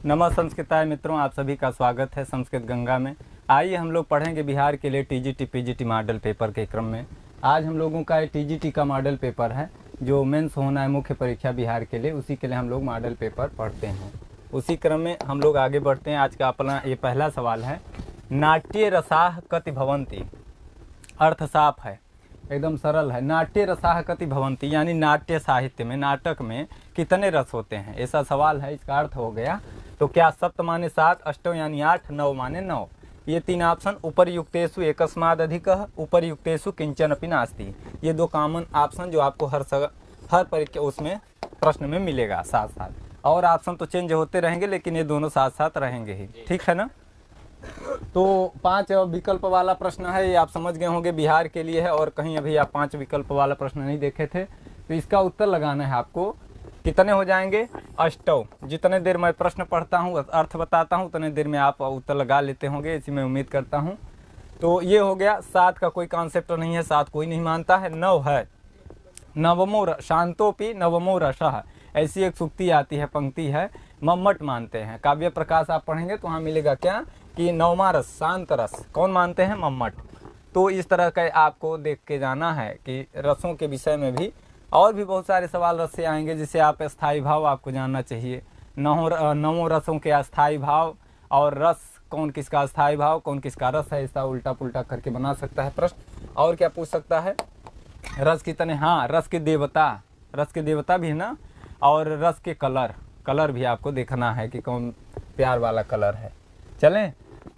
नमः संस्कृताय मित्रों, आप सभी का स्वागत है संस्कृत गंगा में। आइए हम लोग पढ़ेंगे बिहार के लिए टीजीटी पीजीटी मॉडल पेपर के क्रम में। आज हम लोगों का टीजीटी का मॉडल पेपर है जो मेंस होना है मुख्य परीक्षा बिहार के लिए, उसी के लिए हम लोग मॉडल पेपर पढ़ते हैं। उसी क्रम में हम लोग आगे बढ़ते हैं। आज का अपना ये पहला सवाल है, नाट्य रसाः कति भवन्ति। अर्थ साफ है, एकदम सरल है। नाट्य रसाः कति भवन्ति यानी नाट्य साहित्य में, नाटक में कितने रस होते हैं, ऐसा सवाल है। इसका अर्थ हो गया तो क्या सप्त माने 7, अष्टौ यानी 8, नौ माने 9। ये तीन ऑप्शन। उपरयुक्तेषु एकस्माद् अधिकः, उपरयुक्तेषु किंचन अपि नास्ति। ये दो कॉमन ऑप्शन जो आपको हर परीक्षा उसमें प्रश्न में मिलेगा साथ साथ। और ऑप्शन तो चेंज होते रहेंगे लेकिन ये दोनों साथ साथ रहेंगे ही, ठीक है ना। तो 5 विकल्प वाला प्रश्न है, ये आप समझ गए होंगे बिहार के लिए है, और कहीं अभी आप 5 विकल्प वाला प्रश्न नहीं देखे थे। तो इसका उत्तर लगाना है आपको। कितने हो जाएंगे? अष्टौ। जितने देर मैं प्रश्न पढ़ता हूँ, अर्थ बताता हूँ, उतने देर में आप उत्तर लगा लेते होंगे, इसी में उम्मीद करता हूँ। तो ये हो गया। 7 का कोई कॉन्सेप्ट नहीं है, 7 कोई नहीं मानता है। 9 है, नवमो शांतोपि नवमो रसः, ऐसी एक सूक्ति आती है, पंक्ति है, मम्मट मानते हैं। काव्य प्रकाश आप पढ़ेंगे तो वहाँ मिलेगा क्या कि नवमा रस, शांत रस कौन मानते हैं? मम्मट। तो इस तरह का आपको देख के जाना है कि रसों के विषय में भी और भी बहुत सारे सवाल रस से आएंगे, जिसे आप स्थायी भाव आपको जानना चाहिए। नवों रसों के अस्थायी भाव और रस, कौन किसका स्थायी भाव कौन किसका रस है, ऐसा उल्टा पुल्टा करके बना सकता है प्रश्न। और क्या पूछ सकता है? रस कितने, हाँ रस के देवता भी है ना। और रस के कलर भी आपको देखना है कि कौन प्यार वाला कलर है। चलें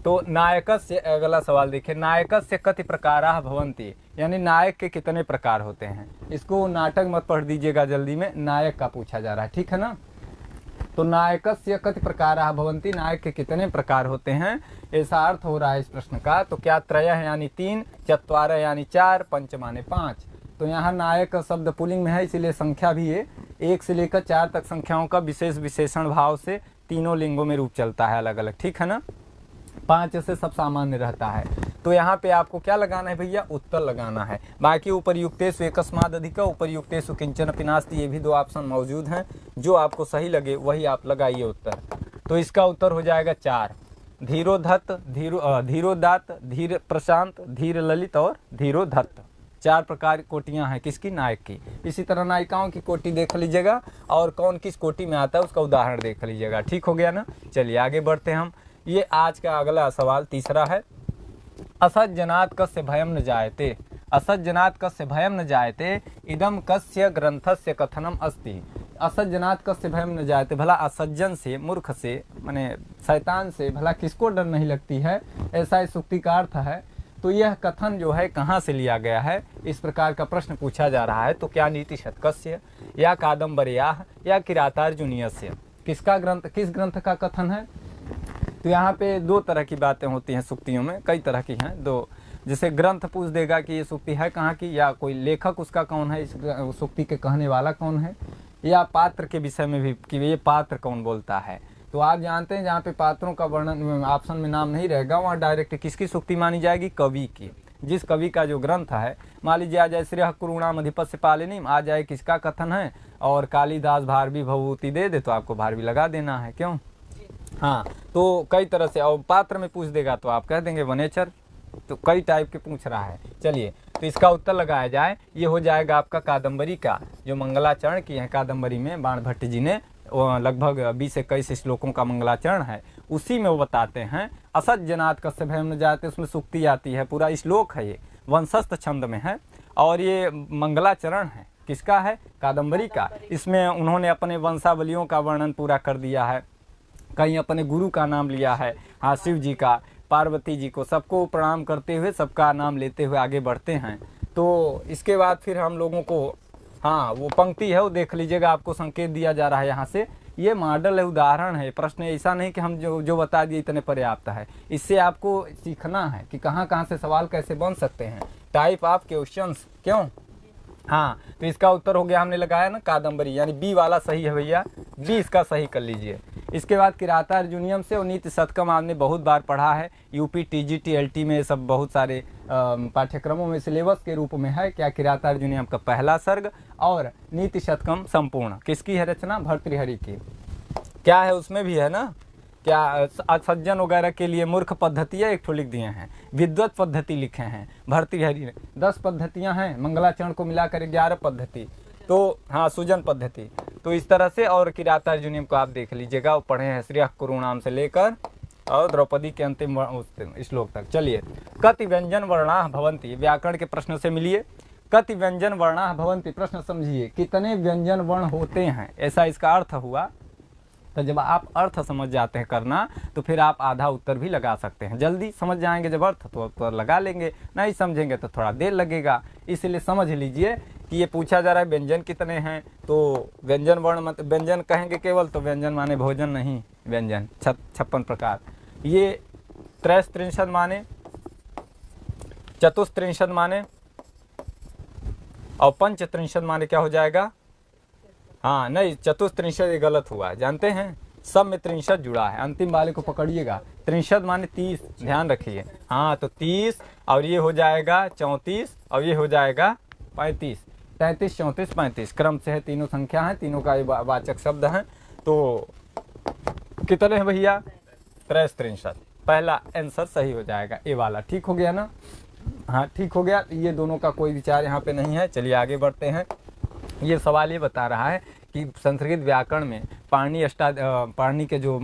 तो नायकस्य, अगला सवाल देखिए, नायकस्य कति प्रकाराः भवन्ति, यानी नायक के कितने प्रकार होते हैं। इसको नाटक मत पढ़ दीजिएगा जल्दी में, नायक का पूछा जा रहा है, ठीक है ना। तो नायकस्य कति प्रकाराः भवन्ति, नायक के कितने प्रकार होते हैं, ऐसा अर्थ हो रहा है इस प्रश्न का। तो क्या त्रयः यानी 3, चत्वारः यानी 4, पंच माने 5। तो यहाँ नायक शब्द पुल्लिंग में है, इसीलिए संख्या भी है 1 से लेकर 4 तक संख्याओं का विशेष विशेषण भाव से तीनों लिंगों में रूप चलता है अलग अलग, ठीक है ना। 5 से सब सामान्य रहता है। तो यहाँ पे आपको क्या लगाना है भैया? उत्तर लगाना है। बाकी उपरयुक्तेषु एकस्माद् अधिकः, उपरयुक्तेषु किंचन अपि नास्ति, ये भी 2 ऑप्शन मौजूद हैं। जो आपको सही लगे वही आप लगाइए उत्तर। तो इसका उत्तर हो जाएगा 4। धीरोधत्त, धीरोदात्त, धीर प्रशांत, धीर ललित और धीरोधत्त। 4 प्रकार कोटियां हैं किसकी? नायक की। इसी तरह नायिकाओं की कोटि देख लीजिएगा और कौन किस कोटि में आता है उसका उदाहरण देख लीजिएगा, ठीक हो गया ना। चलिए आगे बढ़ते हैं हम। ये आज का अगला सवाल तीसरा है, असज्जनात् कस्य भयं न जायते। असज्जनात् कस्य भयं न जायते, इदं कस्य ग्रंथस्य कथनम अस्ति। असज्जनात् कस्य भयं न जायते, भला असज्जन से, मूर्ख से, माने शैतान से भला किसको डर नहीं लगती है, ऐसा इस सूक्ति का अर्थ है। तो यह कथन जो है कहाँ से लिया गया है, इस प्रकार का प्रश्न पूछा जा रहा है। तो क्या नीतिशतकस्य या कादम्बर्याः या किरातार्जुनीयस्य, किसका ग्रंथ, किस ग्रंथ का कथन है? तो यहाँ पे 2 तरह की बातें होती हैं सूक्तियों में, कई तरह की हैं। 2 जैसे ग्रंथ पूछ देगा कि ये सूक्ति है कहाँ की, या कोई लेखक उसका कौन है, इस सूक्ति के कहने वाला कौन है, या पात्र के विषय में भी कि ये पात्र कौन बोलता है। तो आप जानते हैं जहाँ पे पात्रों का वर्णन ऑप्शन में नाम नहीं रहेगा, वहाँ डायरेक्ट किसकी सूक्ति मानी जाएगी? कवि की। जिस कवि का जो ग्रंथ है, मान लीजिए आ जाए श्रेयः कुरूणाम अधिपस्य पालिनी, आ जाए किसका कथन है, और कालिदास भारवी भभूति दे तो आपको भारवी लगा देना है, क्यों? हाँ, तो कई तरह से। और पात्र में पूछ देगा तो आप कह देंगे वनेचर। तो कई टाइप के पूछ रहा है। चलिए तो इसका उत्तर लगाया जाए, ये हो जाएगा आपका कादम्बरी का, जो मंगलाचरण की है कादम्बरी में बाणभट्ट जी ने, लगभग 20-21 श्लोकों का मंगलाचरण है। उसी में वो बताते हैं असज्जनात् कस्य भयं न जायते, उसमें सूक्ति आती है, पूरा श्लोक है, ये वंशस्थ छंद में है और ये मंगलाचरण है। किसका है? कादम्बरी का। इसमें उन्होंने अपने वंशावलियों का वर्णन पूरा कर दिया है, कहीं अपने गुरु का नाम लिया है, हाँ शिव जी का, पार्वती जी को, सबको प्रणाम करते हुए, सबका नाम लेते हुए आगे बढ़ते हैं। तो इसके बाद फिर हम लोगों को, हाँ वो पंक्ति है वो देख लीजिएगा, आपको संकेत दिया जा रहा है यहाँ से। ये मॉडल है, उदाहरण है, प्रश्न ऐसा नहीं कि हम जो बता दिए इतने पर्याप्त है। इससे आपको सीखना है कि कहाँ कहाँ से सवाल कैसे बन सकते हैं, टाइप ऑफ क्वेश्चंस, क्यों। हाँ तो इसका उत्तर हो गया, हमने लगाया ना कादम्बरी, यानी बी वाला सही है भैया, बी इसका सही कर लीजिए। इसके बाद किरातार्जुनीयम से और नीति शतकम आपने बहुत बार पढ़ा है, यूपी टीजीटी एलटी में सब बहुत सारे पाठ्यक्रमों में सिलेबस के रूप में है। क्या किरातार्जुनीयम का पहला सर्ग और नीति शतकम संपूर्ण किसकी है रचना? भर्तृहरि की। क्या है उसमें भी है ना, क्या असज्जन वगैरह के लिए मूर्ख पद्धतियाँ एक ठो लिख दिए हैं, विद्वत पद्धति लिखे हैं भर्तृहरि ने, 10 पद्धतियाँ हैं, मंगलाचरण को मिलाकर 11 पद्धति, तो हाँ सुजन पद्धति। तो इस तरह से, और किरातार्जुनीयम को आप देख लीजिएगा, वो पढ़े हैं श्रेयः कुरुणाम से लेकर और द्रौपदी के अंतिम श्लोक तक। चलिए, कति व्यंजन वर्णाः भवन्ति, व्याकरण के प्रश्न से मिलिए। कति व्यंजन वर्णाः भवन्ति, प्रश्न समझिए, कितने व्यंजन वर्ण होते हैं, ऐसा इसका अर्थ हुआ। तो जब आप अर्थ समझ जाते हैं करना, तो फिर आप आधा उत्तर भी लगा सकते हैं। जल्दी समझ जाएंगे जब अर्थ, तो उत्तर लगा लेंगे, नहीं समझेंगे तो थोड़ा देर लगेगा। इसलिए समझ लीजिए कि ये पूछा जा रहा है व्यंजन कितने हैं, तो व्यंजन वर्ण मत, व्यंजन कहेंगे केवल तो व्यंजन माने भोजन नहीं, व्यंजन 56 प्रकार। ये त्रयस्त्रिंशद माने, चतुस्त्रिंशद माने और पंचत्रिंशद माने क्या हो जाएगा, हाँ नहीं चतुस्त्रिंशद ये गलत हुआ, जानते हैं सब में त्रिंशद जुड़ा है, अंतिम वाले को पकड़िएगा। त्रिंशद माने 30, ध्यान रखिए, हाँ तो 30 और ये हो जाएगा 34 और ये हो जाएगा 35, 33 34 35 क्रम से है, तीनों संख्या है, तीनों का वाचक शब्द है। तो कितने हैं भैया, त्रयस्त्रिंशद, पहला आंसर सही हो जाएगा, ए वाला ठीक हो गया ना, हाँ ठीक हो गया। ये दोनों का कोई विचार यहाँ पे नहीं है। चलिए आगे बढ़ते हैं। ये सवाल ये बता रहा है कि संस्कृत व्याकरण में पाणिनि के जो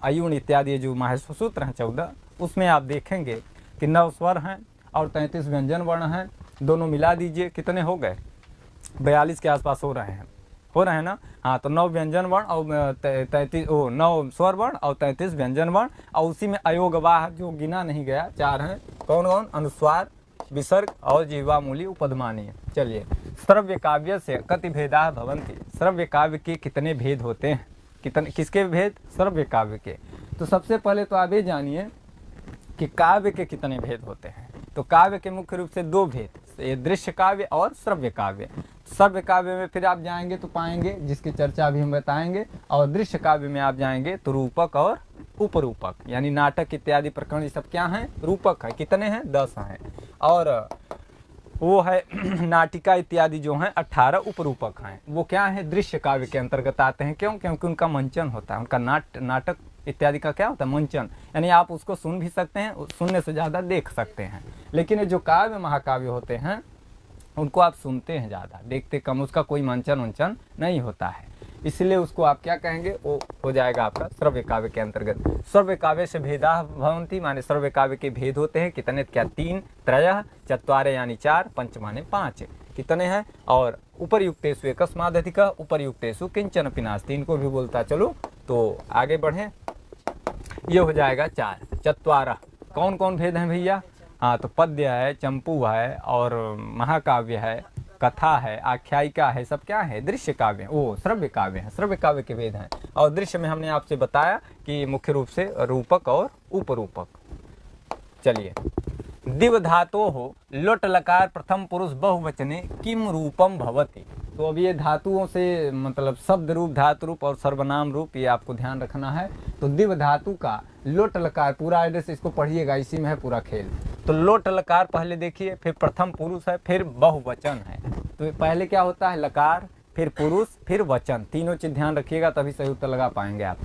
अयुण इत्यादि जो माहेश्वर सूत्र हैं 14, उसमें आप देखेंगे कि 9 स्वर हैं और 33 व्यंजन वर्ण हैं। दोनों मिला दीजिए, कितने हो गए, 42 के आसपास हो रहे हैं ना, हाँ तो 9 व्यंजन वर्ण और 9 स्वर वर्ण और 33 व्यंजन वर्ण, और उसी में अयोगवाह जो गिना नहीं गया 4 हैं, कौन कौन, अनुस्वार, विसर्ग और जीवामूली उपधमानीय। चलिए, श्रव्य काव्य से कति भेदा भवन्ति, श्रव्य काव्य के कितने भेद होते हैं, कितने, किसके भेद, श्रव्य काव्य के। तो सबसे पहले तो आप ये जानिए कि काव्य के कितने भेद होते हैं। तो काव्य के मुख्य रूप से 2 भेद, ये दृश्य काव्य और श्रव्य काव्य। श्रव्य काव्य में फिर आप जाएंगे तो पाएंगे, जिसकी चर्चा अभी हम बताएंगे, और दृश्य काव्य में आप जाएंगे तो रूपक और उपरूपक, यानी नाटक इत्यादि प्रकरण ये सब क्या हैं, रूपक है। कितने हैं, 10 हैं, और वो है नाटिका इत्यादि जो हैं 18 उपरूपक हैं। वो क्या है, दृश्य काव्य के अंतर्गत आते हैं। क्यों, क्योंकि उनका मंचन होता है, उनका नाटक इत्यादि का क्या होता है, मंचन, यानी आप उसको सुन भी सकते हैं, सुनने से ज़्यादा देख सकते हैं। लेकिन ये जो काव्य महाकाव्य होते हैं उनको आप सुनते हैं ज़्यादा, देखते कम, उसका कोई मंचन वंचन नहीं होता है, इसलिए उसको आप क्या कहेंगे, वो हो जाएगा आपका श्रव्य काव्य के अंतर्गत। श्रव्य काव्य से भेदा भवन्ति, माने श्रव्य काव्य के भेद होते हैं, कितने, क्या 3, त्रयः, चत्वारे यानी 4, पंच माने 5, कितने हैं, और उपरयुक्तेषु एकस्मादधिकः, उपरयुक्तेषु किंचन पिनास्ति, इनको भी बोलता चलो। तो आगे बढ़ें, ये हो जाएगा 4, चत्वारः, कौन कौन भेद हैं भैया, हाँ तो पद्य है, चंपू है और महाकाव्य है, कथा है, आख्यायिका है, सब क्या है, दृश्य काव्य, वो श्रव्य काव्य है, श्रव्य काव्य के भेद हैं। और दृश्य में हमने आपसे बताया कि मुख्य रूप से रूपक और उपरूपक। चलिए, दिव धातो हो लोट लकार प्रथम पुरुष बहुवचने किम रूपम भवति। तो अब ये धातुओं से मतलब शब्द रूप, धातु रूप और सर्वनाम रूप, ये आपको ध्यान रखना है। तो दिव धातु का लोट लकार, पूरा एड्रेस इसको पढ़िएगा, इसी में है पूरा खेल। तो लोट लकार पहले देखिए, फिर प्रथम पुरुष है, फिर बहुवचन है। तो पहले क्या होता है, लकार, फिर पुरुष, फिर वचन, तीनों चीज ध्यान रखिएगा, तभी सही उत्तर लगा पाएंगे आप।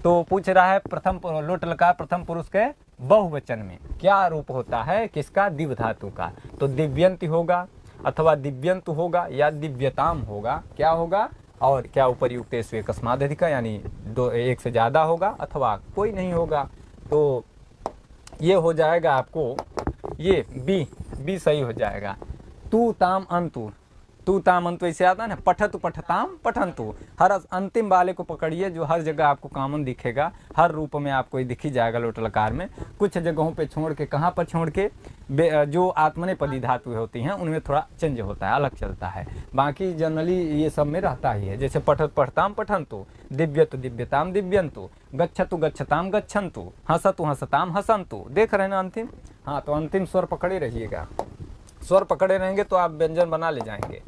तो पूछ रहा है प्रथम लोट लकार प्रथम पुरुष के बहुवचन में क्या रूप होता है, किसका, दिव धातु का। तो दिव्यंति होगा अथवा दिव्यंतु होगा या दिव्यताम होगा, क्या होगा, और क्या उपरयुक्तेषु एकस्मादधिकः, यानी 1 से ज़्यादा होगा अथवा कोई नहीं होगा। तो ये हो जाएगा आपको, ये बी सही हो जाएगा। तू ताम अंतु, तू ताम अंतु ऐसे आता है ना, पठतु पठताम पठंतु, हर अंतिम वाले को पकड़िए, जो हर जगह आपको कॉमन दिखेगा, हर रूप में आपको ये दिख ही जाएगा लोट लकार में। कुछ जगहों पे छोड़ के, कहाँ पर छोड़ के, जो आत्मनेपदी धातु होती हैं उनमें थोड़ा चेंज होता है, अलग चलता है, बाकी जनरली ये सब में रहता ही है। जैसे पठत पठताम पठंतु, दिव्यतु दिव्यताम दिव्यंतु, गच्छतु गच्छताम गच्छन्तु, हसतु हसताम हसन्तु। देख रहे हैं ना अंतिम, हाँ तो अंतिम स्वर पकड़े रहिएगा, स्वर पकड़े रहेंगे तो आप व्यंजन बना ले जाएंगे।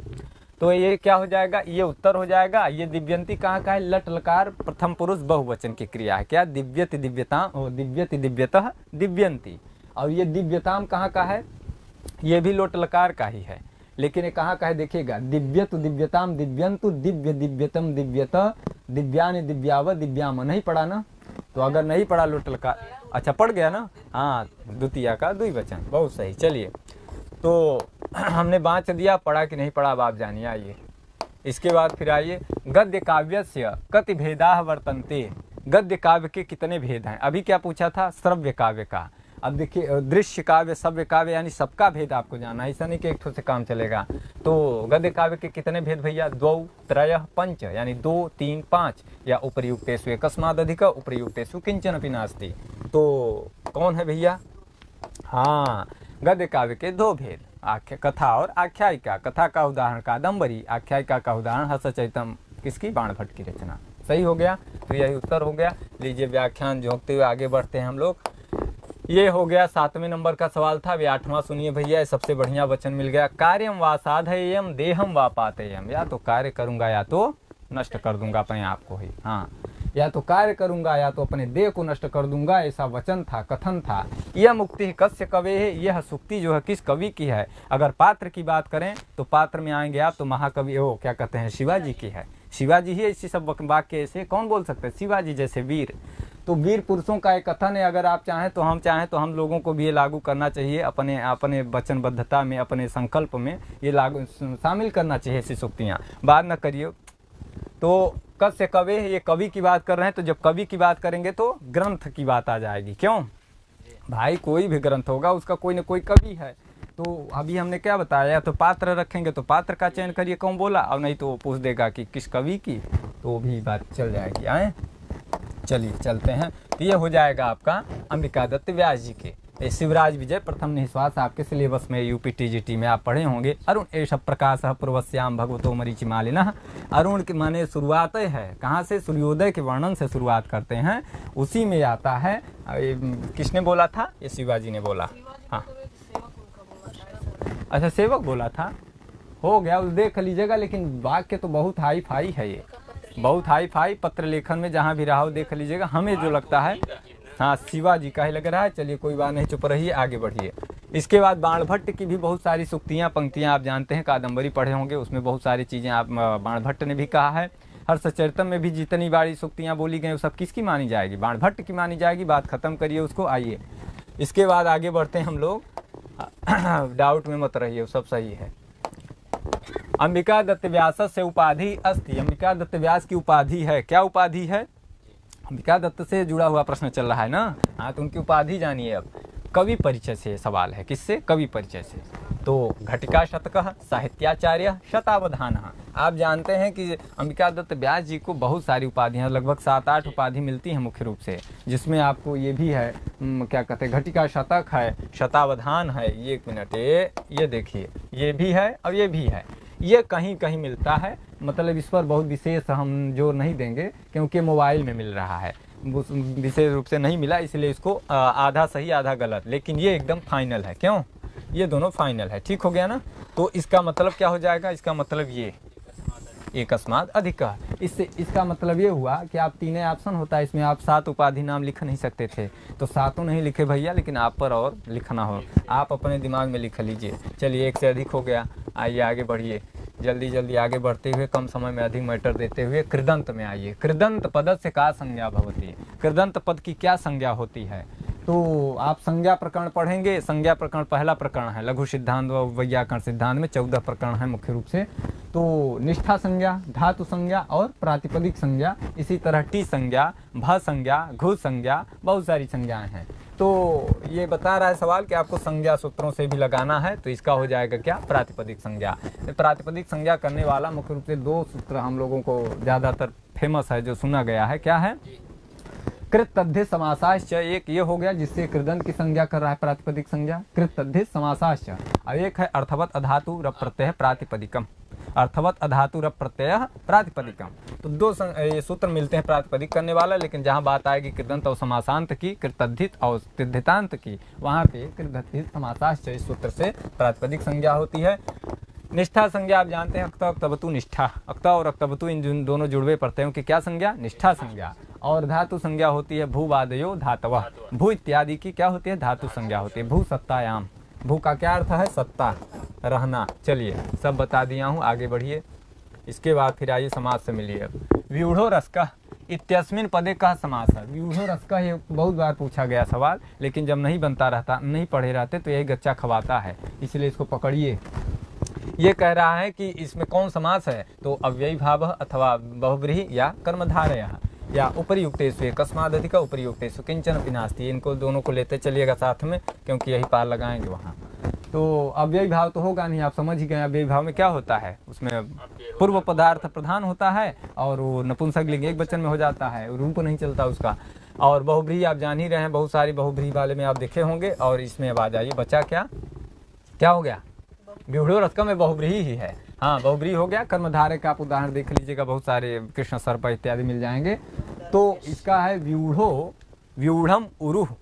तो ये क्या हो जाएगा, ये उत्तर हो जाएगा। ये दिव्यंती कहाँ का है, लट लकार प्रथम पुरुष बहुवचन की क्रिया है, क्या, दिव्यति दिव्यताम, दिव्यति दिव्यतः दिव्यंती। और ये दिव्यताम कहाँ का है, ये भी लोट लकार का ही है, लेकिन ये कहाँ का है देखिएगा, दिव्यतु दिव्यताम दिव्यंतु, दिव्य दिव्यतम दिव्यतः, दिव्यानि दिव्याव दिव्याम, नहीं पढ़ा ना। तो अगर नहीं पढ़ा लोटल का, अच्छा पढ़ गया ना, हाँ द्वितीया का द्विवचन, बहुत सही। चलिए तो हमने बाँच दिया, पढ़ा कि नहीं पढ़ा अब आप जानिए। आइए इसके बाद फिर आइए, गद्य काव्यस्य कति भेदाः वर्तन्ते। गद्य काव्य के कितने भेद हैं? अभी क्या पूछा था? श्रव्य काव्य का। अब देखिए दृश्य काव्य, श्रव्य काव्य, यानी सबका भेद आपको जाना है, ऐसा नहीं कि एक ठो से काम चलेगा। तो गद्य काव्य के कितने भेद भैया? द्वौ त्रयः पंच, यानी 2 3 5, या उपर्युक्तेषु एकस्मादधिक उपर्युक्तेषु किंचनपि नास्ति। तो कौन है भैया? हाँ, गद्य काव्य के 2 भेद, कथा और आख्यायिका। कथा का उदाहरण कादम्बरी, आख्यायिका का उदाहरण हर्षचरितम, किसकी? बाणभट्ट की रचना। सही हो गया, तो यही उत्तर हो गया। लीजिए व्याख्यान झोंकते हुए आगे बढ़ते हैं हम लोग। ये हो गया 7वें नंबर का सवाल था। वे 8वां सुनिए भैया, सबसे बढ़िया वचन मिल गया। कार्यम वा साधयेयम देहम वा पातेयम, या तो कार्य करूंगा या तो नष्ट कर दूंगा अपने आप को ही। हाँ, या तो कार्य करूंगा या तो अपने देह को नष्ट कर दूंगा, ऐसा वचन था, कथन था। यह मुक्ति कस्य कवे है, यह सुक्ति जो है किस कवि की है? अगर पात्र की बात करें तो पात्र में आएंगे आप तो महाकवि, ओ क्या कहते हैं, शिवाजी की है। शिवाजी ही ऐसी सब वाक्य ऐसे कौन बोल सकते हैं? शिवाजी जैसे वीर। तो वीर पुरुषों का एक कथन है। अगर आप चाहें तो हम लोगों को भी ये लागू करना चाहिए अपने अपने वचनबद्धता में, अपने संकल्प में ये लागू शामिल करना चाहिए ऐसी सूक्तियाँ। बात न करिए। तो कस्य कवे, ये कवि की बात कर रहे हैं, तो जब कवि की बात करेंगे तो ग्रंथ की बात आ जाएगी। क्यों भाई? कोई भी ग्रंथ होगा उसका कोई न कोई कवि है। तो अभी हमने क्या बताया, तो पात्र रखेंगे तो पात्र का चयन करिए कौन बोला, और नहीं तो वो पूछ देगा कि किस कवि की, तो भी बात चल जाएगी। आए चलिए चलते हैं। तो ये हो जाएगा आपका अंबिका दत्त व्यास जी के। शिवराज विजय प्रथम निःश्वास आपके सिलेबस में यूपी टीजीटी में आप पढ़े होंगे। अरुण एष प्रकाश पूर्वस्याम भगवतो मरीचिमालिनः। अरुण के माने शुरुआत है, कहाँ से? सूर्योदय के वर्णन से शुरुआत करते हैं, उसी में आता है। किसने बोला था? ये शिवाजी ने बोला। हाँ अच्छा, सेवक बोला था, हो गया, उस देख लीजिएगा। लेकिन वाक्य तो बहुत हाई फाई है, ये बहुत हाई फाई। पत्र लेखन में जहाँ भी रहा हो देख लीजिएगा। हमें जो लगता है हाँ शिवाजी का ही लग रहा है। चलिए कोई बात नहीं, चुप रहिए, आगे बढ़िए। इसके बाद बाणभट्ट की भी बहुत सारी सूक्तियाँ पंक्तियाँ आप जानते हैं, कादम्बरी पढ़े होंगे, उसमें बहुत सारी चीज़ें आप बाणभट्ट ने भी कहा है। हर्षचरितम में भी जितनी बारी सूक्तियाँ बोली गई वो सब किसकी मानी जाएगी? बाणभट्ट की मानी जाएगी। बात खत्म करिए उसको। आइए इसके बाद आगे बढ़ते हैं हम लोग। डाउट में मत रहिए, सब सही है। अंबिका दत्त व्यास से उपाधि अस्ति। अंबिका दत्त व्यास की उपाधि है, क्या उपाधि है? अंबिका दत्त से जुड़ा हुआ प्रश्न चल रहा है ना। हाँ, तो उनकी उपाधि जानिए। अब कवि परिचय से सवाल है, किससे? कवि परिचय से। तो घटिका शतकः साहित्याचार्य शतावधानः। आप जानते हैं कि अंबिका दत्त व्यास जी को बहुत सारी उपाधियाँ, लगभग 7-8 उपाधि मिलती हैं मुख्य रूप से, जिसमें आपको ये भी है, क्या कहते हैं, घटिका शतक है, शतावधान है। ये 1 मिनट, ये देखिए, ये भी है और ये भी है। ये कहीं कहीं मिलता है, मतलब इस पर बहुत विशेष हम जोर नहीं देंगे क्योंकि मोबाइल में मिल रहा है, विशेष रूप से नहीं मिला, इसलिए इसको आधा सही आधा गलत, लेकिन ये एकदम फाइनल है। क्यों? ये दोनों फाइनल है। ठीक हो गया ना। तो इसका मतलब क्या हो जाएगा? इसका मतलब ये एकस्मात् अधिकः। इससे इसका मतलब ये हुआ कि आप 3 ऑप्शन होता है, इसमें आप 7 उपाधि नाम लिख नहीं सकते थे, तो 7 नहीं लिखे भैया, लेकिन आप पर और लिखना हो, आप अपने दिमाग में लिख लीजिए। चलिए 1 से अधिक हो गया। आइए आगे बढ़िए, जल्दी जल्दी आगे बढ़ते हुए, कम समय में अधिक मैटर देते हुए कृदंत में आइए। कृदंत पद से का संज्ञा भवती? कृदंत पद की क्या संज्ञा होती है? तो आप संज्ञा प्रकरण पढ़ेंगे। संज्ञा प्रकरण पहला प्रकरण है, लघु सिद्धांत व वैयाकरण सिद्धांत में 14 प्रकरण है मुख्य रूप से। तो निष्ठा संज्ञा, धातु संज्ञा और प्रातिपदिक संज्ञा, इसी तरह टी संज्ञा, भ संज्ञा, घु संज्ञा, बहुत सारी संज्ञाएं हैं। तो ये बता रहा है सवाल कि आपको संज्ञा सूत्रों से भी लगाना है, तो इसका हो जाएगा क्या? प्रातिपदिक संज्ञा। प्रातिपदिक संज्ञा करने वाला मुख्य रूप से 2 सूत्र हम लोगों को ज़्यादातर फेमस है, जो सुना गया है। क्या है? कृत तद्धित समासाश्च। एक ये हो गया जिससे कृदंत की संज्ञा कर रहा है, प्रातिपदिक संज्ञा, कृत तद्धित समासाश्च। और एक है अर्थवत अधातु रप प्रत्यय प्रातिपदिकम। अर्थवत अधातु रप प्रत्यय प्रातिपदिकम। तो 2 ये सूत्र मिलते हैं प्रातिपदिक करने वाला, लेकिन जहाँ बात आएगी कृदंत और समासांत की, कृतद्धित और तिद्धितांत की, वहाँ पे कृतद्धित समासाश्च इस सूत्र से प्रातिपदिक संज्ञा होती है। निष्ठा संज्ञा आप जानते हैं, अक्ता अक्तबतु निष्ठा। अक्ता और अक्तबतु इन दोनों जुड़वे प्रत्ययों की क्या संज्ञा? निष्ठा संज्ञा। और धातु संज्ञा होती है भूवादयो धातवः। भू इत्यादि की क्या होती है? धातु संज्ञा होती है। भू सत्तायाम। भू का क्या अर्थ है? सत्ता, रहना। चलिए सब बता दिया हूँ, आगे बढ़िए। इसके बाद फिर आइए समाज से मिलिए। व्यूढ़ो रसकः इत्यस्मिन् पदे कः समास है। व्यूढ़ो रस ये बहुत बार पूछा गया सवाल, लेकिन जब नहीं बनता रहता, नहीं पढ़े रहते तो यही गच्चा खवाता है, इसलिए इसको पकड़िए। ये कह रहा है कि इसमें कौन समास है, तो अव्ययी भाव अथवा बहुव्रीहि या कर्मधारयः या उपरियुक्तेषु अकस्मादधिक उपरियुक्तेषु किंचन अपि नास्ति। इनको दोनों को लेते चलिएगा साथ में, क्योंकि यही पार लगाएंगे वहाँ। तो अव्ययी भाव तो होगा नहीं, आप समझ ही गए। अव्ययी भाव में क्या होता है, उसमें पूर्व पदार्थ प्रधान होता है और वो नपुंसकलिंग एक वचन में हो जाता है, रूप नहीं चलता उसका। और बहुव्रीहि आप जान ही रहे हैं, बहुत सारी बहुव्रीहि वाले में आप देखे होंगे। और इसमें अब आ जाइए, बचा क्या, क्या हो गया, व्यूढ़ो रसका में बहुव्रीहि ही है। हाँ, बहुव्रीहि हो गया। कर्मधारय का आप उदाहरण देख लीजिएगा, बहुत सारे कृष्ण सर्प इत्यादि मिल जाएंगे। तो इसका है व्यूढ़ो, व्यूढ़म उरुह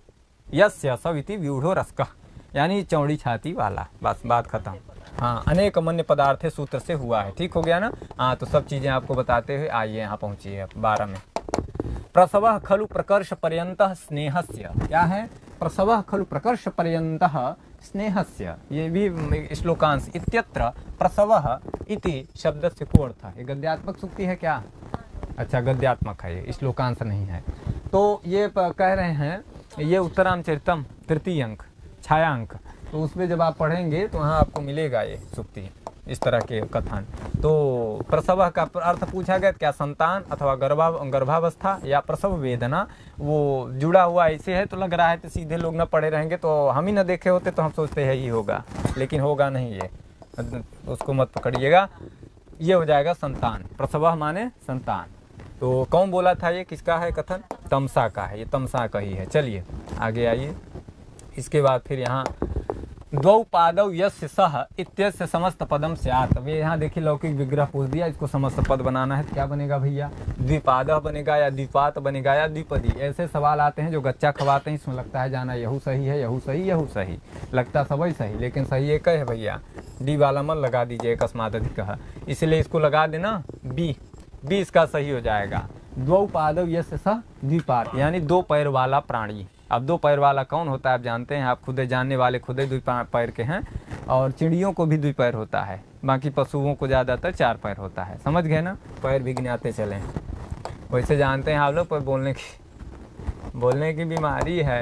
यस्य सविति व्यूढ़ो रसका, यानी चौड़ी छाती वाला। बस बात खत्म। हाँ, अनेक अमन्य पदार्थ सूत्र से हुआ है, ठीक हो गया ना। हाँ, तो सब चीजें आपको बताते हुए आइए यहाँ पहुंचिए 12 में। प्रसवः खलु प्रकर्ष पर्यन्तः स्नेहस्य, क्या है, प्रसवः खलु प्रकर्ष पर्यन्तः स्नेहस्य, ये भी श्लोकांश। इत्यत्र प्रसवः इति शब्दस्य को अर्थ है, ये गद्यात्मक सूक्ति है क्या, अच्छा गद्यात्मक है, ये श्लोकांश नहीं है। तो ये कह रहे हैं, ये उत्तरामचरितम तृतीय अंक छायांक, तो उसमें जब आप पढ़ेंगे तो वहाँ आपको मिलेगा ये सूक्ति, इस तरह के कथन। तो प्रसव का अर्थ पूछा गया, क्या संतान अथवा गर्भावस्था या प्रसव वेदना, वो जुड़ा हुआ ऐसे है। तो लग रहा है तो सीधे लोग न पढ़े रहेंगे, तो हम ही न देखे होते तो हम सोचते हैं ही होगा, लेकिन होगा नहीं, ये उसको मत पकड़िएगा। ये हो जाएगा संतान, प्रसव माने संतान। तो कौन बोला था, ये किसका है कथन, तमसा का है, ये तमसा का ही है। चलिए आगे आइए। इसके बाद फिर यहाँ द्वौ पादौ यस्य सह इत्यस्य समस्त पदम स्यात्। अब ये यहाँ देखिए लौकिक विग्रह पूछ दिया, इसको समस्त पद बनाना है तो क्या बनेगा भैया, द्विपादः बनेगा या द्विपात बनेगा या द्विपदी। ऐसे सवाल आते हैं जो गच्चा खवाते हैं, इसमें लगता है जाना यहू सही है, यहू सही, यहू सही, लगता सब ही सही, लेकिन सही एक है भैया। डी वाला मन लगा दीजिए अकस्मात अधिक, इसलिए इसको लगा देना बी, बी इसका सही हो जाएगा। द्वौ पादौ यस्य सह द्विपात, यानी दो पैर वाला प्राणी। अब दो पैर वाला कौन होता है आप जानते हैं, आप खुदे जानने वाले खुदे दो पैर के हैं, और चिड़ियों को भी दो पैर होता है, बाकी पशुओं को ज़्यादातर 4 पैर होता है, समझ गए ना, पैर भी गिनाते चलें। वैसे जानते हैं आप लोग, पर बोलने की बीमारी है।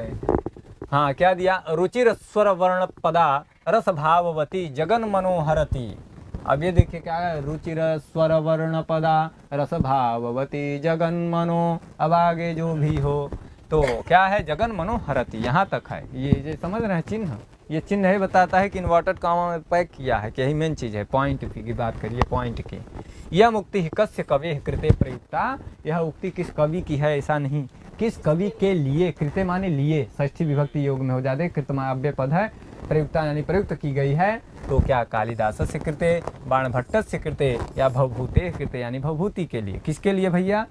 हाँ, क्या दिया, रुचिर स्वर वर्ण पदा रस भाववती जगन मनोहरती। अब ये देखिए क्या है, रुचिर स्वर वर्ण पदा रस भाववती जगन मनो, अब आगे जो भी हो तो क्या है, जगन मनोहरती, यहाँ तक है। ये समझ रहे हैं चिन्ह, ये चिन्ह है बताता है कि इन्वर्टेड कॉमा में पैक किया है कि यही मेन चीज़ है। पॉइंट की बात करिए, पॉइंट की। यह उक्ति कस्य कवि कृते प्रयुक्ता, यह उक्ति किस कवि की है, ऐसा नहीं, किस कवि के लिए, कृते माने लिए, षष्ठी विभक्ति योग में हो जाते, कृतमाव्य पद है, प्रयुक्ता यानी प्रयुक्त की गई है। तो क्या कालिदास से कृते, बाणभट्ट से कृते, या भवभूते कृते यानी भवभूति के लिए, किसके लिए भैया।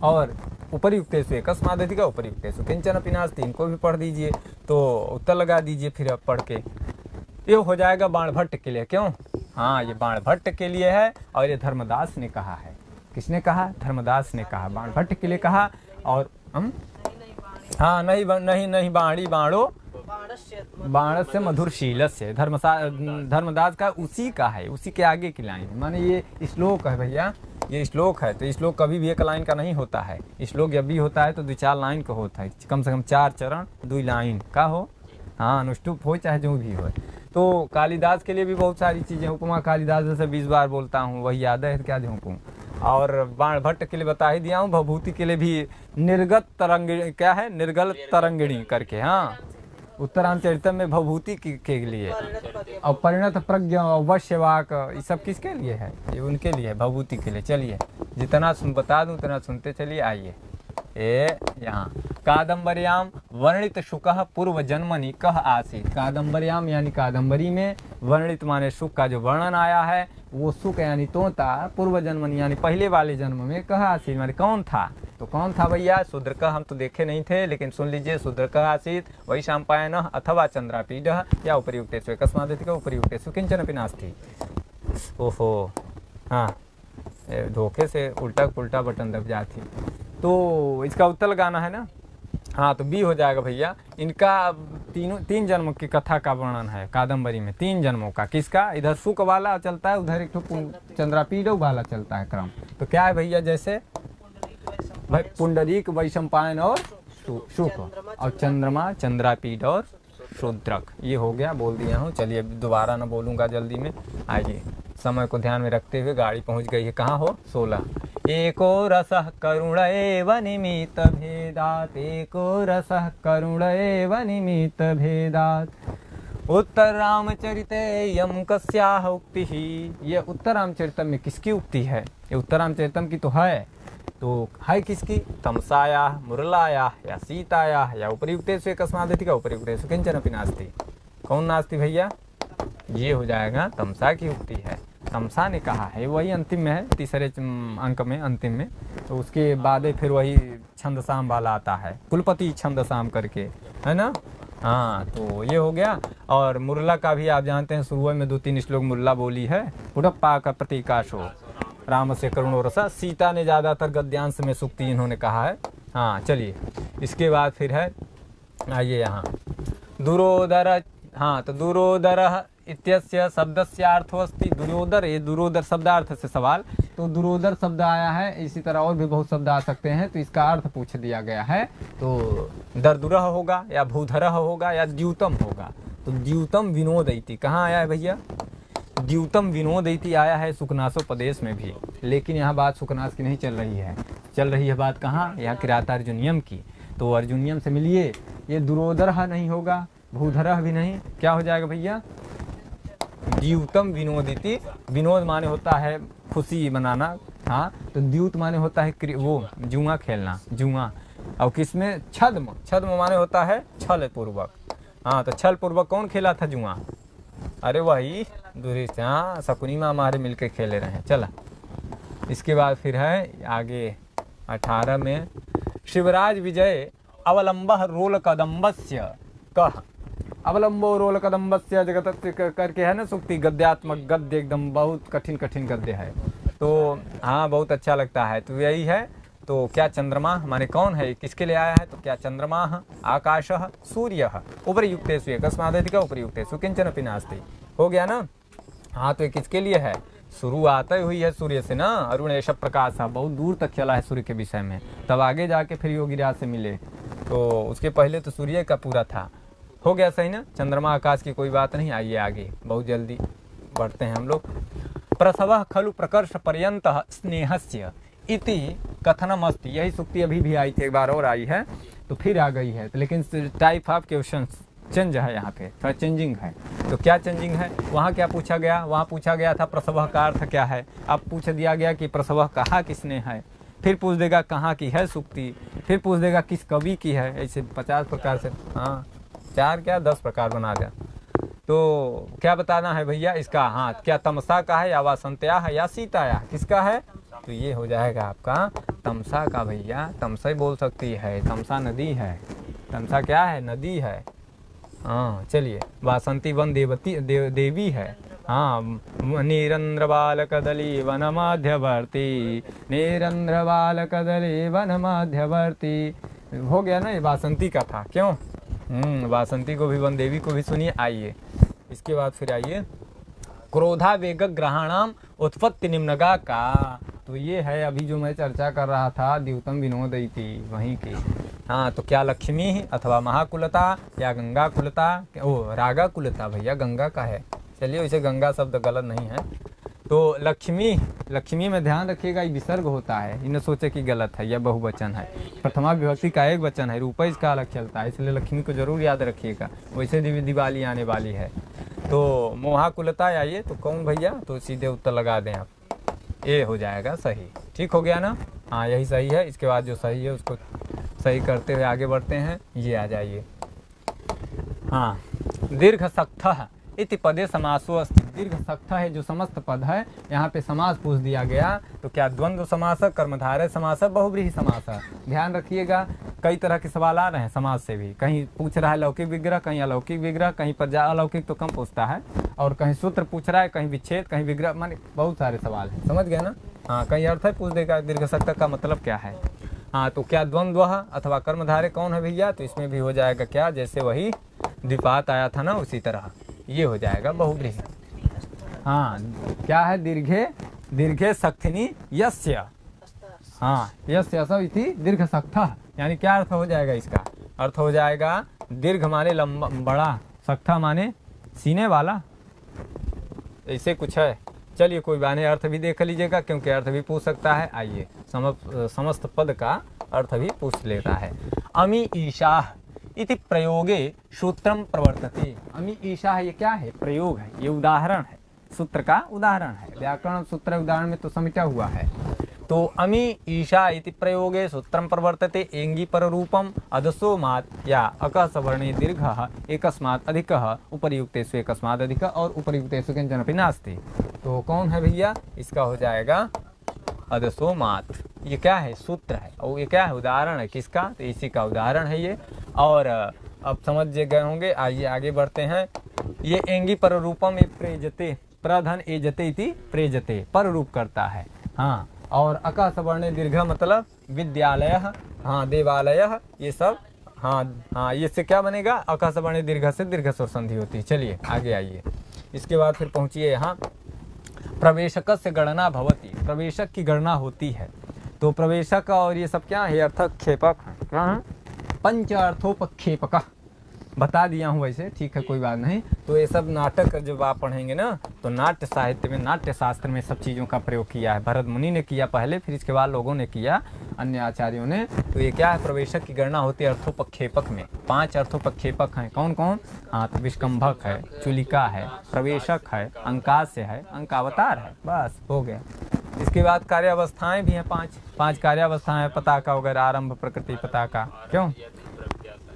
और उपरियुक्तेषु अकस्मादधिक उपरियुक्तेषु किंचन अपि नास्ति, इनको भी पढ़ दीजिए तो उत्तर लगा दीजिए फिर अब पढ़ के। ये हो जाएगा बाणभट्ट के लिए, क्यों, हाँ ये बाणभट्ट के लिए है, और ये धर्मदास ने कहा है। किसने कहा, धर्मदास ने कहा, बाणभट्ट के लिए कहा। और हाँ, नहीं बाणी बाणो बाणस से मधुरशील से, धर्मदास का उसी का है, उसी के आगे की लाइन, माने ये श्लोक है भैया, ये श्लोक है। तो श्लोक कभी भी एक लाइन का नहीं होता है, श्लोक जब भी होता है तो 2-4 लाइन का होता है, कम से कम 4 चरण 2 लाइन का हो, हाँ अनुष्टुप हो चाहे जो भी हो। तो कालिदास के लिए भी बहुत सारी चीज़ें, उपमा कालिदास जैसे 20 बार बोलता हूँ, वही याद है क्या झोंकूँ। और बाणभट्ट के लिए बता ही दिया हूँ, भवभूति के लिए भी निर्गत तरंगिणी, क्या है, निर्गल तरंगिणी करके, हाँ उत्तरामचरितम में भवभूति के लिए। और परिणत प्रज्ञ अवश्यवाक, ये सब किसके लिए है, ये उनके लिए है, भवभूति के लिए। चलिए जितना बता दूं उतना सुनते चलिए। आइए यहाँ कादम्बर्याम वर्णित शुकः पूर्व जन्मनि कह आसीत। कादम्बर्याम यानी कादम्बरी में, वर्णित माने शुक का जो वर्णन आया है, वो शुक यानी तोता, पूर्व जन्मनि यानी पहले वाले जन्म में, कह आसीत माने कौन था। तो कौन था भैया, शूद्रक, हम तो देखे नहीं थे लेकिन सुन लीजिए, शूद्रक आसीत वही शाम्पायन अथवा चंद्रापीड या उपरियुक्तेषु अकस्मादधिक उपरियुक्तेषु किंचन अपि नास्ति। ओहो हाँ, धोखे से उल्टा पुल्टा बटन दब जाती। तो इसका उत्तर लगाना है ना, हाँ तो बी हो जाएगा भैया। इनका 3 जन्म की कथा का वर्णन है कादम्बरी में, 3 जन्मों का। किसका, इधर सुक वाला चलता है, उधर एक चंद्रापीड वाला चलता है क्रम। तो क्या है भैया, जैसे भाई पुंडरीक वैशंपायन और शुक, और चंद्रमा चंद्रापीठ और शूद्रक। ये हो गया, बोल दिया हूँ। चलिए दोबारा ना बोलूँगा जल्दी में। आइए, समय को ध्यान में रखते हुए गाड़ी पहुँच गई है, कहाँ हो? 16। एको रसः करुण एव निमित्त भेदात, एको रसः करुण एव निमित्त भेदात, उत्तर रामचरिते यम कस्याह उक्ति ही। ये उत्तर रामचरितम में किसकी उक्ति है? ये उत्तर रामचरितम की तो है, तो है किसकी? तमसाया, मुरलाया या सीताया या उपरियुक्तेषु एकस्मादधिक उपरियुक्तेषु किंचनपि नास्ति। कौन नास्ति भैया? ये हो जाएगा, तमसा की उक्ति है। तमसा ने कहा है, वही अंतिम में है, तीसरे अंक में, अंतिम में। तो उसके बाद फिर वही छंदसाम वाला आता है, कुलपति छंदसाम करके, है ना? हाँ, तो ये हो गया। और मुरला का भी आप जानते हैं, शुरू में 2-3 श्लोक मुरला बोली है। उड़प्पा का प्रतीकाशो राम से करुणो रसा। सीता ने ज़्यादातर गद्यांश में सूक्ति इन्होंने कहा है। हाँ चलिए, इसके बाद फिर है, आइए यहाँ दुरोदर। हाँ, तो दुरोदर इत्यस्य शब्दस्यार्थो अस्ति। दुरोदर, ये दुरोदर शब्दार्थ से सवाल, तो दुरोदर शब्द आया है। इसी तरह और भी बहुत शब्द आ सकते हैं, तो इसका अर्थ पूछ दिया गया है। तो दरदुरह होगा या भूधरह होगा या द्यूतम होगा। तो द्यूतम विनोदयति कहाँ आया है भैया? द्यूतम विनोदयति आया है सुखनासोपदेश में भी, लेकिन यहाँ बात सुखनास की नहीं चल रही है, चल रही है बात कहाँ? यहाँ किराता अर्जुनियम की। तो अर्जुनियम से मिलिए, ये दुरोदरह नहीं होगा, भूधरह भी नहीं, क्या हो जाएगा भैया? द्यूतम विनोदिति। विनोद माने होता है खुशी मनाना, हाँ, तो द्यूत माने होता है वो जुआ खेलना, जुआ। और किसमें? छद्म। छद्म माने होता है छल पूर्वक। हाँ, तो छल पूर्वक कौन खेला था जुआ? अरे वही दुरिस्त, हाँ, शकुनी माँ हमारे मिलकर खेले रहे हैं। चला, इसके बाद फिर है आगे 18 में, शिवराज विजय अवलंब रोल कदम्बस्य कह। अवलंबो रोल कदम्बस्य जगत करके है ना सूक्ति, गद्यात्मक गद्य, एकदम बहुत कठिन कठिन गद्य है। तो हाँ, बहुत अच्छा लगता है। तो यही है। तो क्या चंद्रमा माने कौन है, किसके लिए आया है? तो क्या चंद्रमा आकाश सूर्य उपरियुक्तेषु एकस्मादधिक उपरियुक्तेषु किंचनपि नास्ति। हो गया ना? हाँ, तो ये किसके लिए है? शुरुआत हुई है सूर्य से ना, अरुणेश प्रकाश बहुत दूर तक चला है सूर्य के विषय में, तब आगे जाके फिर योगीराज से मिले। तो उसके पहले तो सूर्य का पूरा था। हो गया सही ना? चंद्रमा आकाश की कोई बात नहीं। आइए आगे, बहुत जल्दी बढ़ते हैं हम लोग। प्रसवः खलु प्रकर्ष पर्यंतः स्नेहस्य इति कथनम अस्ति। यही सूक्ति अभी भी आई थी, एक बार और आई है, तो फिर आ गई है। तो लेकिन टाइप ऑफ क्वेश्चन चेंज है, यहाँ पे थोड़ा चेंजिंग है। तो क्या चेंजिंग है? वहाँ क्या पूछा गया? वहाँ पूछा गया था प्रसवः का अर्थ क्या है। अब पूछ दिया गया कि प्रसवः कहा किसने है, फिर पूछ देगा कहाँ की है सूक्ति, फिर पूछ देगा किस कवि की है। ऐसे 50 प्रकार से, हाँ 4 क्या 10 प्रकार बना दिया। तो क्या बताना है भैया इसका? हाँ, क्या तमसा का है या वासंत्या है या सीताया, किसका है? तो ये हो जाएगा आपका तमसा का भैया। तमसा ही बोल सकती है, तमसा नदी है। तमसा क्या है? नदी है। हाँ चलिए, वासंती वन देवी है। हाँ, निरंद्र बाल कदली वन मध्यवर्ती, निरंद्र बाल कदली वन मध्यवर्ती। हो गया ना? ये वासंती का था। क्यों? वासंती को भी, वन देवी को भी सुनिए। आइए, इसके बाद फिर आइए, क्रोधा वेग ग्रहणाम उत्पत्ति निम्नगा का। तो ये है अभी जो मैं चर्चा कर रहा था, द्यूतम विनोदयति वहीं की। हाँ, तो क्या लक्ष्मी अथवा महाकुलता या गंगा कुलता, ओ रागा कुलता भैया, गंगा का है। चलिए, वैसे गंगा शब्द गलत नहीं है। तो लक्ष्मी, लक्ष्मी में ध्यान रखिएगा, ये विसर्ग होता है, इन्हें सोचे कि गलत है, यह बहुवचन है। प्रथमा विभक्ति का एक वचन है, रूपा इसका अलग चलता है, इसलिए लक्ष्मी को जरूर याद रखिएगा। वैसे दिवाली आने वाली है, तो मोहाकुलता आइए। तो कौन भैया? तो सीधे उत्तर लगा दें आप, ये हो जाएगा सही। ठीक हो गया ना? हाँ, यही सही है। इसके बाद जो सही है उसको सही करते हुए आगे बढ़ते हैं। ये आ जाइए, हाँ, दीर्घ सख्तः इति पदे समासो अस्ति। दीर्घ सख्त है जो समस्त पद है, यहाँ पे समास पूछ दिया गया। तो क्या द्वंद्व समास, कर्मधारय समास, बहुव्रीहि समास। ध्यान रखिएगा, कई तरह के सवाल आ रहे हैं समास से भी। कहीं पूछ रहा है लौकिक विग्रह, कहीं अलौकिक विग्रह, कहीं पर अलौकिक तो कम पूछता है, और कहीं सूत्र पूछ रहा है, कहीं विच्छेद, कहीं विग्रह, माने बहुत सारे सवाल हैं। समझ गए ना? हाँ, कहीं अर्थ है पूछ देगा दीर्घ सख्त का मतलब क्या है। हाँ, तो क्या द्वंद्व अथवा कर्मधारय कौन है भैया? तो इसमें भी हो जाएगा क्या, जैसे वही द्विपात आया था ना, उसी तरह ये हो जाएगा बहुव्रीहि। हाँ, क्या है? दीर्घे सख्तिनी यस्य हाँ यस्य असव इति दीर्घ सक्था, यानी क्या अर्थ हो जाएगा इसका? अर्थ हो जाएगा दीर्घ माने लंबा बड़ा, सक्था माने सीने वाला, ऐसे कुछ है। चलिए कोई बात नहीं, अर्थ भी देख लीजिएगा क्योंकि अर्थ भी पूछ सकता है। आइए समस्त पद का अर्थ भी पूछ लेता है। अमी ईशाह इति प्रयोगे सूत्रम प्रवर्तते। अमी ईशाह ये क्या है? प्रयोग है, ये उदाहरण है, सूत्र का उदाहरण है। व्याकरण सूत्र उदाहरण में तो समेटा हुआ है। तो अमी ईशा इति प्रयोगे सूत्रम प्रवर्तते एंगी पर रूपम अदसोमात् या अकः सवर्णे दीर्घः एकस्मात् अधिकः उपर्युक्तेषु एकस्मात् अधिकः और उपर्युक्तेषु किंचनपि नास्ति। तो कौन है भैया? इसका हो जाएगा अदसोमात्। ये क्या है? सूत्र है। और ये क्या है? उदाहरण है। किसका? तो इसी का उदाहरण है ये। और अब समझ गए होंगे। आइए आगे बढ़ते हैं। ये एंगी पर रूपम प्रेजते, प्रधन एजते इति प्रेजते, पर रूप करता है। हाँ, और अका सवर्ण दीर्घ मतलब विद्यालय, हाँ देवालय, ये सब। हाँ ये से क्या बनेगा? अका सवर्ण दीर्घ से दीर्घ स्वर संधि होती है। चलिए आगे आइए। इसके बाद फिर पहुंचिए यहाँ, प्रवेशक से गणना भवती, प्रवेशक की गणना होती है। तो प्रवेशक और ये सब क्या है? अर्थक्षेपक क्या है? पंच अर्थोपक्षेपक बता दिया हूँ वैसे, ठीक है कोई बात नहीं। तो ये सब नाटक जब आप पढ़ेंगे ना, तो नाट्य साहित्य में, नाट्य शास्त्र में सब चीज़ों का प्रयोग किया है। भरत मुनि ने किया पहले, फिर इसके बाद लोगों ने किया, अन्य आचार्यों ने। तो ये क्या है? प्रवेशक की गणना होती है अर्थोपक्षेपक में। 5 अर्थोपक्षेपक हैं। कौन कौन? हाँ, तो विष्कंभक है, चुलिका है, प्रवेशक है, अंकास्य है, अंकावतार है, बस हो गया। इसके बाद कार्यावस्थाएं भी हैं 5 कार्यावस्थाएं हैं, पताका वगैरह, आरंभ, प्रकृति, पताका, क्यों?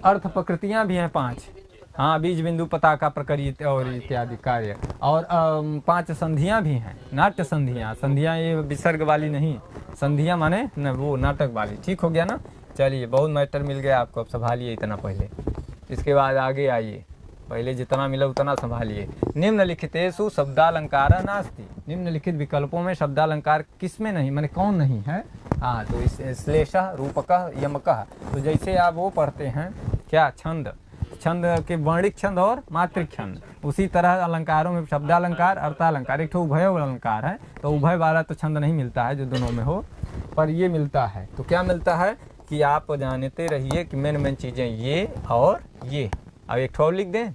अर्थ प्रकृतियां भी हैं 5। हाँ, बीज बिंदु, पताका, प्रकृति और इत्यादि कार्य। और 5 संधियां भी हैं, नाट्य संधियां। संधियां ये विसर्ग वाली नहीं, संधियां माने न वो नाटक वाली। ठीक हो गया ना? चलिए, बहुत मैटर मिल गया आपको, अब संभालिए इतना पहले। इसके बाद आगे आइए, पहले जितना मिला उतना संभालिए। निम्नलिखितेषु शब्दालंकार नास्ति। निम्नलिखित विकल्पों में शब्दालंकार किसमें नहीं, माने कौन नहीं है? हाँ, तो इस श्लेषः, रूपकः, यमकः। तो जैसे आप वो पढ़ते हैं क्या, छंद, छंद के वर्णिक छंद और मात्रिक छंद, उसी तरह अलंकारों में शब्दालंकार, अर्थालंकार। एक तो उभय अलंकार है, तो उभय वाला तो छंद नहीं मिलता है जो दोनों में हो, पर ये मिलता है। तो क्या मिलता है कि आप जानते रहिए कि मेन चीज़ें ये और ये। अब एक ठो लिख दें,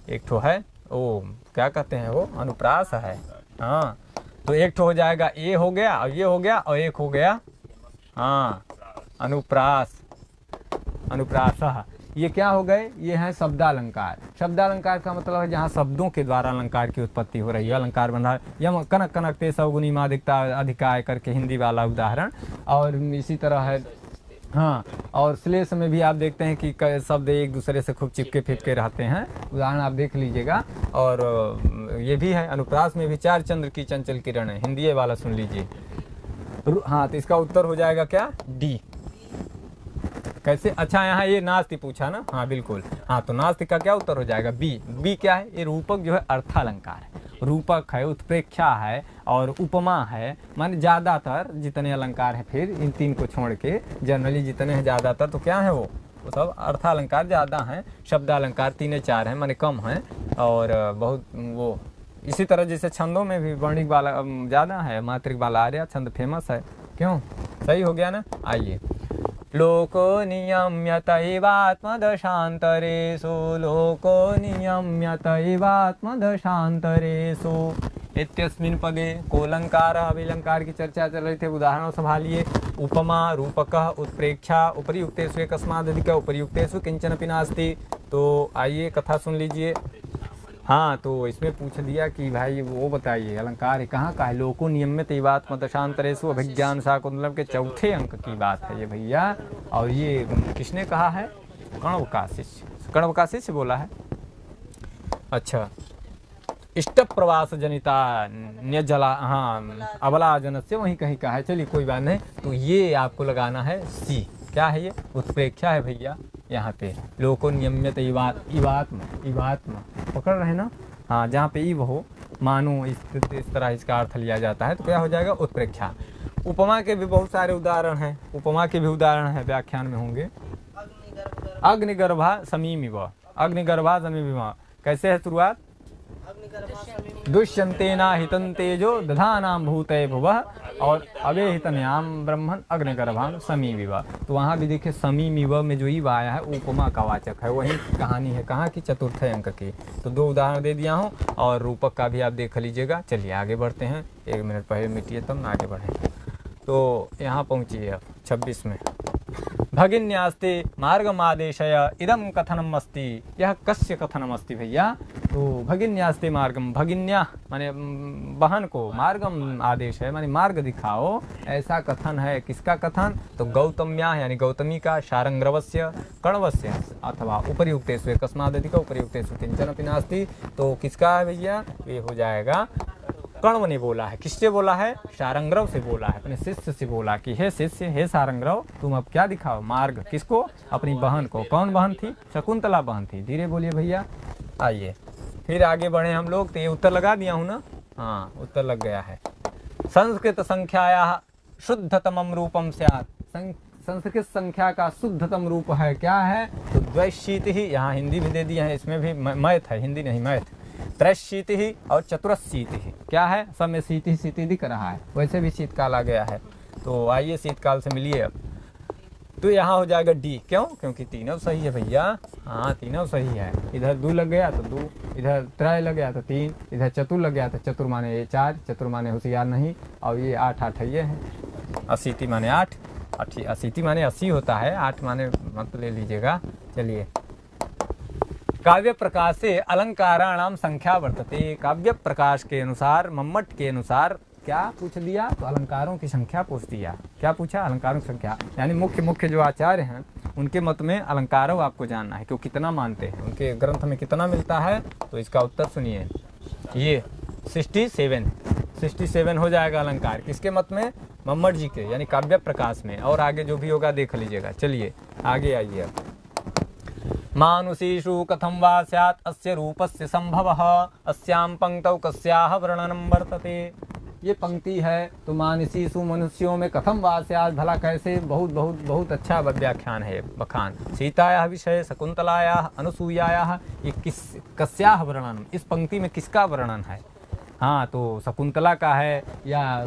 एक ठो है वो क्या कहते हैं, वो अनुप्रास है। हाँ, तो एक ठो हो जाएगा, ये हो गया और ये हो गया, और एक हो गया हाँ अनुप्रास, अनुप्रासः। ये क्या हो गए? ये है शब्दालंकार। शब्दालंकार का मतलब है जहाँ शब्दों के द्वारा अलंकार की उत्पत्ति हो रही है, अलंकार बन रहा है। यम कनक कनक ते सवगुनी मादिकता अधिकाय करके हिंदी वाला उदाहरण। और इसी तरह है हाँ, और श्लेष में भी आप देखते हैं कि शब्द एक दूसरे से खूब चिपके फिपके रहते हैं, उदाहरण आप देख लीजिएगा। और ये भी है, अनुप्रास में भी 4 चंद्र की चंचल किरण है, हिंदी वाला सुन लीजिए। हाँ, तो इसका उत्तर हो जाएगा क्या? डी। कैसे? अच्छा, यहाँ ये नास्ति पूछा ना? हाँ बिल्कुल। हाँ, तो नास्ति का क्या उत्तर हो जाएगा? बी। बी क्या है? ये रूपक जो है अर्थालंकार है, रूपक है, उत्प्रेक्षा है और उपमा है। माने ज़्यादातर जितने अलंकार हैं, फिर इन 3 को छोड़ के जनरली जितने हैं ज़्यादातर, तो क्या है वो सब अर्थालंकार ज़्यादा हैं। शब्दालंकार 3-4 हैं, माने कम हैं। और बहुत वो इसी तरह जैसे छंदों में भी वर्णिक वाला ज़्यादा है, मात्रिक वाला आर्या छंद फेमस है। क्यों? सही हो गया ना? आइए, लोको नियम्यत एवात्मदशान्तरेषु, लोको नियम्यत एवात्मदशान्तरेषु इत्यस्मिन् पदे कोलंकारः, अभिलंकार की चर्चा चल रही थी, उदाहरण संभालिए। उपमा, रूपकः, उत्प्रेक्षा, उपर्युक्तेषु एकस्मादधिकः उपर्युक्तेषु किंचनपि नास्ति। तो आइए कथा सुन लीजिए। हाँ, तो इसमें पूछ दिया कि भाई वो बताइए अलंकार कहाँ का है? लोको नियमित एवात्मदशान्तरेषु अभिज्ञान शाकुंतलम के 4थे अंक की बात है ये भैया। और ये किसने कहा है? कण्व का शिष्य बोला है। अच्छा, इष्ट प्रवास जनिता न्यजला, हाँ अबला जन से वहीं कहीं का है। चलिए कोई बात नहीं। तो ये आपको लगाना है सी। क्या है ये? उत्प्रेक्षा है भैया यहाँ पे। लोको नियमित इवात्म पकड़ रहे ना? हाँ, जहाँ पे इव हो, मानो इस तरह इसका अर्थ लिया जाता है, तो क्या हो जाएगा? उत्प्रेक्षा। उपमा के भी बहुत सारे उदाहरण हैं, उपमा के भी उदाहरण हैं, व्याख्यान में होंगे। अग्निगर्भा समीमिव, अग्निगर्भा समीमिव कैसे है शुरुआत? दुष्यन्तेना हितं तेजो दधानां भूते भुवः और अवे हितन्याम ब्रह्मण अग्निगर्भाम समी विवा, तो वहाँ भी देखिए समी विवा में जो ईव आया है उपमा का वाचक है, वही कहानी है कहाँ की, चतुर्थ अंक की। तो 2 उदाहरण दे दिया हूँ और रूपक का भी आप देख लीजिएगा। चलिए आगे बढ़ते हैं, 1 मिनट पहले मिटिए तब आगे बढ़ें। तो यहाँ पहुँचिए अब 26 में। भगिन्यास्ते मार्गमादेशय इदम कथनम अस्ति, यह कस्य कथनम अस्ति भैया। तो भगिन्यास्ते मार्गम, भगिन्या माने बहन को, मार्गम आदेश है माने मार्ग दिखाओ, ऐसा कथन है। किसका कथन? तो गौतम्या यानी गौतमी का, शारंग्रवस्य कण्वस्य अथवा उपर्युक्तेषु कस्मादधिक उपर्युक्तेषु किंचन अपि नास्ति। तो किसका है भैया? ये हो जाएगा कण्व ने बोला है। किससे बोला है? शारंग्रव से बोला है, अपने शिष्य से बोला कि हे शिष्य, हे शारंग्रव, तुम अब क्या दिखाओ? मार्ग। किसको? अपनी बहन को। कौन बहन थी? शकुंतला बहन थी। धीरे बोलिए भैया। आइए फिर आगे बढ़े हम लोग। तो ये उत्तर लगा दिया हूँ ना? हाँ, उत्तर लग गया है। संस्कृत संख्याया शुद्धतमम रूपम स्यात्, संस्कृत संख्या का शुद्धतम रूप है क्या है? तो द्वैशीति ही, यहाँ हिंदी भी दे दिया है, इसमें भी मैथ है, हिंदी नहीं मैथ। त्रैशीति ही और चतुरशीति ही क्या है? सब में शीति शीति दिख रहा है, वैसे भी शीतकाल आ गया है। तो आइए शीतकाल से मिलिए अब। तो यहाँ हो जाएगा डी। क्यों? क्योंकि तीनों सही है भैया। हाँ, तीनों सही है। इधर 2 लग गया तो 2, इधर त्रय लग गया तो 3, इधर चतुर लग गया तो चतुर माने ये 4, चतुर माने होशियार नहीं, और ये 8 8 ये है। अशीति माने 8, अशीति माने 80 होता है, 8 माने मत ले लीजिएगा। चलिए, काव्य प्रकाश से अलंकाराणाम संख्या वर्तते, काव्य प्रकाश के अनुसार, मम्मट के अनुसार क्या पूछ दिया? तो अलंकारों की संख्या पूछ दिया। क्या पूछा? अलंकारों की संख्या, यानी मुख्य जो आचार्य हैं उनके मत में अलंकारों आपको जानना है कि वो कितना मानते हैं, उनके ग्रंथ में कितना मिलता है। तो इसका उत्तर सुनिए, ये 67 हो जाएगा अलंकार। किसके मत में? मम्मट जी के, यानी काव्य प्रकाश में। और आगे जो भी होगा देख लीजिएगा। चलिए आगे आइए अब। मानुषीषु कथं वा स्यात् अस्य रूपस्य संभवः, अस्यां पंक्तौ कस्याः वर्णनं वर्तते। ये पंक्ति है तो मानसीसु, मनुष्यों में, कथम वा स्यात् भला कैसे, बहुत बहुत बहुत अच्छा व्याख्यान है, बखान। सीतायाः विषय, शकुंतलायाः, अनुसूयायाः, ये कस्याः वर्णन, इस पंक्ति में किसका वर्णन है? हाँ, तो शकुंतला का है या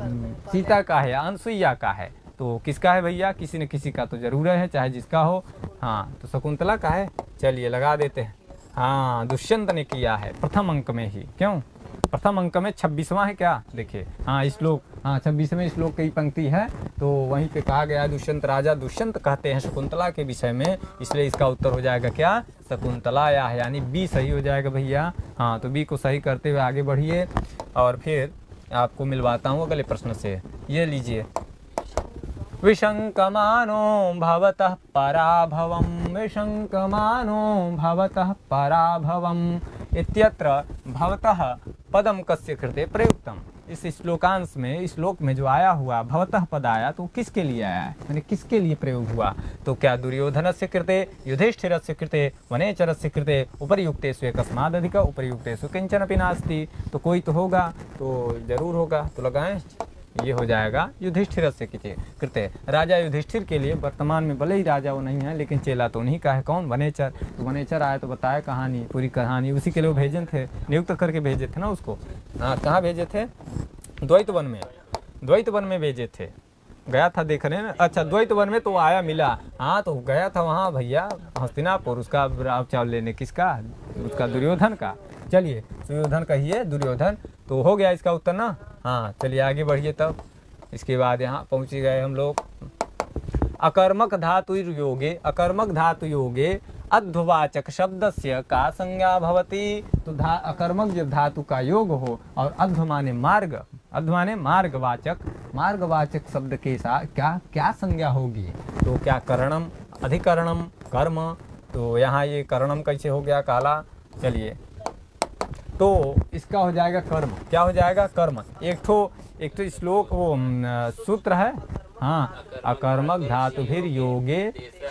सीता का है या अनुसूया का है? तो किसका है भैया? किसी न किसी का तो जरूर है, चाहे जिसका हो। हाँ, तो शकुंतला का है। चलिए लगा देते हैं। हाँ, दुष्यंत ने किया है प्रथम अंक में ही। क्यों? प्रथम अंक में 26वां है क्या? देखिए, हाँ श्लोक, हाँ 26वें श्लोक की पंक्ति है। तो वहीं पे कहा गया है दुष्यंत राजा दुष्यंत कहते हैं शकुंतला के विषय में, इसलिए इसका उत्तर हो जाएगा क्या? शकुंतला, या यानी बी सही हो जाएगा भैया। हाँ, तो बी को सही करते हुए आगे बढ़िए और फिर आपको मिलवाता हूँ अगले प्रश्न से। ये लीजिए, विशंकमानो भवतः पराभवम, विशंकमानो भवतः पराभवम इत्यत्र भवतः पदम कस्य कृते प्रयुक्तम। इस श्लोकांश में, इस श्लोक में जो आया हुआ भवतः पद आया तो किसके लिए आया है, यानी किसके लिए प्रयोग हुआ? तो क्या दुर्योधनस्य कृते, युधिष्ठिरस्य कृते, वनेचरस्य कृते, उपर्युक्तेषु कस्मादधिक उपर्युक्तेषु किंचन नास्ति। तो कोई तो होगा, तो जरूर होगा। तो लगाएं, ये हो जाएगा युधिष्ठिरस्य कृते, राजा युधिष्ठिर के लिए। वर्तमान में भले ही राजा वो नहीं है, लेकिन चेला तो उन्हीं का है। कौन? वनेचर। तो वनेचर आया तो बताया कहानी, पूरी कहानी उसी के लिए भेजे थे, नियुक्त करके भेजे थे ना उसको। हाँ, कहाँ भेजे थे? द्वैत वन में, द्वैत वन में भेजे थे। गया था, देख रहे हैं ना। अच्छा, द्वैत वन में तो आया मिला। हाँ, तो गया था वहाँ भैया हस्तिनापुर, उसका राव चावल लेने। किसका? उसका, दुर्योधन का। चलिए, दुर्योधन कहिए, दुर्योधन। तो हो गया इसका उत्तर ना। हाँ, चलिए आगे बढ़िए तब। इसके बाद यहाँ पहुँच गए हम लोग। अकर्मक धातु योगे, अकर्मक धातु योगे अध्वाचक शब्दस्य का संज्ञा भवति। तो अकर्मक जब धातु का योग हो और अध्व माने मार्ग, अध्व माने मार्गवाचक, मार्गवाचक शब्द के साथ क्या संज्ञा होगी? तो क्या करणम, अधिकरणम, कर्म। तो यहाँ ये करणम कैसे हो गया? काला। चलिए, तो इसका हो जाएगा कर्म। क्या हो जाएगा? कर्म। एक तो श्लोक वो सूत्र है। हाँ, अकर्मक धातु फिर योगे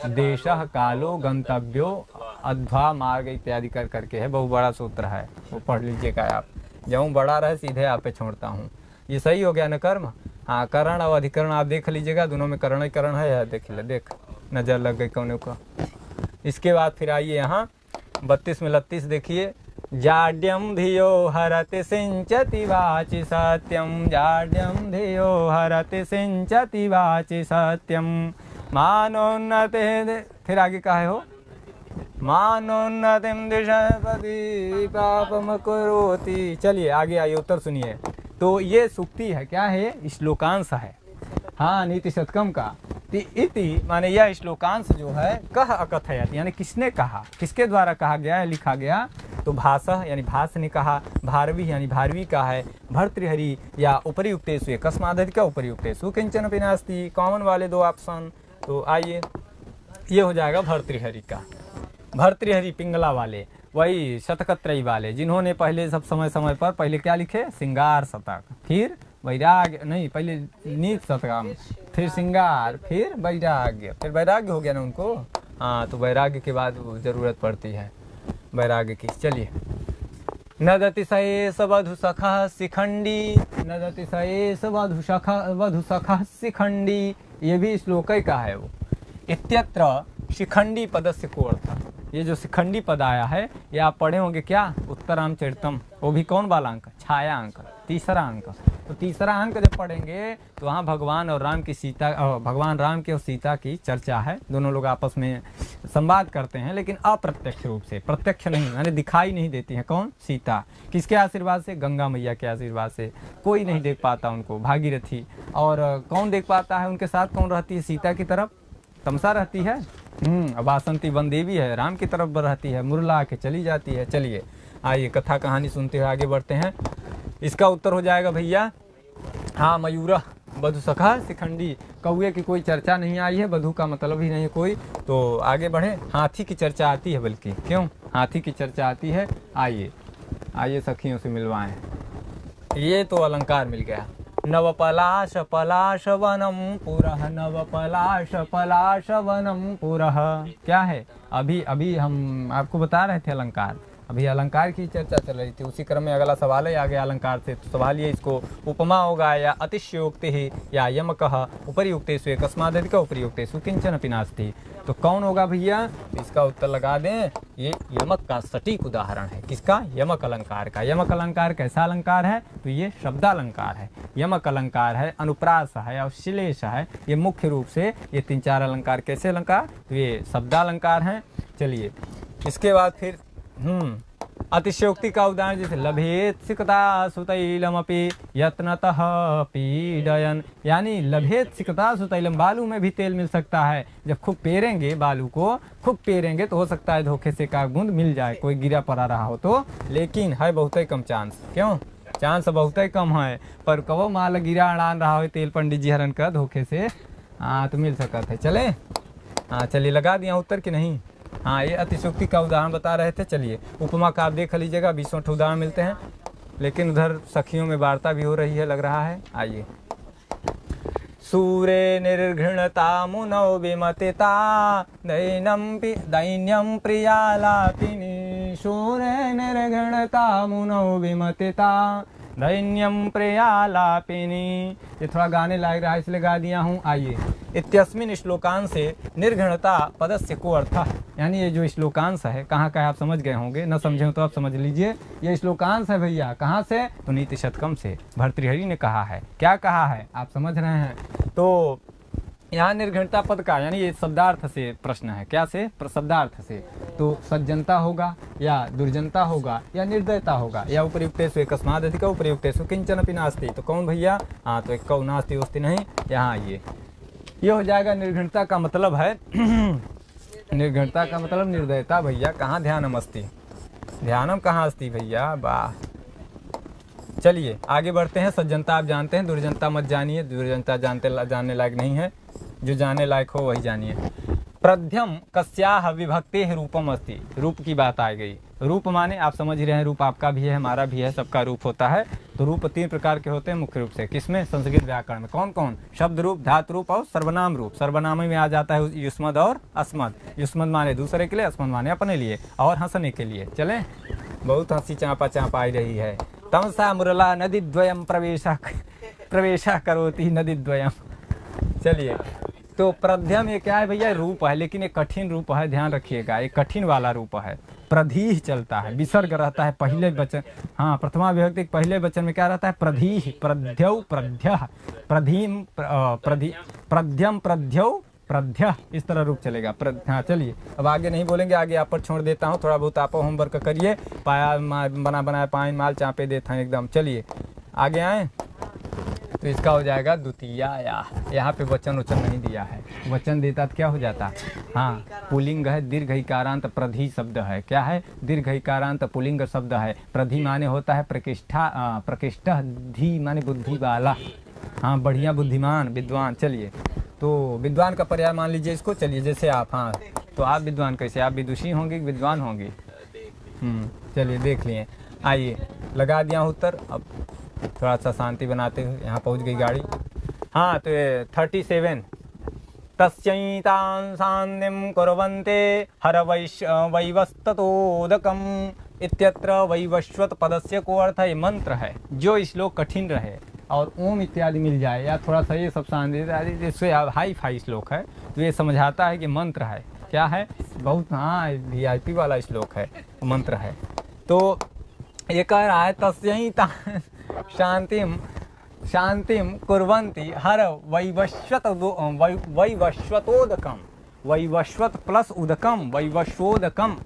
देशः कालो गंतव्यो अध्वा मार्ग इत्यादि कर करके है, बहुत बड़ा सूत्र है, वो पढ़ लीजिएगा आप। जब बड़ा रहे सीधे आप पे छोड़ता हूँ। ये सही हो गया ना कर्म। हाँ, करण और अधिकरण आप देख लीजिएगा, दोनों में करण ही करण है। देख नजर लग गई कौन का। इसके बाद फिर आइए यहाँ 32 में 32 देखिए। जाड्यं धियो हरति सिंचति वाचि सत्यं, जाड्यं धियो हरति सिंचति वाचि सत्यं, मानोन्नते, फिर आगे कहा है हो, मानोन्नतिम दिशपति पापम करोति। चलिए आगे आइए, उत्तर सुनिए। तो ये सूक्ति है, क्या है, श्लोकांश है, हाँ, नीति शतकम का। इति माने यह श्लोकांश जो है कह अकथयत, यानी किसने कहा, किसके द्वारा कहा गया है, लिखा गया, तो भासः यानी भास ने कहा, भारवी यानी भारवी का है, भर्तृहरि या उपरियुक्तेषु, कस्मादधिक उपरियुक्तेषु किंचन अपि नास्ति, कॉमन वाले दो ऑप्शन। तो आइए, ये हो जाएगा भर्तृहरि का, भर्तृहरि पिंगला वाले, वही शतकत्रयी वाले, जिन्होंने पहले सब समय समय पर पहले क्या लिखे, श्रृंगार शतक, फिर वैराग्य, नहीं पहले नीत शतकम, फिर श्रृंगार, फिर वैराग्य, फिर वैराग्य हो गया ना उनको, हाँ, तो वैराग्य के बाद जरूरत पड़ती है वैराग्य की। चलिए, नदति सएष वधु सखा शिखंडी, नदति सएष वधु सखा शिखंडी, ये भी श्लोक का है वो। इत्यत्र शिखंडी पदस्य को अर्थ, ये जो शिखंडी पद आया है ये आप पढ़े होंगे क्या, उत्तराम चरितम, वो भी कौन वाला अंक, छाया अंक, तीसरा अंक। तो तीसरा अंक जब पढ़ेंगे तो वहाँ भगवान और राम की सीता, भगवान राम की और सीता की चर्चा है, दोनों लोग आपस में संवाद करते हैं, लेकिन अप्रत्यक्ष रूप से, प्रत्यक्ष नहीं, यानी दिखाई नहीं देती है। कौन, सीता, किसके आशीर्वाद से, गंगा मैया के आशीर्वाद से, कोई नहीं देख पाता उनको, भागीरथी। और कौन देख पाता है उनके साथ, कौन रहती है सीता की तरफ, तमसा रहती है, वासंती वन देवी है, राम की तरफ रहती है, मुरला के चली जाती है। चलिए आइए कथा कहानी सुनते हुए आगे बढ़ते हैं। इसका उत्तर हो जाएगा भैया, हाँ, मयूर वधु सखा शिखंडी, कौए की कोई चर्चा नहीं आई है, वधु का मतलब ही नहीं है कोई। तो आगे बढ़े, हाथी की चर्चा आती है, बल्कि क्यों, हाथी की चर्चा आती है। आइए आइए सखियों से मिलवाएं, ये तो अलंकार मिल गया। नवपलाश पलाश वनम पुरः, नवपलाश पलाश वनम पुरः, क्या है, अभी अभी हम आपको बता रहे थे अलंकार, अभी अलंकार की चर्चा चल रही थी, उसी क्रम में अगला सवाल है, आ गया अलंकार से। तो सवाल ये, इसको उपमा होगा या अतिशयोक्ति ही या यमकः उपरियुक्तेषु कस्मादधिक उपरियुक्तेषु किंचन अपि नास्ति। तो कौन होगा भैया, इसका उत्तर लगा दें, ये यमक का सटीक उदाहरण है। किसका, यमक अलंकार का। यमक अलंकार कैसा अलंकार है, तो ये शब्दालंकार है, यमक अलंकार है, अनुप्रास है और श्लेष है, ये मुख्य रूप से ये 3-4 अलंकार कैसे अलंकार, तो ये शब्दालंकार हैं। चलिए इसके बाद फिर अतिशयोक्ति का उदाहरण, जैसे लभेत सिकता सुतैलमपि यत्नतः पीडयन, यानी लभेत सिकता सुतैलम, बालू में भी तेल मिल सकता है, जब खूब पेरेंगे, बालू को खूब पेरेंगे तो हो सकता है धोखे से का बूंद मिल जाए, कोई गिरा पड़ा रहा हो तो, लेकिन है बहुत ही कम चांस, क्यों, चांस बहुत ही कम है, पर कहो माल गिरा अड़ान रहा हो तेल पंडित जी हरन का धोखे से, हाँ तो मिल सकता है। चले, हाँ चलिए, लगा दिया उत्तर कि नहीं, हाँ, ये अतिशयोक्ति का उदाहरण बता रहे थे। चलिए उपमा का आप देख लीजिएगा, 20 उदाहरण मिलते हैं, लेकिन उधर सखियों में वार्ता भी हो रही है, लग रहा है। आइए, सूरे निर्घृणता मुनौ विमतिता दैन्यम प्रियालापिनी, सूरे निर्घृणता मुनौ विमतिता दैन्यम प्रियालापिनी, ये थोड़ा गाने लायक रहा इसलिए गा दिया हूँ। आइए, इत्यस्मिन श्लोकांश से निर्घृणता पदस्य को अर्थ, यानी ये जो श्लोकांश है कहाँ का है आप समझ गए होंगे, न समझे हो तो आप समझ लीजिए, ये श्लोकांश है भैया, कहाँ से, तो नीति शतकम से, भर्तृहरि ने कहा है। क्या कहा है आप समझ रहे हैं, तो यहाँ निर्घृणता पद का, यानी ये शब्दार्थ से प्रश्न है, क्या से, शब्दार्थ से, तो सज्जनता होगा या दुर्जनता होगा या निर्दयता होगा या उपरियुक्तेषु कस्मादधिक उपरियुक्तेषु किंचन अपि नास्ति। तो कौन भैया, हाँ, तो एक कौ नास्ति वस्ति नहीं, यहाँ ये हो जाएगा। निर्घृणता का मतलब है निर्घृणता का मतलब निर्दयता भैया, कहाँ ध्यानम अस्ति, ध्यानम कहाँ अस्ति भैया, वाह। चलिए आगे बढ़ते हैं। सज्जनता आप जानते हैं, दुर्जनता मत जानिए, दुर्जनता जानने लायक नहीं है, जो जानने लायक हो वही जानिए। प्रध्यम कस्याह विभक्ते रूपम अस्ति, रूप की बात आ गई। रूप माने आप समझ ही रहे हैं, रूप आपका भी है, हमारा भी है, सबका रूप होता है। तो रूप 3 प्रकार के होते हैं मुख्य रूप से, किसमें, संस्कृत व्याकरण में। कौन कौन, शब्द रूप, धातु रूप और सर्वनाम रूप। सर्वनाम में आ जाता है युष्मद और अस्मद। युष्मद माने दूसरे के लिए, अस्मद माने अपने लिए और हंसने के लिए। चले, बहुत हंसी चाँपा आई रही है। तमसा मुरला नदीद्वयम प्रवेश करोति नदीद्वयम। चलिए, तो प्रध्यम ये क्या है भैया, रूप है, लेकिन एक कठिन रूप है, ध्यान रखिएगा, एक कठिन वाला रूप है। प्रधीह चलता है, विसर्ग रहता है पहले वचन, हाँ प्रथमा विभक्ति पहले वचन में क्या रहता है, प्रधीह, प्रध्यौ, प्रध्य, प्रधीम, प्रध्यम, प्रध्यौ, प्रध्य, इस तरह रूप चलेगा। हाँ चलिए अब आगे नहीं बोलेंगे, आगे आप पर छोड़ देता हूँ, थोड़ा बहुत आप होमवर्क करिए। पाया बना बनाया पाए माल चापे देता है एकदम। चलिए आगे आए, तो इसका हो जाएगा द्वितीया। यहाँ पे वचन नहीं दिया है, वचन देता तो क्या हो जाता, हाँ पुलिंग है, दीर्घ इकारांत प्रधि शब्द है। क्या है, दीर्घ इकारांत पुलिंग शब्द है। प्रधि माने होता है प्रकृष्ठा, प्रकृष्ठ, धी माने बुद्धि वाला, हाँ बढ़िया, बुद्धिमान, विद्वान। चलिए तो विद्वान का पर्याय मान लीजिए इसको। चलिए जैसे आप, हाँ तो आप विद्वान कैसे, आप विदुषी होंगे कि विद्वान होंगे? चलिए देख लिए। आइए लगा दिया उत्तर। अब थोड़ा सा शांति बनाते हुए, यहाँ पहुँच गई गाड़ी। हाँ तो 37, तस्यैतां सान्यं कुर्वन्ते हर वैवस्ततोदकम् इत्यत्र वैवस्वत पदस्य को अर्थ है मंत्र है। जो श्लोक कठिन रहे और ओम इत्यादि मिल जाए या थोड़ा सा ये सब शांति, इससे हाई फाई श्लोक है, तो ये समझाता है कि मंत्र है। क्या है, बहुत हाँ VIP वाला श्लोक है, मंत्र है। तो ये कह रहा है तस्यैतां शांतिम कुर्वन्ति हर वैवस्वतोदकम, वैवस्वत प्लस उदकम, वैवस्वोदकम,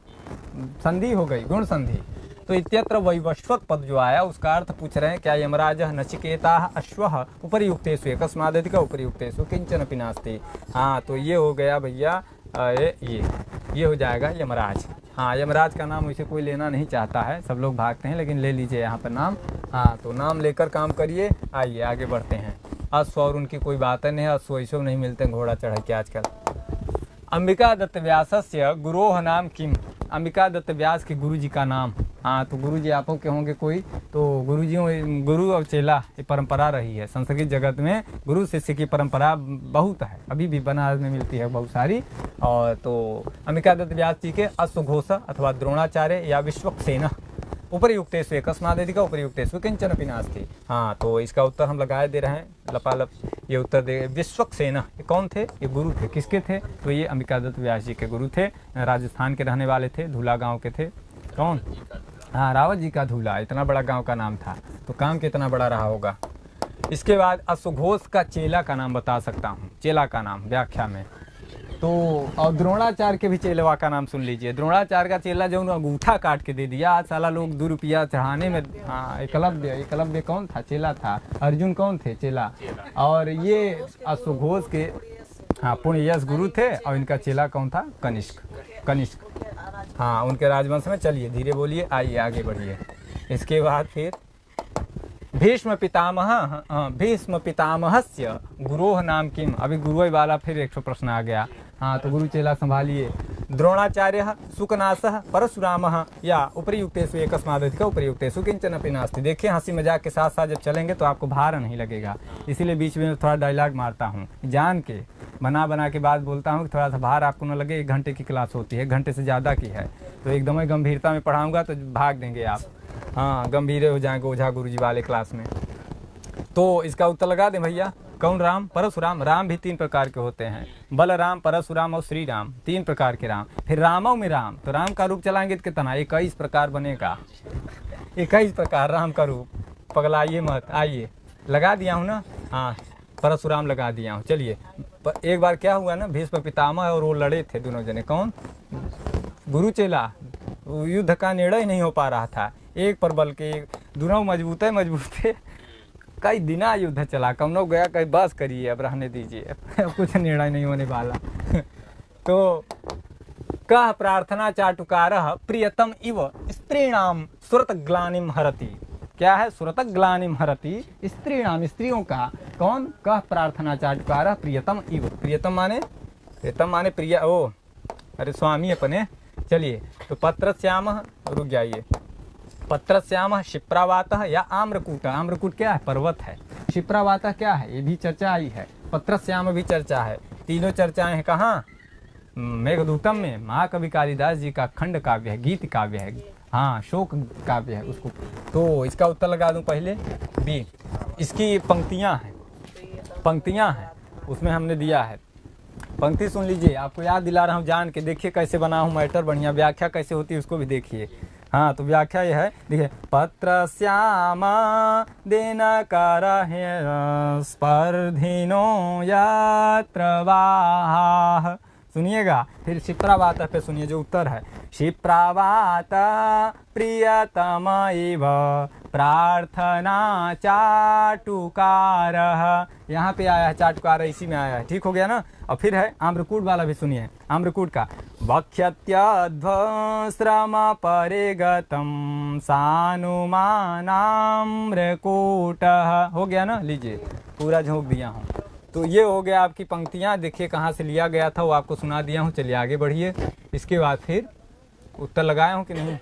संधि हो गई, गुण संधि। तो इत्यत्र वैवस्वत पद जो आया उसका अर्थ पूछ रहे हैं, क्या यमराज नचिकेता अश्वः उपरियुक्तेषु एकस्मादधिक उपरियुक्तेषु किंचन पिनास्ति। हाँ तो ये हो गया भैया, ये हो जाएगा यमराज। हाँ यमराज का नाम वैसे कोई लेना नहीं चाहता है, सब लोग भागते हैं, लेकिन ले लीजिए यहाँ पर नाम। हाँ तो नाम लेकर काम करिए। आइए आगे बढ़ते हैं। अश्व और उनकी कोई बात नहीं, अश्व ऐसे नहीं मिलते घोड़ा चढ़ के आजकल। अंबिका दत्त व्यासस्य गुरोह नाम किम, अंबिका दत्त व्यास के गुरु जी का नाम। हाँ तो गुरु जी आपों के होंगे कोई, तो गुरु और चेला ये परंपरा रही है संस्कृत जगत में। गुरु शिष्य की परंपरा बहुत है, अभी भी बनारस में मिलती है बहुत सारी। और तो अंबिका दत्त व्यास जी के अश्वघोष अथवा द्रोणाचार्य या विश्वक्सेन उपरियुक्तेषु एकस्मादधिक उपरियुक्तेषु किंचन पिनास्ति। हाँ तो इसका उत्तर हम लगाए दे रहे हैं लपालप। ये उत्तर दे, विश्वक्सेन ये कौन थे, ये गुरु थे, किसके थे, तो ये अंबिका दत्त व्यास जी के गुरु थे, राजस्थान के रहने वाले थे, धूला गांव के थे। कौन, हाँ रावत जी का धूला, इतना बड़ा गांव का नाम था, तो काम कितना बड़ा रहा होगा। इसके बाद अश्वघोष का चेला का नाम बता सकता हूँ, चेला का नाम व्याख्या में तो। और द्रोणाचार्य के भी चेलवा का नाम सुन लीजिए। द्रोणाचार्य का चेला जो अंगूठा काट के दे दिया, आज साला लोग 2 रुपया चढ़ाने में। हाँ एकलव्य कौन था, चेला था। अर्जुन कौन थे, चेला। और ये अश्वघोष के हाँ पूर्ण यश गुरु थे, और इनका चेला कौन था, कनिष्क। हाँ उनके राजवंश में। चलिए धीरे बोलिए, आइए आगे बढ़िए। इसके बाद फिर भीष्म पितामहस्य गुरोह नाम किम। अभी गुरु वाला फिर एक प्रश्न आ गया। हाँ तो गुरु चेला संभालिए। द्रोणाचार्य सुकनासः परशुरामः या उपरियुक्तेषु एकस्मादधिक उपरियुक्तेषु किंचन पिनास्ति। देखिए हंसी मजाक के साथ साथ जब चलेंगे तो आपको भार नहीं लगेगा, इसीलिए बीच में थोड़ा डायलॉग मारता हूँ, जान के बना के बाद बोलता हूँ कि थोड़ा सा भार आपको न लगे। 1 घंटे की क्लास होती है, 1 घंटे से ज़्यादा की है, तो एकदम ही गंभीरता में पढ़ाऊँगा तो भाग देंगे आप। हाँ गंभीर हो जाएंगे ओझा गुरुजी वाले क्लास में। तो इसका उत्तर लगा दें भैया, कौन, राम परशुराम। राम भी 3 प्रकार के होते हैं, बलराम, परशुराम और श्री राम, 3 प्रकार के राम। फिर रामों में राम, तो राम का रूप चलाएंगे तो कितना, 21 प्रकार बनेगा, 21 प्रकार राम का रूप। पगलाइए मत। आइए लगा दिया हूँ ना, हाँ परशुराम लगा दिया हूँ। चलिए एक बार क्या हुआ ना, भीष्म पितामह और वो लड़े थे दोनों जने, कौन, गुरु चेला। युद्ध का निर्णय नहीं हो पा रहा था, एक पर बल के दोनों मजबूत है। कई दिना युद्ध चला, कौनो गया कहीं बस करिए, अब रहने दीजिए, कुछ निर्णय नहीं होने वाला। तो कह प्रार्थना चाटुकारः प्रियतम इव स्त्रीणाम सुरत ग्लानिम हरति। क्या है, सुरत ग्लानिम हरति, स्त्रीणाम, स्त्रियों का। कौन, कह प्रार्थना चाटुकारः प्रियतम इव। प्रियतम माने प्रिय, ओ अरे स्वामी अपने। चलिए तो पत्रश्याम, रुक जाइए, पत्रश्याम शिप्रावातः या आम्रकूट। आम्रकूट क्या है, पर्वत है। शिप्रावातः क्या है, ये भी चर्चा आई है। पत्रश्याम भी चर्चा है। तीनों चर्चाएं हैं कहाँ, मेघदूतम में। महाकवि कालिदास जी का खंड काव्य है, गीत काव्य है, हाँ शोक काव्य है उसको। तो इसका उत्तर लगा दूं पहले बी। इसकी पंक्तियां हैं उसमें हमने दिया है पंक्ति सुन लीजिए, आपको याद दिला रहा हूँ जान के, देखिए कैसे बना हूँ मैटर बढ़िया, व्याख्या कैसे होती है उसको भी देखिए। हाँ तो व्याख्या ये है, देखिए पत्र श्यामा दिनकर स्पर्धिनो यत्र वाह, सुनिएगा। फिर शिप्रावात पे सुनिए जो उत्तर है, शिप्रावात प्रियतम इव प्रार्थना चाटुकार, यहाँ पे आया है चाटुकार, इसी में आया है, ठीक हो गया ना। और फिर है आम्रकूट वाला भी सुनिए, आम्रकूट का वक्ष्यत्यध्वश्रम परिगतम सानुमानाम्रकूट, हो गया ना। लीजिए पूरा झोंक दिया हूँ। तो ये हो गया आपकी पंक्तियाँ, देखिए कहाँ से लिया गया था वो आपको सुना दिया हूँ। चलिए आगे बढ़िए। इसके बाद फिर उत्तर लगाया हूँ कि नहीं?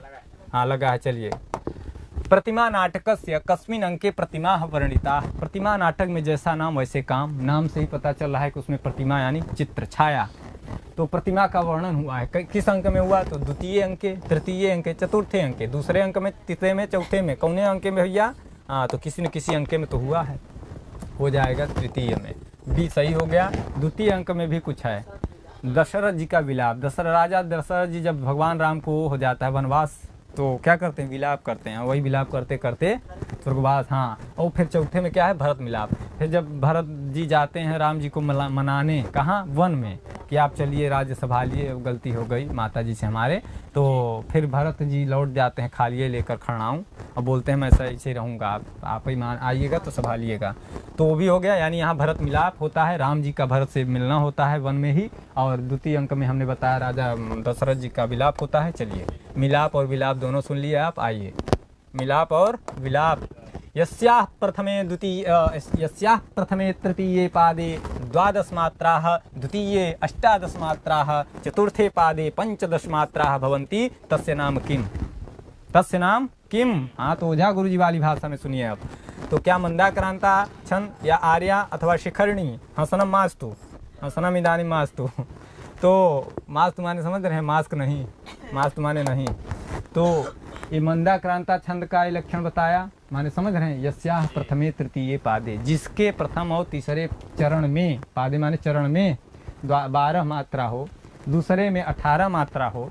हाँ लगा है। चलिए, प्रतिमा नाटकस्य कस्मिन् अंके प्रतिमा वर्णिता, प्रतिमा नाटक में जैसा नाम वैसे काम, नाम से ही पता चल रहा है कि उसमें प्रतिमा यानी चित्र छाया। तो प्रतिमा का वर्णन हुआ है, किस अंक में हुआ? तो द्वितीय अंके, तृतीय अंके, चतुर्थे अंके, दूसरे अंक में, तीसरे में, चौथे में, कौने अंके में भैया? हाँ तो किसी न किसी अंके में तो हुआ है, हो जाएगा तृतीय में। बी सही हो गया। द्वितीय अंक में भी कुछ है, दशरथ जी का विलाप। राजा दशरथ जी जब भगवान राम को हो जाता है वनवास, तो क्या करते हैं? विलाप करते हैं, वही विलाप करते करते स्वर्गवास। हाँ, और फिर चौथे में क्या है? भरत मिलाप। फिर जब भरत जी जाते हैं राम जी को मनाने, कहाँ? वन में, कि आप चलिए राज्य संभालिए, गलती हो गई माता जी से हमारे। तो फिर भरत जी लौट जाते हैं खालिए लेकर खड़ाऊँ, और बोलते हैं मैं ऐसे रहूँगा, आप ही मान आइएगा तो संभालिएगा। तो वो भी हो गया, यानी यहाँ भरत मिलाप होता है, राम जी का भरत से मिलना होता है वन में ही। और द्वितीय अंक में हमने बताया राजा दशरथ जी का विलाप होता है। चलिए, मिलाप और विलाप दोनों सुन लिए आप। आइए, मिलाप और विलाप। यस्याः प्रथमे तृतीये पादे 12 मात्राः, द्वितीये 18 मात्राः, चतुर्थे पादे 15 मात्राः भवन्ति, तस्य नाम किम? तस्य नाम किम? हाँ तो ओझा गुरुजी वाली भाषा में सुनिए अब। तो क्या मंदाक्रांता छंद या आर्या अथवा शिखरणी? हसनम मास्तु, हसनम इदानीम मास्तु। तो मास्तु माने समझ रहे हैं? मास्क नहीं, मास्तु माने नहीं। तो ये मंदाक्रांता छंद का लक्षण बताया, माने समझ रहे हैं? यस्याः प्रथमे तृतीये पादे, जिसके प्रथम और तीसरे चरण में, पादे माने चरण में 12 मात्रा हो, दूसरे में 18 मात्रा हो,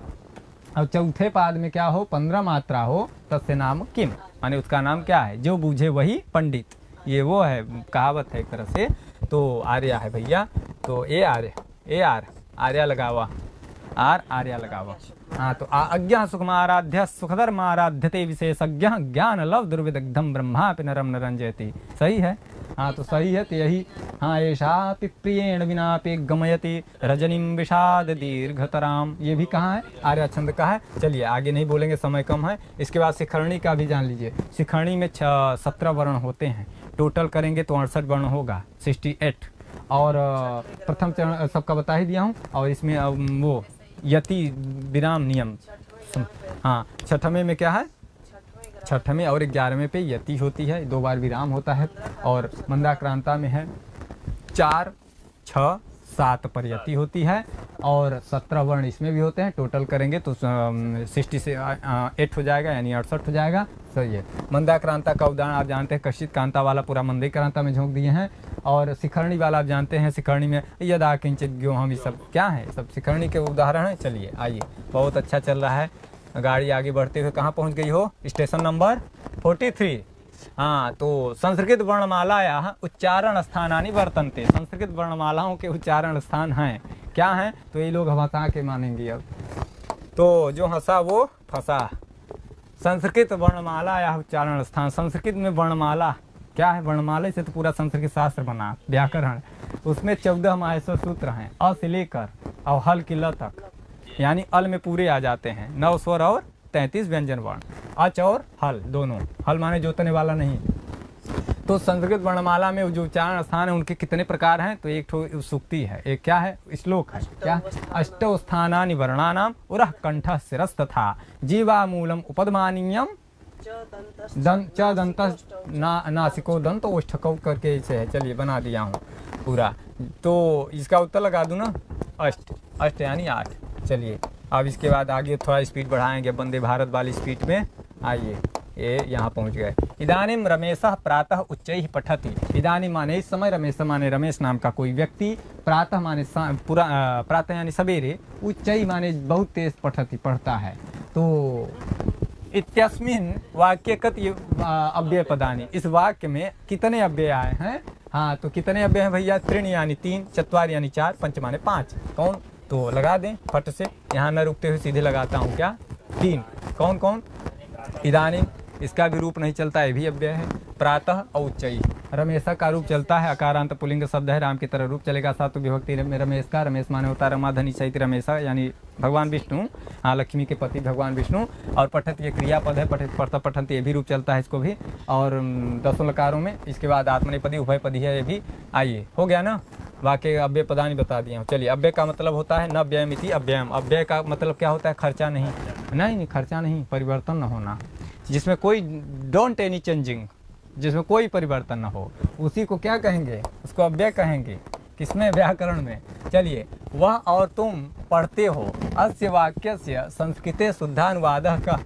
और चौथे पाद में क्या हो? 15 मात्रा हो, तस्य नाम किम, माने उसका नाम क्या है? जो बूझे वही पंडित, ये वो है, कहावत है एक तरह से। तो आर्या है भैया, तो ए आर्या लगावा, आर्या लगावा। हाँ तो अज्ञ सुखमाराध्य सुखधर्माराध्यते विशेषज्ञ ज्ञान लव दुर्विदग्धम ब्रह्मापि नरम न रंजयति। सही है। हाँ तो सही है, तो यही। हाँ, ऐसा प्रियेण विनापि गमयति रजनीम विषाद दीर्घतराम, ये भी कहाँ है? आर्या छंद का है। चलिए आगे नहीं बोलेंगे, समय कम है। इसके बाद शिखरणी का भी जान लीजिए। शिखरणी में 17 वर्ण होते हैं, टोटल करेंगे तो 68 वर्ण होगा, 68। और प्रथम चरण सबका बता ही दिया हूँ। और इसमें वो यति विराम नियम। हाँ, छठवें में क्या है? छठवें और 11वें पे यति होती है, 2 बार विराम होता है। और मंदाक्रांता में है 4, 6, 7 पर यति होती है, और 17 वर्ण इसमें भी होते हैं। टोटल करेंगे तो 60 से 8 हो जाएगा, यानी 68 हो जाएगा। सही है। मंदाक्रांता का उदाहरण आप जानते हैं, कशित कांता वाला पूरा मंदाक्रांता में झोंक दिए हैं। और शिखरणी वाला आप जानते हैं, शिखरणी में यदा किंचित ज्ञो हम, ये सब क्या है? सब शिखरणी के उदाहरण हैं। चलिए आइए, बहुत अच्छा चल रहा है, गाड़ी आगे बढ़ते हुए कहाँ पहुँच गई हो? Station number 43। हाँ तो संस्कृत वर्णमाला उच्चारण स्थानानि वर्तन्ते, संस्कृत वर्णमालाओं के उच्चारण स्थान हैं। क्या हैं? तो ये लोग हंसा के मानेंगे अब, तो जो हंसा वो फंसा। संस्कृत वर्णमाला या उच्चारण स्थान, संस्कृत में वर्णमाला क्या है? वर्णमाला से तो पूरा संस्कृत शास्त्र बना, व्याकरण। उसमें 14 माहेश्वर सूत्र हैं, अ से लेकर और हल की ल तक, यानी अल में पूरे आ जाते हैं 9 स्वर और 33 व्यंजन वर्ण, अच और हल दोनों। हल माने जोतने वाला नहीं। तो संस्कृत वर्णमाला में जो उच्चारण स्थान है उनके कितने प्रकार हैं? तो एक ठो सूक्ति है, एक क्या है? श्लोक है। क्या? अष्टौ स्थानानि वर्णानाम उरः कंठः शिरस्तथा जीवामूलम उपदमानीयम च दंत नासिको दंत ओष्ठकौ करके इसे है। चलिए बना दिया हूँ पूरा। तो इसका उत्तर लगा दूँ ना? अष्ट यानी 8। चलिए अब इसके बाद आगे थोड़ा स्पीड बढ़ाएंगे, वंदे भारत वाली स्पीड में। आइए, ये यहाँ पहुँच गए। इदानीं रमेशः प्रातः उच्चैः पठति। इदानीं माने इस समय, रमेश माने रमेश नाम का कोई व्यक्ति, प्रातः माने प्रातः यानी सवेरे, उच्चैः माने बहुत तेज पठति पढ़ता है। तो इत्यस्मिन् वाक्य कति अव्यय पदानि, इस वाक्य में कितने अव्यय आए हैं? हाँ, तो कितने अव्यय हैं भैया? त्रीणि यानी 3, चत्वारि यानी 4, पंच माने 5। कौन? तो लगा दें फट से, यहाँ न रुकते हुए सीधे लगाता हूँ। क्या? 3। कौन कौन? इदानीं, इसका भी रूप नहीं चलता, ये भी अव्यय है। प्रातः और उच्चैः, रमेशा का रूप चलता है, अकारांत पुल्लिंग शब्द है, राम की तरह रूप चलेगा। सातु विभक्ति में रमेश का, रमेश माने होता है रमा धनी सहित रमेशा यानी भगवान विष्णु, हाँ लक्ष्मी के पति भगवान विष्णु। और पठत ये क्रियापद है, पठित पढ़ता पठंत ये भी रूप चलता है इसको भी। और 10 लकारों में इसके बाद आत्मनेपदी उभयपदी है ये भी। आइए, हो गया ना? वाक्य अव्यय पदानि बता दिए। चलिए, अव्यय का मतलब होता है न व्ययमिति अव्ययम। अव्यय का मतलब क्या होता है? खर्चा नहीं, नहीं खर्चा नहीं, परिवर्तन न होना, जिसमें कोई डोंट एनी चेंजिंग, जिसमें कोई परिवर्तन न हो, उसी को क्या कहेंगे? उसको अव्यय कहेंगे। किसमें? व्याकरण में। चलिए, वह और तुम पढ़ते हो, अस्य वाक्यस्य संस्कृते शुद्धानुवादः का।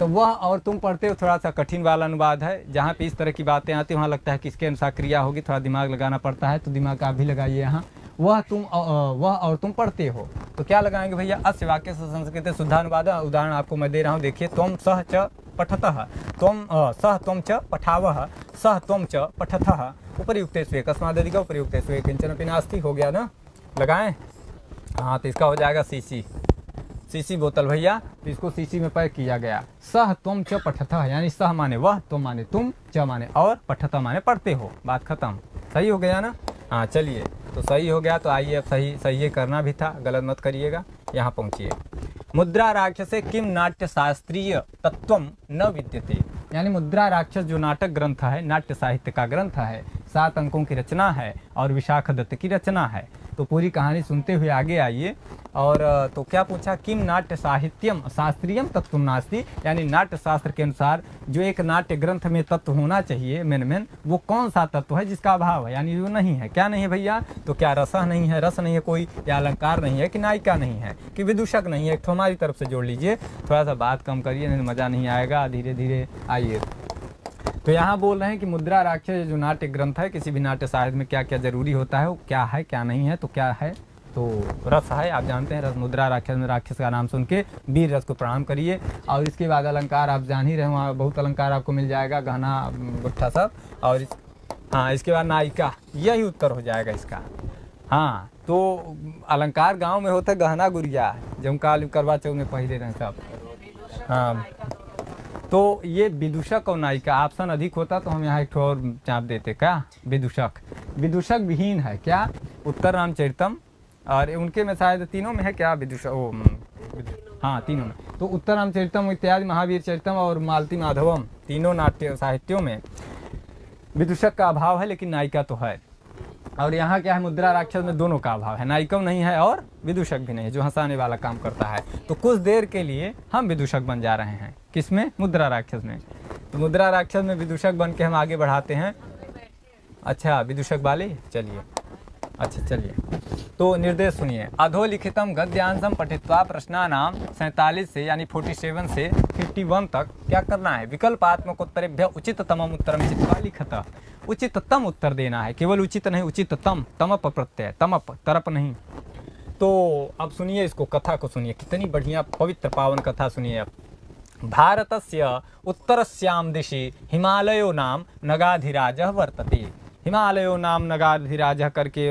तो वह और तुम पढ़ते हो थोड़ा सा कठिन वाला अनुवाद है, जहाँ पे इस तरह की बातें आती हैं वहाँ लगता है कि इसके अनुसार क्रिया होगी, थोड़ा दिमाग लगाना पड़ता है, तो दिमाग आप भी लगाइए यहाँ। वह और तुम पढ़ते हो, तो क्या लगाएंगे भैया? अस्य वाक्य से संस्कृत शुद्धानुवाद। उदाहरण आपको मैं दे रहा हूँ, देखिए। त्वं सः च पठतः, त्वं सः त्वं च पठावः, सः त्वं च पठतः, उपरियुक्ते स्वे कस्मादधिक उपरियुक्ते स्वे किंचन नास्ति। हो गया ना? लगाएं? हाँ, तो इसका हो जाएगा सीसी बोतल भैया। तो इसको सीसी में पैक किया गया। सह त्वं च पठतः यानी सह माने वह, तुम माने तुम, च माने और, पठतः माने पढ़ते हो। बात खत्म। सही हो गया ना? हाँ, चलिए, तो सही हो गया। तो आइए, अब सही ये करना भी था, गलत मत करिएगा। यहाँ पहुँचिए। मुद्रा राक्षसे किम नाट्य शास्त्रीय तत्वम न विद्यते, यानी मुद्रा राक्षस जो नाटक ग्रंथ है, नाट्य साहित्य का ग्रंथ है, 7 अंकों की रचना है और विशाख दत्त की रचना है। तो पूरी कहानी सुनते हुए आगे आइए। और तो क्या पूछा? किम नाट्य साहित्यम शास्त्रीयम तत्व नास्ति, यानी नाट्य शास्त्र के अनुसार जो एक नाट्य ग्रंथ में तत्व होना चाहिए मेन, वो कौन सा तत्व है जिसका अभाव है, यानी जो नहीं है। क्या नहीं है भैया? तो क्या रस नहीं है? रस नहीं है कोई, या अलंकार नहीं है, कि नायिका नहीं है, कि विदूषक नहीं है? तो हमारी तरफ से जोड़ लीजिए। थोड़ा सा बात कम करिए, नहीं मज़ा नहीं आएगा। धीरे धीरे आइए। तो यहाँ बोल रहे हैं कि मुद्रा राक्षस जो नाट्य ग्रंथ है, किसी भी नाट्य साहित्य में क्या क्या जरूरी होता है, वो क्या है क्या नहीं है। तो क्या है? तो रस है, आप जानते हैं रस। मुद्रा राक्षस में राक्षस का नाम सुन के वीर रस को प्रणाम करिए। और इसके बाद अलंकार आप जान ही रहे, वहाँ बहुत अलंकार आपको मिल जाएगा, गहना गुट्ठा सब। और हाँ, इसके बाद नायिका, यही उत्तर हो जाएगा इसका। हाँ, तो अलंकार गाँव में होता है, गहना गुड़िया जमकाल करवा चौथ में पहले रहे सब। हाँ, तो ये विदूषक और नायिका ऑप्शन अधिक होता तो हम यहाँ एक और चाप देते। क्या? विदूषक विहीन है। क्या? उत्तर रामचरितम, और उनके में शायद तीनों में है क्या विदूषक? हाँ, तीनों में। तो उत्तर रामचरितम इत्यादि, महावीर चरितम और मालती माधवम, तीनों नाट्य साहित्यों में विदूषक का अभाव है, लेकिन नायिका तो है। और यहाँ क्या है? मुद्रा राक्षस में दोनों का अभाव है, नायिका नहीं है और विदूषक भी नहीं है, जो हंसाने वाला काम करता है। तो कुछ देर के लिए हम विदूषक बन जा रहे हैं। किसमें? मुद्रा राक्षस में। तो मुद्रा राक्षस में विदूषक बन के हम आगे बढ़ाते हैं। अच्छा, विदूषक वाले, चलिए। अच्छा, चलिए, तो निर्देश सुनिए। अधोलिखितम गद्यांशम पठित्वा प्रश्नानाम 47 से यानी 47 से 51 तक क्या करना है? विकल्पात्मक उत्तरेभ्य उचिततमम उत्तरम चित्वा लिखत। उचिततम उत्तर देना है, केवल उचित नहीं, उचिततम, तमप प्रत्यय, तमप तरप नहीं। तो अब सुनिए इसको, कथा को सुनिए, कितनी बढ़िया पवित्र पावन कथा सुनिए अब। भारतस्य उत्तरस्यां दिशि हिमालयो नाम नगाधिराजः वर्तते। हिमालयो नाम नगाधिराजः करके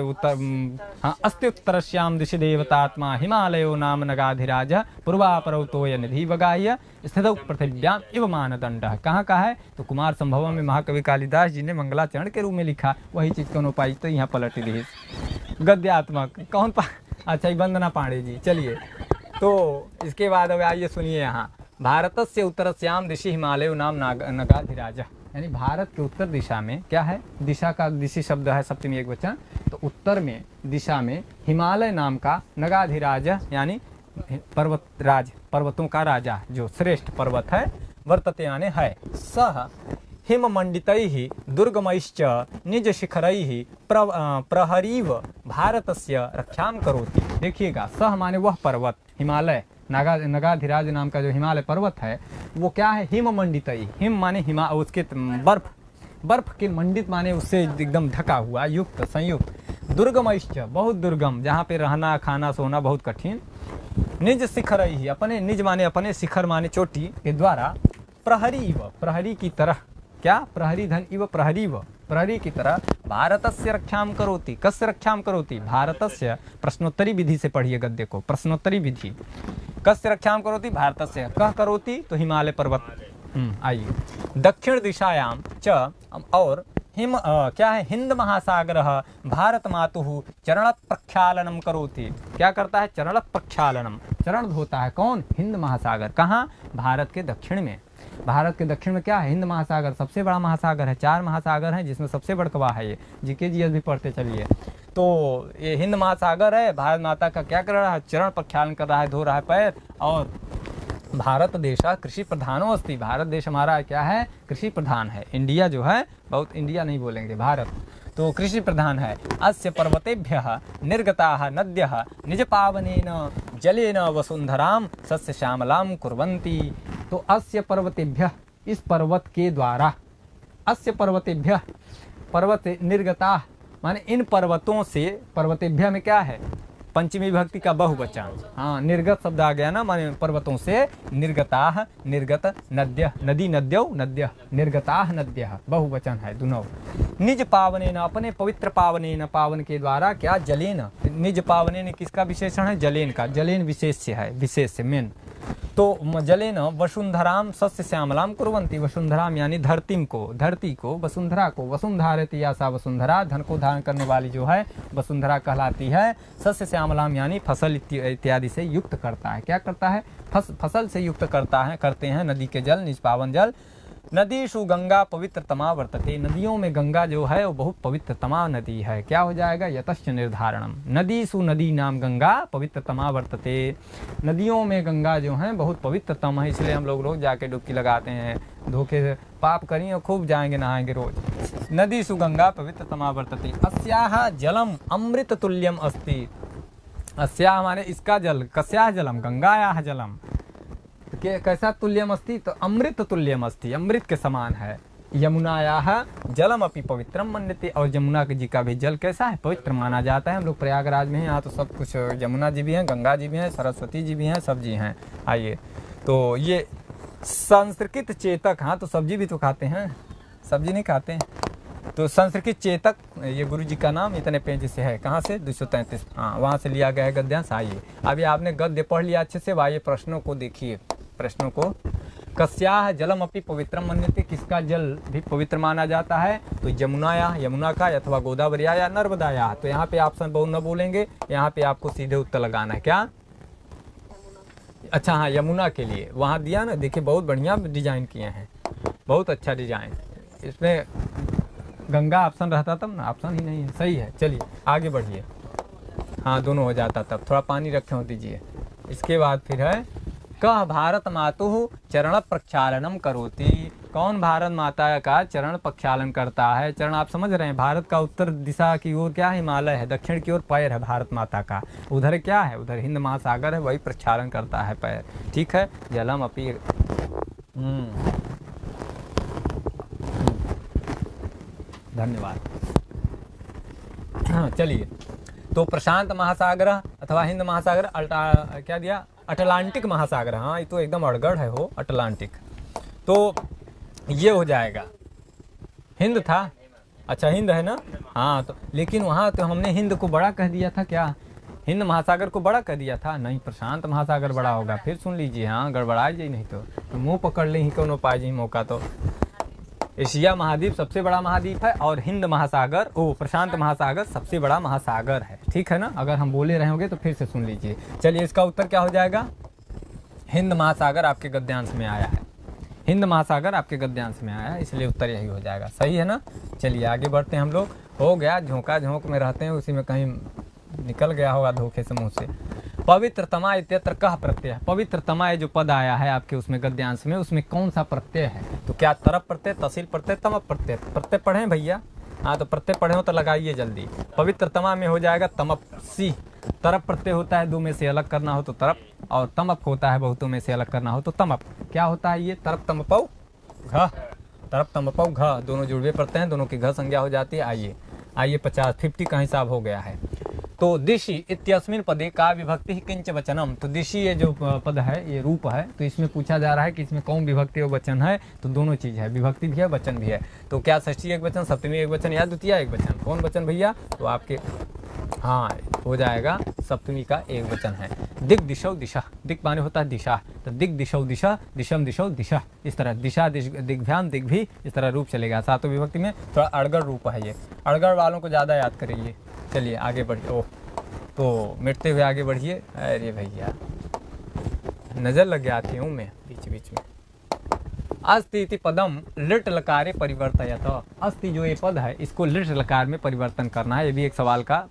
अस्ति उत्तरस्यां दिशि देवतात्मा हिमालयो नाम नगाधिराजः पूर्वापरौतोय निधि वगाह्य स्थितौ पृथिव्याम इव मानदंडः। कहाँ का है? तो कुमार संभवम में महाकवि कालिदास जी ने मंगलाचरण के रूप में लिखा। वही चीज़ कौन पाई तो यहाँ पलट दी गद्यात्मक। कौन अच्छा, वंदना पांडे जी। चलिए, तो इसके बाद अब आइए सुनिए यहाँ। भारतस्य उत्तरस्याम दिशि हिमालयो नाम नगाधिराजः, यानी भारत के उत्तर दिशा में क्या है? दिशा का दिशि शब्द है, सप्तमी एक वचन। तो उत्तर में दिशा में हिमालय नाम का नगाधिराज यानी पर्वतराज, पर्वतों का राजा, जो श्रेष्ठ पर्वत है, वर्तते यानी है। सह हिममंडितैः दुर्गमैश्च निज शिखरैः प्रहरीव भारतस्य रक्षां करोति। देखिएगा, सह माने वह पर्वत, हिमालय, नगाधिराज नाम का जो हिमालय पर्वत है वो क्या है, हिम मंडितई, हिम माने हिमा, उसके बर्फ, बर्फ के मंडित माने उससे एकदम ढका हुआ, युक्त संयुक्त, दुर्गमश्च बहुत दुर्गम, जहाँ पे रहना खाना सोना बहुत कठिन, निज शिखर ही, अपने निज माने अपने, शिखर माने चोटी के द्वारा, प्रहरी इव, प्रहरी की तरह, क्या प्रहरी धन इव प्रहरी व, प्रहरी की तरह, भारतस्य रक्षाम करोति, कस्य रक्षाम करोति, भारतस्य, प्रश्नोत्तरी विधि से पढ़िए गद्य को, प्रश्नोत्तरी विधि, कस्य रक्षाम करोति, भारतस्य, कह करोति तो हिमालय पर्वत, आइए, दक्षिण दिशायाम च, और हिम क्या है, हिंद महासागर भारत मातुः चरण प्रक्षालनम करोति, क्या करता है, चरण प्रक्षालनम, चरण धोता है, कौन, हिंद महासागर, कहाँ, भारत के दक्षिण में, भारत के दक्षिण में क्या है, हिंद महासागर, सबसे बड़ा महासागर है, 4 महासागर हैं जिसमें सबसे बड़कवा है ये, जीके जीएस भी पढ़ते चलिए, तो ये हिंद महासागर है, भारत माता का क्या कर रहा है, चरण प्रक्षालन कर रहा है, धो रहा है पैर, और भारत देश कृषि प्रधानो अस्ति, भारत देश हमारा क्या है, कृषि प्रधान है, इंडिया जो है, बहुत इंडिया नहीं बोलेंगे, भारत तो कृषि प्रधान है, अस्य पर्वतेभ्यः निर्गताः नद्यः निज पावनेन जलेन वसुंधराम सस्य श्यामलाम कुर्वन्ति, तो अस्य पर्वतेभ्यः, इस पर्वत के द्वारा, अस्य पर्वतेभ्यः, पर्वत निर्गताः माने इन पर्वतों से, पर्वतेभ्यः में क्या है, पंचमी विभक्ति का बहुवचन, हाँ, निर्गत शब्द आ गया ना, माने पर्वतों से, निर्गताः, निर्गत, नद्य, नदी, नद्यौ, नद्य, निर्गताः नद्यः, बहुवचन है दोनों, निज पावनेन, अपने पवित्र पावनेन, पावन के द्वारा, क्या, जलेन, निज पावनेन किसका विशेषण है, जलेन का, जलेन विशेष्य है, विशेष्य मेन, तो जलेन वसुंधराम सस्य श्यामलाम कुर्वन्ति, वसुंधराम यानी धरती को, वसुंधरा को, वसुंधारति आशा वसुंधरा, धन को धारण करने वाली जो है वसुंधरा कहलाती है, सस्य श्यामलाम यानी फसल इत्यादि से युक्त करता है, क्या करता है, फसल से युक्त करता है, करते हैं नदी के जल, निज पावन जल, नदीषु गंगा पवित्रतमा वर्तते, नदियों में गंगा जो है वो बहुत पवित्रतमा नदी है, क्या हो जाएगा, यतश्च निर्धारणम, नदीषु नदी नाम गंगा पवित्रतमा वर्तते, नदियों में गंगा जो है बहुत पवित्रतम है, इसलिए हम लोग रोज जाके डुबकी लगाते हैं, धोखे से पाप करेंगे और खूब जाएंगे नहाएंगे रोज, नदीषु गंगा पवित्रतमा वर्तते, अस्याः जलम अमृत तुल्यम अस्ति, अस्याः माने इसका जल, कस्याः जलम, गंगायाः जलम, कैसा तुल्यम अस्ति, तो अमृत तुल्यम अस्ति, अमृत के समान है, यमुनायाः जलम अपि पवित्रम मन्यते, और यमुना जी का भी जल कैसा है, पवित्र माना जाता है, हम लोग प्रयागराज में हैं, यहाँ तो सब कुछ, यमुना जी भी हैं, गंगा जी भी हैं, सरस्वती जी भी हैं, सब जी हैं, आइए, तो ये संस्कृत चेतक, हाँ तो सब्जी भी तो खाते हैं, सब्जी नहीं खाते हैं, तो संस्कृत चेतक, ये गुरु जी का नाम इतने पेज से है, कहाँ से, 233, हाँ वहाँ से लिया गया है गद्यांश, आइए, अभी आपने गद्य पढ़ लिया अच्छे से, आइए प्रश्नों को देखिए, प्रश्नों को, कस्याः जलम अपि पवित्रम मन्यते, किसका जल भी पवित्र माना जाता है, तो यमुनाया, यमुना का, अथवा गोदावरिया या नर्मदाया, तो यहाँ पे ऑप्शन बहुत न बोलेंगे, यहाँ पे आपको सीधे उत्तर लगाना है, क्या, अच्छा हाँ यमुना के लिए वहाँ दिया ना, देखिए बहुत बढ़िया डिजाइन किए हैं, बहुत अच्छा डिजाइन, इसमें गंगा ऑप्शन रहता तब ना, ऑप्शन ही नहीं है, सही है, चलिए आगे बढ़िए, हाँ दोनों हो जाता, तब थोड़ा पानी रखे हो दीजिए, इसके बाद फिर है, कह भारत मातुः चरण प्रक्षालनम करोति, कौन भारत माता का चरण प्रक्षालन करता है, चरण आप समझ रहे हैं, भारत का उत्तर दिशा की ओर क्या है, हिमालय है, दक्षिण की ओर पैर है भारत माता का, उधर क्या है, उधर हिंद महासागर है, वही प्रक्षालन करता है पैर, ठीक है, जलम अपि, धन्यवाद, चलिए, तो प्रशांत महासागर अथवा हिंद महासागर, क्या दिया, अटलांटिक महासागर, हाँ ये तो एकदम अड़गड़ है हो, अटलांटिक, तो ये हो जाएगा, हिंद था, अच्छा हिंद है ना, हाँ तो लेकिन वहाँ तो हमने हिंद को बड़ा कह दिया था, क्या हिंद महासागर को बड़ा कह दिया था, नहीं प्रशांत महासागर बड़ा होगा, फिर सुन लीजिए, हाँ गड़बड़ा जाए नहीं तो मुंह पकड़ ले ही कोनो पाए जी मौका, तो एशिया महाद्वीप सबसे बड़ा महाद्वीप है, और हिंद महासागर, प्रशांत महासागर सबसे बड़ा महासागर है, ठीक है ना, अगर हम बोले रहे होंगे तो फिर से सुन लीजिए, चलिए इसका उत्तर क्या हो जाएगा, हिंद महासागर आपके गद्यांश में आया है, हिंद महासागर आपके गद्यांश में आया है, इसलिए उत्तर यही हो जाएगा, सही है ना, चलिए आगे बढ़ते हैं हम लोग, हो गया, झोंका झोंक में रहते हैं, उसी में कहीं निकल गया होगा धोखे से मुँह से, पवित्रतमा इत्यत्र कह प्रत्यय, पवित्रतमा जो पद आया है आपके उसमें गद्यांश में, उसमें कौन सा प्रत्यय है, तो क्या तरफ प्रत्यय, तहसील प्रत्यय, तमप प्रत्यय, प्रत्यय पढ़े भैया, हाँ तो प्रत्यय पढ़े हो तो लगाइए जल्दी, पवित्रतमा में हो जाएगा तमप सी, तरप प्रत्यय होता है दो में से अलग करना हो तो तरप, और तमप होता है बहुतों में से अलग करना हो तो तमप। क्या होता है ये? तरप तमपौ घ, तरप तमपौ घ, दोनों जुड़वे पड़ते हैं, दोनों की घ संज्ञा हो जाती है। आइए 50 का हिसाब हो गया है। तो दिशि इत्यस्मिन पदे का विभक्ति ही किंच वचनम। तो दिशि ये जो पद है ये रूप है, तो इसमें पूछा जा रहा है कि इसमें कौन विभक्ति और वचन है। तो दोनों चीज़ है, विभक्ति भी है वचन भी है। तो क्या षष्ठी एक वचन, सप्तमी एक वचन या द्वितीय एक वचन? कौन वचन भैया? तो आपके हाँ हो जाएगा सप्तमी का एक वचन है। दिग दिशौ दिशा, दिग माने होता है दिशा, तो दिग दिशौ दिशा, दिशम दिशौ दिशा, इस तरह दिशा दिग्भ्याम दिग भी इस तरह रूप चलेगा। सातों विभक्ति में थोड़ा अड़गड़ रूप है ये, अड़गड़ वालों को ज़्यादा याद करिए। चलिए आगे बढ़िए। ओह तो मिटते हुए आगे बढ़िए। अरे भैया नज़र लग गया थी हूँ मैं बीच बीच में। अस्ति इति पदम लिट लकारे परिवर्तयत। अस्ति जो ये पद है इसको लिट लकार में परिवर्तन करना है। ये भी एक सवाल का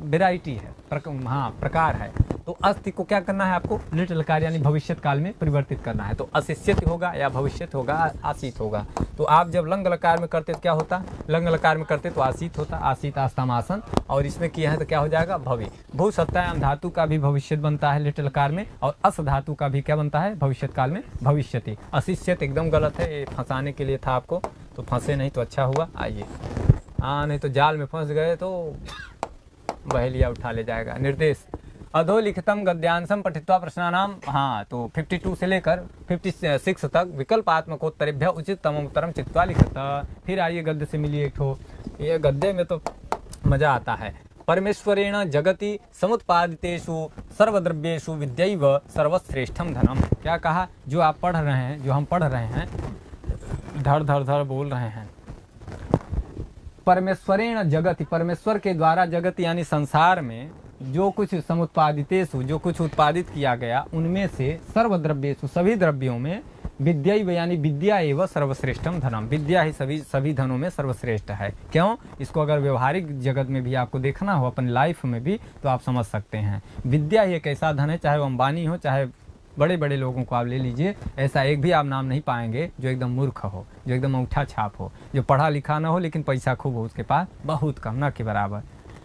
वेराइटी है, प्रकार है। तो अस्ति को क्या करना है आपको? लिट लकार यानी भविष्यत काल में परिवर्तित करना है। तो अशिष्यत होगा या भविष्यत होगा, आसीत होगा। तो आप जब लंग लकार में करते तो क्या होता? लंग लकार में करते तो आसीत होता, आसीत आस्तामासन, और इसमें किया है तो क्या हो जाएगा? भवि। भू सत्तायाम धातु का भी भविष्यत बनता है लिट लकार में, और अस धातु का भी क्या बनता है भविष्यत काल में? भविष्यति। अशिष्यत एकदम गलत है, ये फंसाने के लिए था आपको, तो फंसे नहीं तो अच्छा हुआ। आइए नहीं तो जाल में फंस गए तो बहेलिया उठा ले जाएगा। निर्देश अधोलिखितम गद्यांशम पठित्वा प्रश्नानाम। हाँ तो 52 से लेकर 56 तक विकल्पात्मकोत्तरेभ्य उचिततम उत्तरम चित्वा लिखत। फिर आइए गद्य से मिलिए एक ठो, ये गद्य में तो मजा आता है। परमेश्वरेण जगति समुत्पादितेषु सर्वद्रव्येषु विद्यैव सर्वश्रेष्ठम धनम। क्या कहा? जो आप पढ़ रहे हैं, जो हम पढ़ रहे हैं, धड़ धड़ धड़ बोल रहे हैं। परमेश्वरेण जगति, परमेश्वर के द्वारा जगत यानी संसार में जो कुछ समुत्पादितेषु, जो कुछ उत्पादित किया गया, उनमें से सर्वद्रव्येषु, सभी द्रव्यों में, विद्यैव यानी विद्या एवं सर्वश्रेष्ठम धनम, विद्या ही सभी धनों में सर्वश्रेष्ठ है। क्यों? इसको अगर व्यवहारिक जगत में भी आपको देखना हो, अपनी लाइफ में भी, तो आप समझ सकते हैं। विद्या ही एक ऐसा धन है, चाहे वो अंबानी हो, चाहे बड़े बड़े लोगों को आप ले लीजिए, ऐसा एक भी आप नाम नहीं पाएंगे जो एकदम मूर्ख हो, जो एकदम अंगूठा छाप हो, जो पढ़ा लिखा ना हो लेकिन पैसा खूब हो उसके पास, बहुत कम, न के बराबर,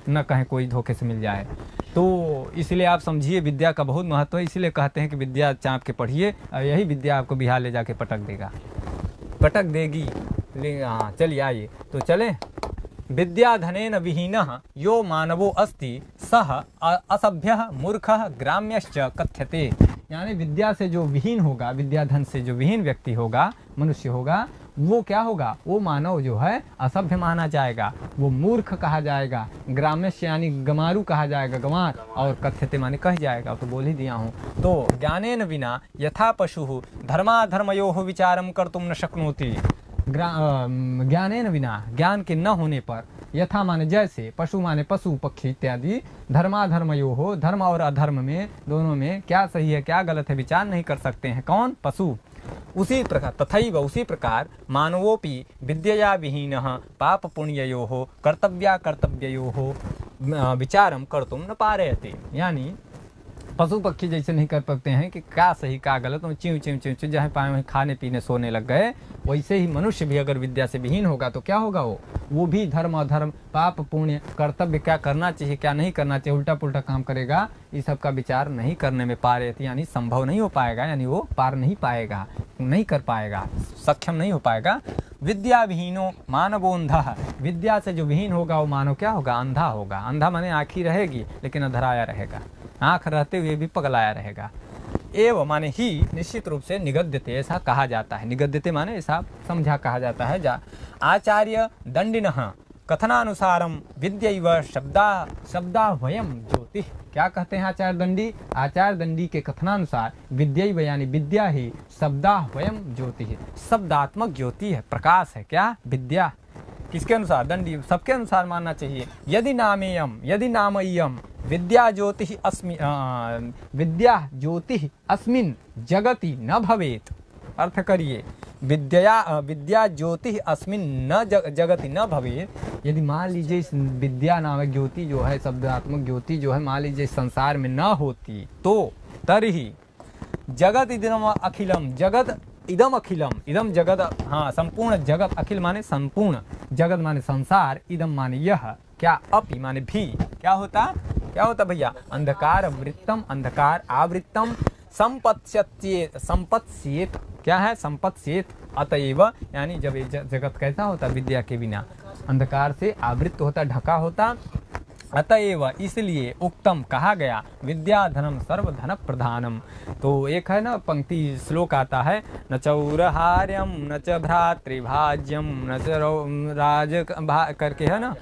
न कहीं कोई धोखे से मिल जाए। तो इसलिए आप समझिए विद्या का बहुत महत्व है। इसलिए कहते हैं कि विद्या चाँप के पढ़िए, और यही विद्या आपको बिहार ले जाके पटक देगा, पटक देगी। हाँ चलिए आइए तो चलें। विद्या धनेन विहीनः यो मानवो अस्ति सह असभ्यः मूर्खः ग्राम्यश्च कथ्यते। यानी विद्या से जो विहीन होगा, विद्या धन से जो विहीन व्यक्ति होगा, मनुष्य होगा, वो क्या होगा? वो मानव जो है असभ्य माना जाएगा, वो मूर्ख कहा जाएगा, ग्राम्यश्च यानी गमारू कहा जाएगा, गंवार, और कथ्यते माने कह जाएगा, तो बोल ही दिया हूँ। तो ज्ञानेन विना यथा पशु धर्माधर्मयोः विचारम कर्तुम न शक्नोति। ज्ञानेन बिना, ज्ञान के न होने पर, यथा माने जैसे, पशु माने पशु पक्षी इत्यादि, धर्माधर्मयो हो, धर्म और अधर्म में, दोनों में क्या सही है क्या गलत है विचार नहीं कर सकते हैं। कौन? पशु। उसी प्रकार तथैव उसी प्रकार मानवोपि विद्यया विहीनः पाप पुण्ययोः कर्तव्या कर्तव्ययोः विचारम कर्तुम न पारयते। यानी पशु पक्षी जैसे नहीं कर पाते हैं कि क्या सही क्या गलत, च्यू च्यू च्यू च्यू जहाँ पाए वहीं खाने पीने सोने लग गए, वैसे ही मनुष्य भी अगर विद्या से विहीन होगा तो क्या होगा? वो भी धर्म अधर्म, पाप पुण्य, कर्तव्य, क्या करना चाहिए क्या नहीं करना चाहिए, उल्टा पुल्टा काम करेगा। इस सब का विचार नहीं करने में पारे, यानी संभव नहीं हो पाएगा, यानी वो पार नहीं पाएगा, नहीं कर पाएगा, सक्षम नहीं हो पाएगा। विद्या विहीनो मानवोंधा, विद्या से जो विहीन होगा वो मानव क्या होगा? अंधा होगा। अंधा माने आँख ही रहेगी लेकिन अधराया रहेगा, आँख रहते हुए भी पगलाया रहेगा। एवं माने ही निश्चित रूप से निगद्यते, ऐसा कहा जाता है। निगद्यते माने ऐसा समझा कहा जाता है। आचार्य दंडिनः कथनानुसारम विद्यैव शब्दाह्वयम ज्योति। क्या कहते हैं आचार्य दंडी? आचार्य दंडी के कथनानुसार विद्यैव यानी विद्या ही शब्दाह्वयम ज्योति है, शब्दात्मक ज्योति है, प्रकाश है। क्या? विद्या। किसके अनुसार? दंडी, सबके अनुसार मानना चाहिए। यदि नामयम विद्या ज्योति अस्मिन् जगति न भवेत। अर्थ करिए, विद्या ज्योति अस्मिन् न जगति न भवेत। यदि मान लीजिए इस विद्या नामक ज्योति जो है, शब्दात्मक ज्योति जो है, मान लीजिए संसार में न होती तो तर्हि जगत इदम अखिलम, जगत इदम अखिलम, इदम जगत, हाँ संपूर्ण जगत, अखिल माने संपूर्ण, जगत माने संसार, इदम माने यह, क्या? अपि माने भी, क्या होता? क्या होता भैया, अंधकार वृत्तम, अंधकार आवृत्तम, संपत्स्येत, क्या है, संपत्स्येत, अतएव, यानी जब ये जगत कैसा होता, विद्या के बिना अंधकार से आवृत्त होता, ढका होता, अतएव इसलिए उक्तम कहा गया, विद्या धनम सर्वधन प्रधानम। तो एक है ना पंक्ति श्लोक आता है, न चौरहार्यम न च भ्रातृभाज्यम न च राज करके है ना,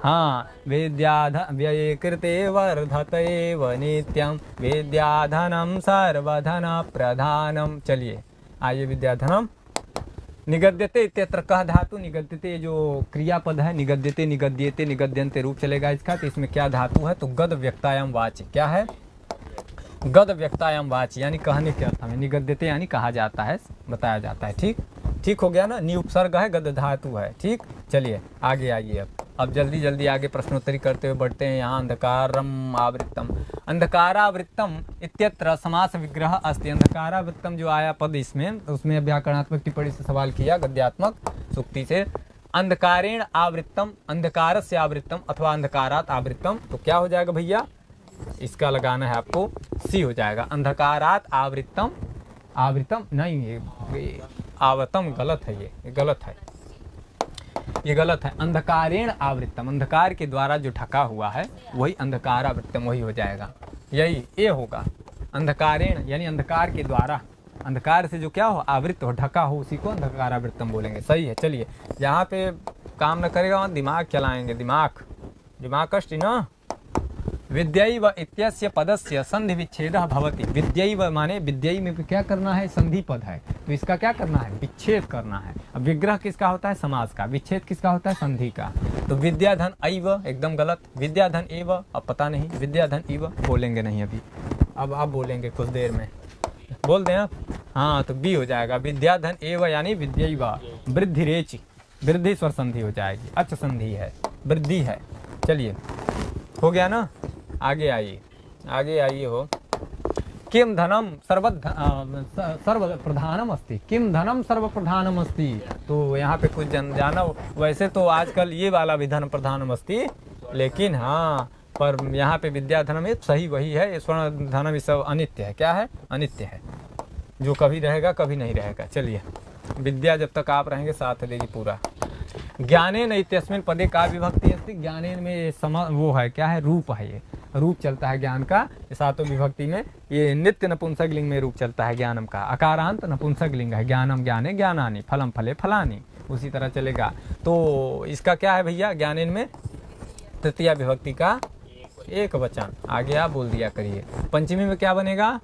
हाँ, विद्याधन व्यये कृते वर्धत एव नित्यम विद्याधनम सर्वधन प्रधानम। चलिए आइए, विद्याधनम निगद्यते इत्यत्र कह धातु, निगद्यते जो क्रियापद है, निगद्यते निगद्यते निगद्यन्ते रूप चलेगा इसका। तो इसमें क्या धातु है, तो गद व्यक्तायाम वाच, क्या है, गद व्यक्तायाम वाच, यानी कहने के अर्थ में, निगद्यते यानी कहा जाता है, बताया जाता है। ठीक ठीक हो गया ना, नी उपसर्ग है, गद धातु है। ठीक, चलिए आगे आइए। अब जल्दी जल्दी आगे प्रश्नोत्तरी करते हुए बढ़ते हैं। यहाँ अंधकारम आवृत्तम, अंधकारावृत्तम इत्यत्र समास विग्रह अस्ति। अंधकारावृत्तम जो आया पद इसमें, उसमें व्याकरणात्मक टिप्पणी से सवाल किया, गद्यात्मक सूक्ति से। अंधकारेण आवृत्तम, अंधकार से आवृत्तम अथवा अंधकारात आवृत्तम, तो क्या हो जाएगा भैया, इसका लगाना है आपको, सी हो जाएगा। अंधकारात आवृत्तम, आवृत्तम नहीं, ये आवतम गलत है, ये गलत है, ये गलत है। अंधकारेण आवृत्तम, अंधकार के द्वारा जो ढका हुआ है वही अंधकारावृत्तम, वही हो जाएगा, यही ये होगा। अंधकारेण यानी अंधकार के द्वारा, अंधकार से जो क्या हो, आवृत्त हो, ढका हो, उसी को अंधकारावृत्तम बोलेंगे। सही है। चलिए, यहाँ पे काम न करेगा वहाँ दिमाग चलाएंगे, दिमाग कष्ट ना। विद्यैव इत्यस्य पदस्य संधि विच्छेदः भवति। विद्यैव माने विद्यई में क्या करना है, संधि पद है, तो इसका क्या करना है, विच्छेद करना है। अब विग्रह किसका होता है, समास का, विच्छेद किसका होता है, संधि का। तो विद्याधन ऐव एकदम गलत, विद्याधन एव, अब पता नहीं, विद्याधन एव बोलेंगे नहीं अभी, अब आप बोलेंगे कुछ देर में, बोल दें आप, हाँ, तो बी हो जाएगा, विद्याधन एव यानी विद्यैव, वृद्धि रेचि, वृद्धि स्वर संधि हो जाएगी, अच्छ संधि है, वृद्धि है। चलिए हो गया ना, आगे आइए, आगे आइए हो। किम धनम सर्व प्रधानम अस्ति, किम धनम सर्व प्रधानम अस्ति। तो यहाँ पे कुछ जाना, वैसे तो आजकल ये वाला भी धन प्रधानम अस्ति, लेकिन हाँ, पर यहाँ पे विद्या धनम सही वही है, स्वर्ण धनम ये सब अनित्य है। क्या है, अनित्य है, जो कभी रहेगा कभी नहीं रहेगा। चलिए, विद्या जब तक आप रहेंगे साथ देगी पूरा। ज्ञानेन इत्यस्मिन् पदे का विभक्ति अस्ति, ज्ञानेन में वो है, क्या है, रूप है, ये रूप चलता है ज्ञान का, सातों विभक्ति में ये नित्य नपुंसक लिंग में रूप चलता है ज्ञानम का। अकारांत नपुंसक लिंग है, ज्ञानम ज्ञाने ज्ञानानि, फलम फले फलानि, उसी तरह चलेगा। तो इसका क्या है भैया, ज्ञानेन में तृतीया विभक्ति का एक वचन। आगे आप बोल दिया करिए। पंचमी में क्या बनेगा,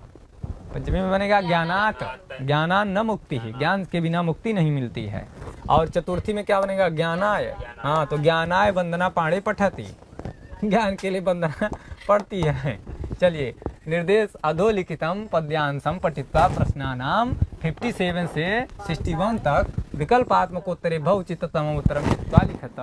पंचमी में बनेगा ज्ञानात, ज्ञानान न मुक्ति ही, ज्ञान के बिना मुक्ति नहीं मिलती है। और चतुर्थी में क्या बनेगा, ज्ञानाय, हाँ, तो ज्ञानाय वंदना पाणे पठती, ज्ञान के लिए वंदना पड़ती है। चलिए, निर्देश अधोलिखितम पद्यांशम पठित्वा प्रश्नानाम 57 से 61 तक विकल्पात्मकोत्तरे बहुचित्ततम उत्तरम चित्वा लिखत।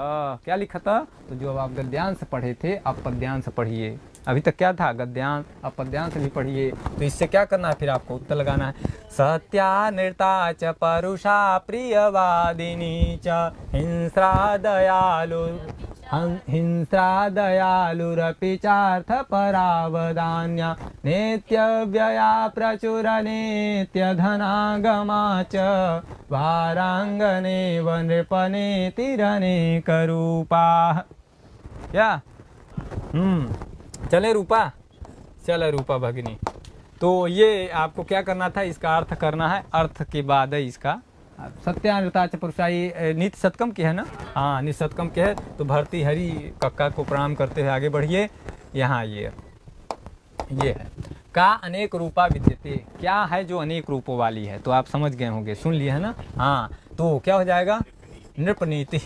क्या लिखत, तो जो अब आप गद्यांश पढ़े थे अब पद्यांश पढ़िए। अभी तक क्या था, गद्यांश, अब पद्यांश भी पढ़िए। तो इससे क्या करना है, फिर आपको उत्तर लगाना है। सत्यानृता च परुषा प्रियवादिनी च हिंस्रा दयालु, हिंस्रा दयालुरपि चार्थ परावदान्या, नेत्य व्यया प्रचुर नेत्य धनागमा च, वारांगने व नृपनेतिरनेक रूपा। क्या चले रूपा, चले रूपा भगिनी। तो ये आपको क्या करना था, इसका अर्थ करना है, अर्थ के बाद है इसका सत्यानृता च पुरुषाई, नित्य सतकम की है ना, हाँ, नित्य सतकम के है। तो भरती हरि कक्का को प्रणाम करते हुए आगे बढ़िए। यहाँ ये है का अनेक रूपा विद्यते, क्या है जो अनेक रूपों वाली है, तो आप समझ गए होंगे, सुन लिए है ना, हाँ। तो क्या हो जाएगा, नृपनीति,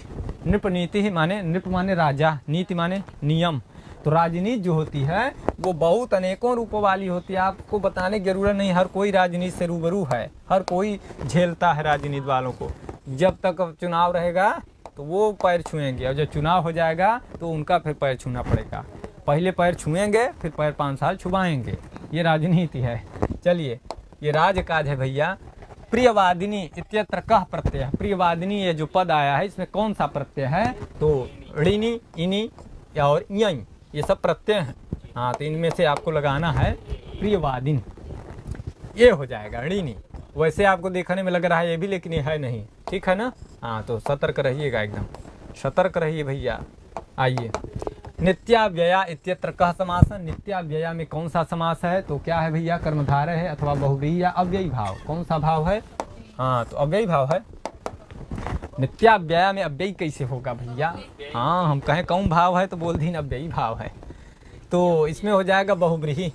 नृपनीति माने, नृप माने राजा, नीति माने नियम। तो राजनीति जो होती है वो बहुत अनेकों रूपों वाली होती है, आपको बताने की जरूरत नहीं, हर कोई राजनीति से रूबरू है, हर कोई झेलता है राजनीति वालों को। जब तक चुनाव रहेगा तो वो पैर छुएंगे, और जब चुनाव हो जाएगा तो उनका फिर पैर छूना पड़ेगा। पहले पैर छुएंगे, फिर पैर 5 साल छुपाएंगे, ये राजनीति है। चलिए, ये राजकाज है भैया। प्रियवादिनी इत्यत्र कह प्रत्यय, प्रियवादिनी ये जो पद आया है इसमें कौन सा प्रत्यय है, तो ऋणी, इनी और यई, ये सब प्रत्यय हैं। हाँ, तो इनमें से आपको लगाना है प्रियवादिन, ये हो जाएगा ऋणी। वैसे आपको देखने में लग रहा है ये भी, लेकिन ये है नहीं, ठीक है ना। हाँ, तो सतर्क रहिएगा, एकदम सतर्क रहिए भैया। आइए, नित्याव्यया इत्यत्र कः समास। नित्याव्यया में कौन सा समास है? तो क्या है भैया? कर्मधारय है अथवा बहुव्रीहि या अव्ययी भाव। कौन सा भाव है? हाँ, तो अव्ययी भाव है। नित्याव्यया में अव्ययी कैसे होगा भैया? हाँ, हम कहें कौन भाव है तो बोल दी अव्ययी भाव है, तो इसमें हो जाएगा बहुव्रीहि,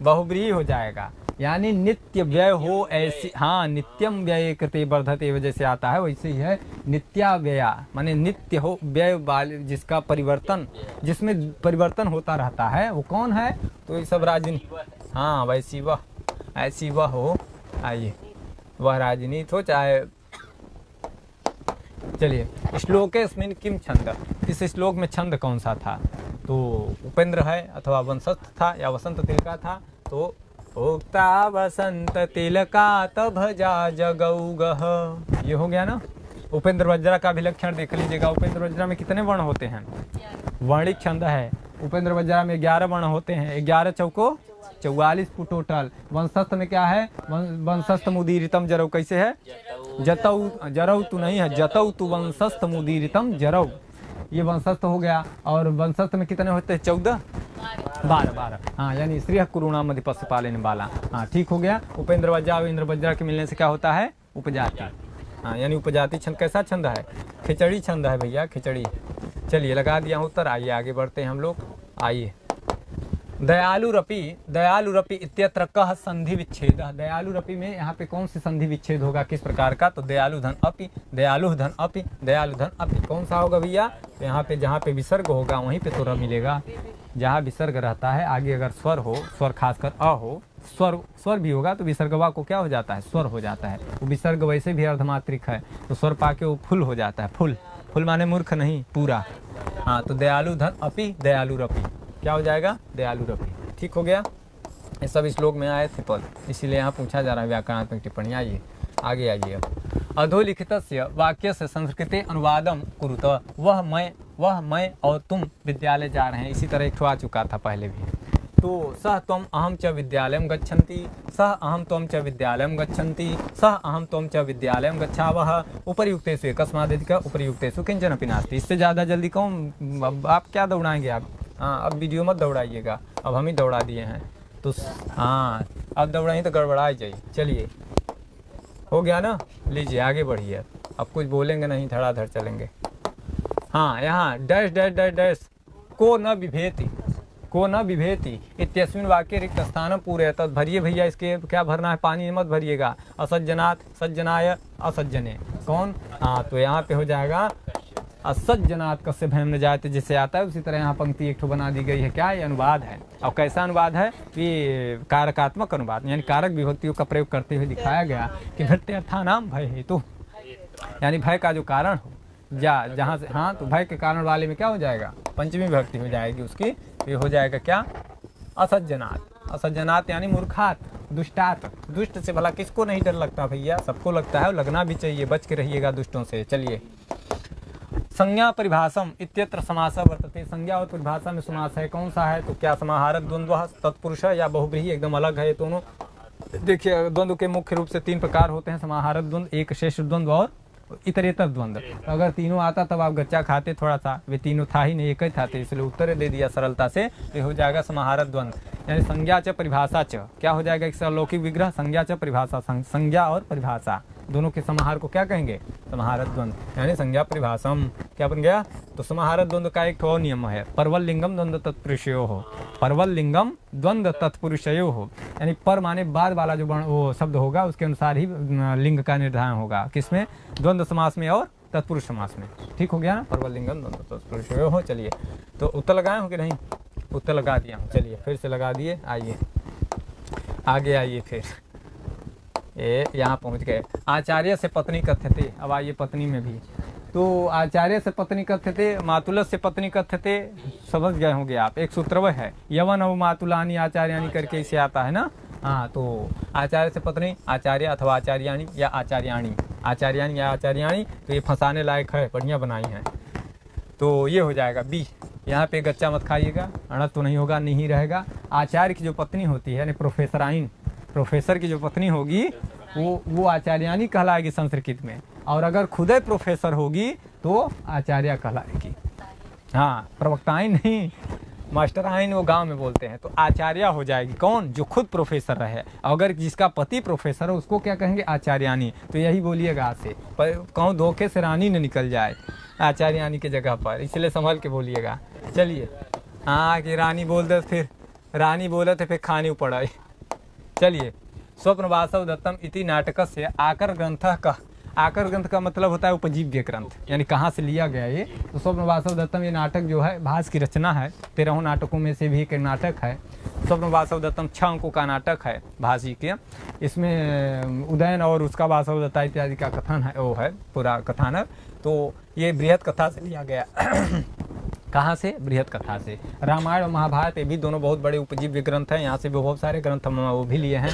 बहुव्रीहि हो जाएगा, यानी नित्य व्यय हो ऐसी। हाँ, नित्यम व्यय कृते वर्धते जैसे आता है वैसे ही है नित्याव्यया, माने नित्य हो व्यय वाले, जिसका परिवर्तन, जिसमें परिवर्तन होता रहता है, वो कौन है? तो ये सब राजनी। हाँ, वैसी वह, ऐसी वह हो। आइए, वह राजनीति हो चाहे। चलिए, श्लोकेस्मिन् किम छंद। इस श्लोक में छंद कौन सा था? तो उपेंद्र है अथवा वंशस्थ था या वसंत तिलका था। तो उक्ता वसंत तिलकात भजा जगौगः, ये हो गया ना। उपेंद्र वज्रा का विलक्षण देख लीजिएगा। उपेंद्र वज्रा में कितने वर्ण होते हैं? वर्णिक छंद है। उपेंद्र वज्रा में 11 वर्ण होते हैं, 11 चौको 44 टोटल। वंशस्थ में क्या है? वंशस्थ मुदीरितम जरौ कैसे है? जतौ, जरौ तु नहीं है, जतौ तु वंशस्थ मुदीरितम जरौ, ये वंशस्थ हो गया। और वंशस्थ में कितने होते हैं? 14, 12। हाँ, यानी स्त्रियः कुरूणाम मधिपस्य पालेन बाला। हाँ, ठीक हो गया। उपेंद्र वज्रा और इंद्र वज्रा के मिलने से क्या होता है? उपजाति। हाँ, यानी उपजाति छंद। कैसा छंद है? खिचड़ी छंद है भैया, खिचड़ी। चलिए, लगा दिया उत्तर। आइए आगे बढ़ते हैं हम लोग। आइए, दयालुरपि इत्यत्र कः संधि विच्छेद। दयालुरपि में यहाँ पे कौन सी संधि विच्छेद होगा, किस प्रकार का? तो दयालुधन अपि, दयालुधन अपि, दयालुधन अपि। कौन सा होगा भैया? तो यहाँ पे जहाँ पे विसर्ग होगा वहीं पे तो र मिलेगा। जहाँ विसर्ग रहता है, आगे अगर स्वर हो, स्वर खासकर अ हो, स्वर भी होगा तो विसर्गवा को क्या हो जाता है? स्वर हो जाता है। वो विसर्ग वैसे भी अर्धमात्रिक है, तो स्वर पाके वो फुल हो जाता है। फुल, फुल माने मूर्ख नहीं, पूरा। हाँ, तो दयालुधन अपि, दयालुरपि क्या हो जाएगा? दयालुरपि। ठीक हो गया। ये सब श्लोक में आए थे पद, इसीलिए यहाँ पूछा जा रहा है व्याकरणात्मक टिप्पणी। आइए आगे आइए। अधोलिखितस्य वाक्यस्य संस्कृते अनुवादम कुरुत। वह मैं और तुम विद्यालय जा रहे हैं, इसी तरह एक आ चुका था पहले भी। तो सह त्वम अहम च विद्यालयं गच्छन्ति, सह अहम त्वम च विद्यालयं गच्छन्ति, सह अहम त्वम च विद्यालयं गच्छावः, उपर्युक्तेषु एकस्मादेधिकः उपर्युक्तेषु किंचन अपि नास्ति। इससे ज़्यादा जल्दी कौन? अब आप क्या दौड़ाएंगे आप? हाँ, अब वीडियो मत दौड़ाइएगा, अब हम ही दौड़ा दिए हैं। तो हाँ, अब दौड़ाई तो गड़बड़ा जाइए। चलिए, हो गया ना। लीजिए आगे बढ़िए, अब कुछ बोलेंगे नहीं, धड़ाधड़ चलेंगे। हाँ, यहाँ डैश डैश डैश डैश को न विभेति, को न विभेति इत्यस्मिन् वाक्ये रिक्त स्थान पूरे। तब भरिए भैया, इसके क्या भरना है? पानी मत भरिएगा। असज्जनात् सज्जनाय असज्जने। कौन? हाँ, तो यहाँ पे हो जाएगा असज्जनात् कस्य भयं न जायते, जिससे आता है उसी तरह यहाँ पंक्ति एक ठो बना दी गई है। क्या? ये अनुवाद है। और कैसा अनुवाद है? ये कारकात्मक अनुवाद, यानी कारक विभक्तियों का प्रयोग करते हुए दिखाया गया कि भट्टर्थानाम भय हेतु, यानी भय का जो कारण हो, जहाँ से। हाँ, तो भय के कारण वाले में क्या हो जाएगा? पंचमी विभक्ति हो जाएगी उसकी। ये हो जाएगा क्या? असज्जनात्। असज्जनात् यानी मूर्खात, दुष्टात। दुष्ट से भला किसको नहीं डर लगता भैया? सबको लगता है, लगना भी चाहिए। बच के रहिएगा दुष्टों से। चलिए, संज्ञा परिभाषम इत्यत्र समास वर्तते। संज्ञा और परिभाषा में समास है, कौन सा है? तो क्या समाहारक द्वंद्व तत्पुरुष या बहुव्रीहि, एकदम अलग है दोनों। देखिए, द्वंद्व के मुख्य रूप से 3 प्रकार होते हैं, समाहारक द्वंद्व, एक शेष द्वंद्व और इतरेतर द्वंद्व। अगर तीनों आता तब आप गच्चा खाते थोड़ा सा, वे तीनों था ही नहीं, एक ही था, तो इसलिए उत्तर दे दिया सरलता से। ये हो जाएगा समाहारक द्वंद्व, यानी संज्ञा च परिभाषा च। क्या हो जाएगा? एक अलौकिक विग्रह, संज्ञा च परिभाषा। संज्ञा और परिभाषा दोनों के समाहार को क्या कहेंगे? समाहारक द्वंद्व, यानी संज्ञा परिभाषम। क्या बन गया? तो समाहारक द्वंद्व का एक और नियम है, परवल लिंगम द्वंद्व तत्पुरुषयो हो। परवल लिंगम द्वंद्व तत्पुरुषयो हो, यानी पर माने बाद वाला जो वो शब्द होगा उसके अनुसार ही लिंग का निर्धारण होगा। किसमें? द्वंद्व समास में और तत्पुरुष समास में। ठीक हो गया ना? परवल लिंगम द्वंद्व तत्पुरुषयो हो। चलिए, तो उत्तर लगाए हो कि नहीं? उत्तर लगा दिया हूँ। चलिए, फिर से लगा दिए। आइए आगे आइए। फिर यहाँ पहुँच गए। आचार्य से पत्नी कथ्यते। अब आइए पत्नी में भी। तो आचार्य से पत्नी कथ्यते, मातुलस से पत्नी कथ्यते, समझ गए होंगे आप। एक सूत्रवय है, यवन और मातुलानी आचार्यानी करके इसे आता है ना। हाँ, तो आचार्य से पत्नी, आचार्य अथवा आचार्याणी या आचार्याणी, आचार्याणी या आचार्याणी। तो ये फंसाने लायक है, बढ़िया बनाई है। तो ये हो जाएगा बी। यहाँ पे गच्चा मत खाइएगा, अड़द तो नहीं होगा, नहीं रहेगा। आचार्य की जो पत्नी होती है यानी प्रोफेसराइन, प्रोफेसर की जो पत्नी होगी वो आचार्यानी कहलाएगी संस्कृत में, और अगर खुद ही प्रोफेसर होगी तो आचार्य कहलाएगी। हाँ, प्रवक्ताइन नहीं, मास्टराइन वो गांव में बोलते हैं, तो आचार्य हो जाएगी कौन, जो खुद प्रोफेसर रहे। अगर जिसका पति प्रोफेसर है उसको क्या कहेंगे, आचार्यानी। तो यही बोलिएगा आज से, कहूँ धोखे से रानी न निकल जाए आचार्यानी के जगह पर, इसलिए संभल के बोलिएगा। चलिए, हाँ कि रानी बोल दे, फिर रानी बोले थे फिर खानी पड़े। चलिए, स्वप्न वासव दत्तम इति नाटकस्य आकर ग्रंथ का, आकर ग्रंथ का मतलब होता है उपजीव्य ग्रंथ, यानी कहाँ से लिया गया ये। तो स्वप्न वासव दत्तम ये नाटक जो है भास की रचना है, 13 नाटकों में से भी एक नाटक है। स्वप्न वासव दत्तम 6 अंकों का नाटक है भास जी के। इसमें उदयन और उसका वासव दत्ता इत्यादि का कथन है, वो है पूरा कथानक। तो ये बृहद कथा से लिया गया। कहाँ से, बृहद कथा से। रामायण और महाभारत ये भी दोनों बहुत बड़े उपजीव्य ग्रंथ हैं, यहाँ से भी बहुत सारे ग्रंथ हम वो भी लिए हैं,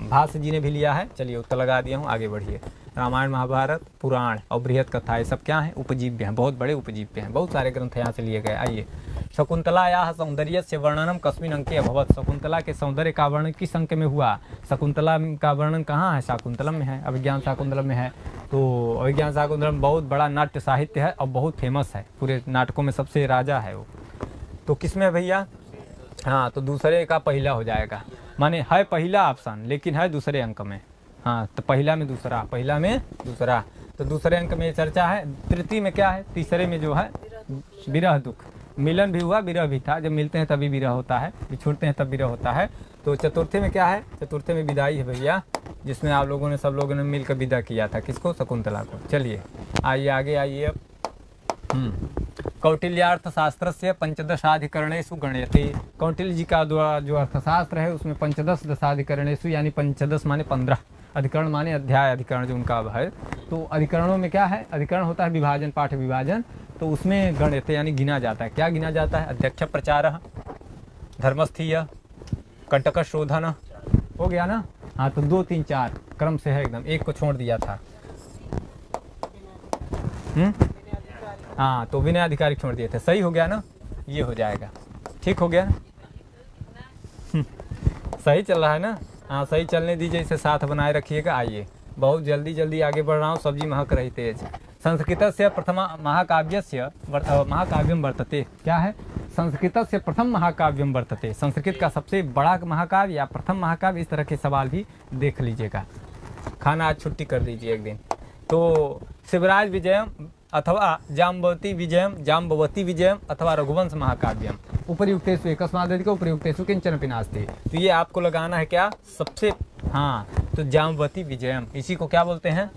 भास जी ने भी लिया है। चलिए उत्तर लगा दिया हूँ, आगे बढ़िए। रामायण, महाभारत, पुराण और बृहद कथा ये सब क्या है, उपजीव्य हैं, बहुत बड़े उपजीव्य हैं, बहुत सारे ग्रंथ यहाँ से लिए गए। आइए, शकुंतलायाः सौंदर्य से वर्णनम कस्मिन् अंके अभवत्। शकुंतला के सौंदर्य का वर्णन किस अंक में हुआ। शकुंतला का वर्णन कहाँ है, शाकुंतलम में है, अभिज्ञान शाकुंतलम में है। तो अभिज्ञान शाकुंतलम बहुत बड़ा नाट्य साहित्य है और बहुत फेमस है, पूरे नाटकों में सबसे राजा है वो। तो किस में भैया, हाँ तो दूसरे का पहला हो जाएगा, माने है पहला ऑप्शन लेकिन है दूसरे अंक में। हाँ तो पहला में दूसरा, पहला में दूसरा, तो दूसरे अंक में चर्चा है। तृतीय में क्या है, तीसरे में जो है विरह दुख, मिलन भी हुआ, विरह भी था, जब मिलते हैं तभी विरह होता है, छूटते हैं तब विरह होता है। तो चतुर्थे में क्या है, चतुर्थे में विदाई है भैया, जिसमें आप लोगों ने, सब लोगों ने मिलकर विदा किया था, किसको, शकुंतला को। चलिए आइए आगे आइए अब। कौटिल्यार्थ शास्त्र से 15 गण्यते। कौटिल्य जी का जो अर्थशास्त्र है उसमें 15 दशाधिकरणेषु, यानी 15 माने 15, अधिकरण माने अध्याय, अधिकरण जो उनका है। तो अधिकरणों में क्या है, अधिकरण होता है विभाजन, पाठ विभाजन। तो उसमें गण्यते यानी गिना जाता है। क्या गिना जाता है, अध्यक्ष प्रचार, धर्मस्थीय, कंटक शोधन, हो गया ना। हाँ तो 2 3 4 क्रम से है एकदम, एक को छोड़ दिया था। हाँ तो विनय अधिकारी छोड़ दिए थे, सही हो गया ना, ये हो जाएगा, ठीक हो गया ना। सही चल रहा है ना, हाँ सही चलने दीजिए, इसे साथ बनाए रखिएगा। आइए बहुत जल्दी जल्दी आगे बढ़ रहा हूँ, सब्जी महक रही तेज। संस्कृत से प्रथम महाकाव्यस्य महाकाव्यम वर्तते। क्या है, संस्कृत से प्रथम महाकाव्यम वर्तते, संस्कृत का सबसे बड़ा महाकाव्य या प्रथम महाकाव्य, इस तरह के सवाल भी देख लीजिएगा। खाना आज छुट्टी कर दीजिए एक दिन। तो शिवराज विजयम अथवा जाम्बवती विजयम अथवा रघुवंश महाकाव्यम उपर्युक्तेषु एकस्मादधिक उपर्युक्तेषु किंचन अपि नास्ति। तो ये आपको लगाना है क्या, सबसे, हाँ तो जाम्बवती विजयम, इसी को क्या बोलते हैं,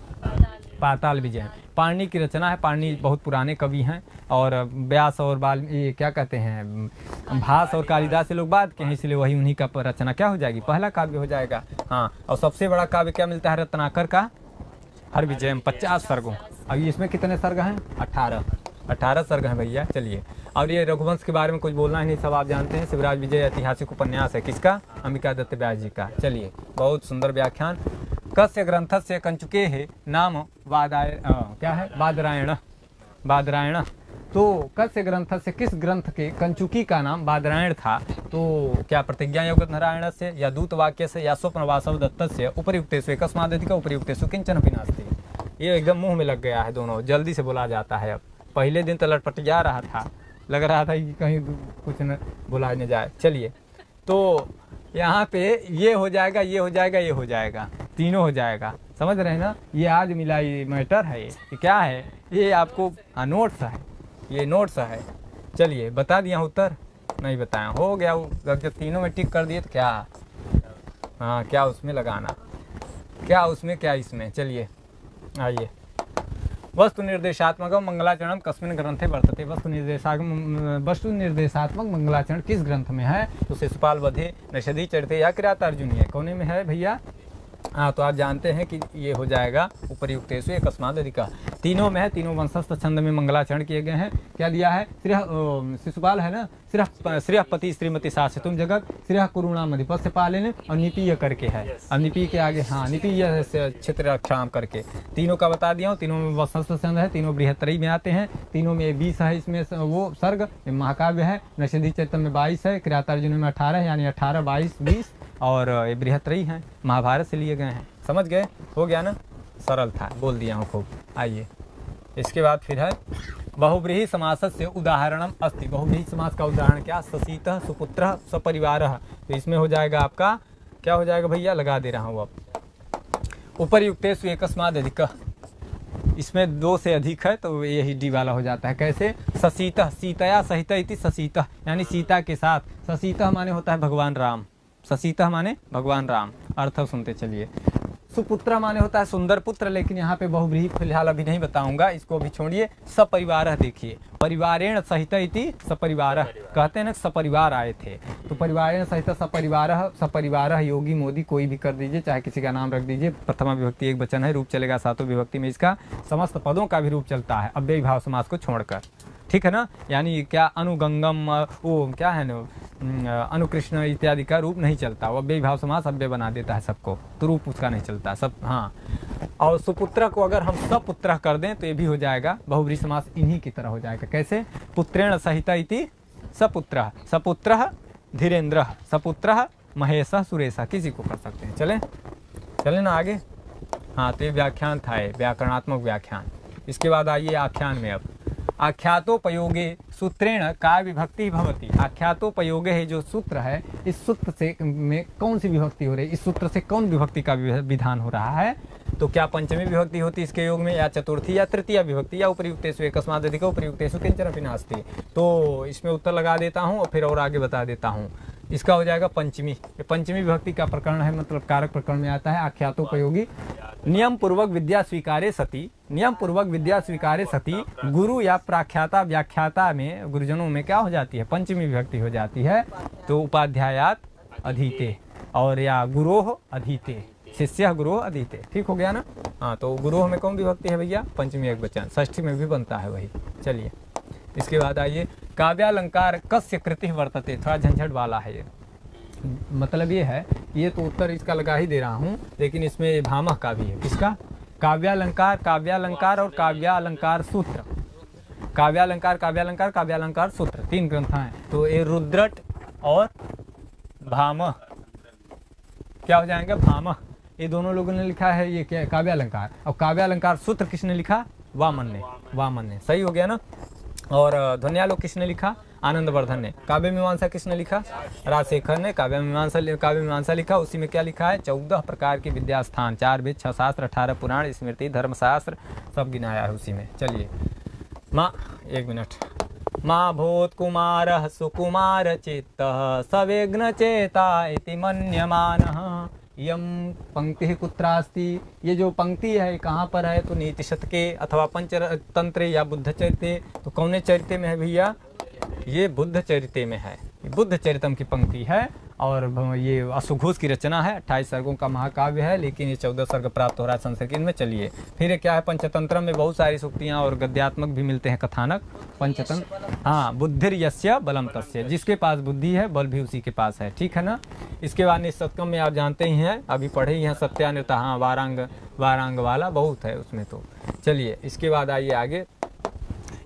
पाताल विजय। पाणिनि की रचना है, पाणिनि बहुत पुराने कवि हैं, और व्यास और ये क्या कहते हैं, भास और कालिदास से लोग बात के हैं, इसलिए वही उन्हीं का रचना क्या हो जाएगी, पहला काव्य हो जाएगा। हाँ और सबसे बड़ा काव्य क्या मिलता है, रत्नाकर का हरविजयम, 50 सर्गों। अब इसमें कितने सर्ग हैं, 18 सर्ग हैं भैया। चलिए, और ये रघुवंश के बारे में कुछ बोलना ही नहीं, सब आप जानते हैं। शिवराज विजय ऐतिहासिक उपन्यास है, किसका, अंबिका दत्त व्यास जी का। चलिए बहुत सुंदर व्याख्यान। कस्य ग्रंथस्य कंचुके है नाम क्या है, बादरायण। तो कस्य ग्रंथ से, किस ग्रंथ के कंचुकी का नाम बादरायण था। तो क्या प्रतिज्ञा योग नारायण से, या दूत वाक्य से, या स्वप्न वासव दत्त से, उपयुक्तेषु एकस्मादधिक उपर्युक्तेषु किंचन अपि नास्ति। ये एकदम मुंह में लग गया है, दोनों जल्दी से बोला जाता है। अब पहले दिन तो लटपटिया रहा था, लग रहा था कि कहीं कुछ न बोला न जाए। चलिए, तो यहाँ पे ये हो जाएगा, ये हो जाएगा, ये हो जाएगा, तीनों हो जाएगा, समझ रहे हैं ना। ये आज मिला ये मैटर है, ये क्या है, ये आपको नोट्स है, ये नोट्स है। चलिए बता दिया उत्तर, नहीं बताया, हो गया। जब तीनों में टिक कर दिए तो क्या, हाँ क्या उसमें लगाना, क्या उसमें, क्या इसमें। चलिए आइए, वस्तु निर्देशात्मक मंगलाचरण कस्मिन् ग्रंथे वर्तते। वस्तु निर्देशात्मक मंगलाचरण किस ग्रंथ में है, तो शिशुपाल वधे, नषधि चरिते या किरातार्जुनीय, कोने में है भैया, हाँ, तो आप जानते हैं कि ये हो जाएगा उपर्युक्तेषु एकस्माद् अधिकः। तीनों में है, तीनों वंशस्थ छंद में मंगलाचरण किए गए हैं। क्या दिया है? शिशुपाल है ना, श्रेय पति श्रीमती शासितुम जगत श्रेय कुरुणाम अधिपस्य पालन और निपीय करके है। अब निपीय के आगे हाँ निपीय क्षेत्र रक्षाम करके तीनों का बता दिया हूँ। तीनों में वंशस्थ छंद है, तीनों बृहत्तरी में आते हैं। तीनों में 20 है, इसमें वो सर्ग महाकाव्य है। नरसिंह चरितम में 22 है, किरातार्जुन में 18 यानी 18, 22, 20 और ये बृहत्तरी हैं, महाभारत से लिए गए हैं। समझ गए? हो गया ना, सरल था, बोल दिया हूँ खूब। आइए इसके बाद फिर है बहुव्रीहि समासस्य उदाहरणम अस्ति। बहुव्रीहि समास का उदाहरण क्या? ससीतः सुपुत्रः सपरिवारः। तो इसमें हो जाएगा आपका क्या हो जाएगा भैया, लगा दे रहा हूँ अब। उपर्युक्तेषु एकस्माद् अधिकः, इसमें 2 से अधिक है तो यही डी वाला हो जाता है। कैसे? ससीतः सीतया सहित इति ससीतः, यानी सीता के साथ। ससीतः माने होता है भगवान राम, ससीतः माने भगवान राम। अर्थ सुनते चलिए। सुपुत्र माने होता है सुंदर पुत्र, लेकिन यहाँ पे बहुव्रीहि फिलहाल अभी नहीं बताऊंगा, इसको अभी छोड़िए। सपरिवार देखिए, परिवारेण सहित इति सपरिवार, कहते हैं ना सपरिवार आए थे, तो परिवारेण सहित सपरिवार, सपरिवार योगी मोदी कोई भी कर दीजिए, चाहे किसी का नाम रख दीजिए। प्रथमा विभक्ति एक वचन है, रूप चलेगा सातों विभक्ति में, इसका समस्त पदों का भी रूप चलता है अव्ययी भाव समास को छोड़कर। ठीक है ना, यानी क्या अनुगंगम वो क्या है ना अनुकृष्ण इत्यादि का रूप नहीं चलता। वो अव्ययी भाव समास अव्यय बना देता है सबको, तो रूप उसका नहीं चलता सब। हाँ, और सुपुत्र को अगर हम सपुत्र कर दें तो ये भी हो जाएगा बहुव्रीहि समास, इन्हीं की तरह हो जाएगा। कैसे? पुत्रेण सहित इति सपुत्रः, सपुत्रः धीरेन्द्रः, सपुत्रः महेशः सुरेशः, किसी को कर सकते हैं। चले ना आगे। हाँ, तो ये व्याख्यान था, ये व्याकरणात्मक व्याख्यान। इसके बाद आइए आख्यान में। अब आख्यातोपयोगे सूत्रेण काय विभक्ति भवति। आख्यातोपयोगे है जो सूत्र है, इस सूत्र से में कौन सी विभक्ति हो रही है, इस सूत्र से कौन विभक्ति का विधान हो रहा है? तो क्या पंचमी विभक्ति होती है इसके योग में, या चतुर्थी या तृतीय विभक्ति, या उपर्युक्तेषु एकस्माद् अधिकः उपर्युक्तेषु किंचन अपि नास्ति। तो इसमें उत्तर लगा देता हूँ और फिर और आगे बता देता हूँ। इसका हो जाएगा पंचमी। ये पंचमी विभक्ति का प्रकरण है, मतलब कारक प्रकरण में आता है। आख्यातोपयोगी नियम पूर्वक विद्या स्वीकारे सती, नियम पूर्वक विद्या स्वीकारे सती गुरु या प्राख्याता व्याख्याता में गुरुजनों में क्या हो जाती है? पंचमी विभक्ति हो जाती है। तो उपाध्यायात अधीते और या गुरोह अधीते, शिष्य गुरोह अधीते। ठीक हो गया ना? हाँ, तो गुरोह में कौन विभक्ति है भैया? पंचमी एक वचन। षष्ठी में भी बनता है वही। चलिए इसके बाद आइए काव्यालंकार कस्य कृति वर्तते। थोड़ा झंझट वाला है ये, मतलब ये है, ये तो उत्तर इसका लगा ही दे रहा हूँ, लेकिन इसमें भामह का भी है। किसका? काव्यालंकार, काव्यालंकार और काव्यालंकार सूत्र। काव्यालंकार, काव्यालंकार, काव्यालंकार सूत्र, 3 ग्रंथ हैं। तो ये रुद्रट और भामह क्या हो जाएंगे? भामह। ये दोनों लोगों ने लिखा है ये क्या? काव्यालंकार। और काव्यालंकार सूत्र किसने लिखा? वामन ने। वामन ने, सही हो गया ना? और ध्वन्यालोक किसने लिखा? आनंदवर्धन ने। काव्य मीमांसा किसने लिखा? राजशेखर ने काव्य मीमांसा लिखा। उसी में क्या लिखा है? 14 प्रकार के विद्यास्थान, 4 वेद, 6 शास्त्र, 18 पुराण, स्मृति, धर्मशास्त्र सब गिनाया है उसी में। चलिए माँ, 1 मिनट। माँ भूत कुमारः सुकुमार चित्तः सविघ्न चेता इति मन्यमानः। यम पंक्ति कुत्रास्ति, ये जो पंक्ति है कहाँ पर है? तो नीति शतके अथवा पंचतंत्रे या बुद्ध चरिते। तो कौन चरिते में है भैया? ये बुद्ध चरिते में है। बुद्ध चरितम की पंक्ति है और ये अशुघोष की रचना है। 28 सर्गों का महाकाव्य है, लेकिन ये 14 सर्ग प्राप्त हो रहा है संस्कृत में। चलिए फिर क्या है? पंचतंत्र में बहुत सारी सूक्तियाँ और गद्यात्मक भी मिलते हैं, कथानक। पंचतंत्र, हाँ, बुद्धिर यस्य बलम तस्य, जिसके पास बुद्धि है बल भी उसी के पास है। ठीक है ना? इसके बाद निस्तकम में आप जानते ही हैं, अभी पढ़े ही हैं, सत्यान्विता। हाँ, वारांग वाला बहुत है उसमें। तो चलिए इसके बाद आइए आगे।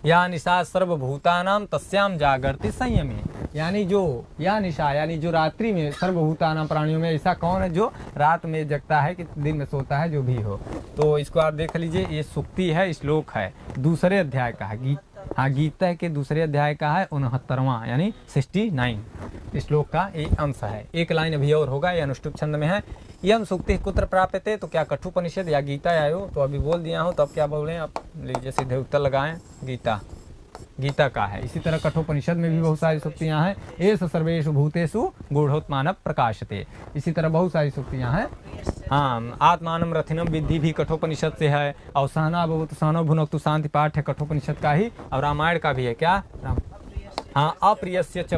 या निशा सर्वभूतानाम तस्याम जागर्ति संयमी, यानी जो या निशा यानी जो रात्रि में सर्वभूतानाम प्राणियों में ऐसा कौन है जो रात में जगता है कि दिन में सोता है, जो भी हो। तो इसको आप देख लीजिए, ये सूक्ति है, श्लोक है, दूसरे अध्याय का है। हाँ, गीता के दूसरे अध्याय का है, 69वां यानी 69 श्लोक का एक अंश है। एक लाइन अभी और होगा, ये अनुष्टुप छंद में है। यम सूक्ति कुत्र प्राप्यते, तो क्या कठोपनिषद या गीता आयो? तो अभी बोल दिया हूँ, तो अब क्या बोलें आप? लीजिए सीधे उत्तर लगाएं, गीता का है। इसी तरह कठोपनिषद में भी बहुत सारी सूक्तियाँ हैं। एष सर्वेषु भूतेषु गूढ़ोत्मानः प्रकाशते, इसी तरह बहुत सारी सूक्तियाँ हैं। हाँ, आत्मानं रथिनं विद्धि भी कठोपनिषद से है। और सहना भवतु सहनौ भुनक्तु शांति पाठ है कठोपनिषद का ही। और रामायण का भी है। क्या? हाँ, अप्रियस्य च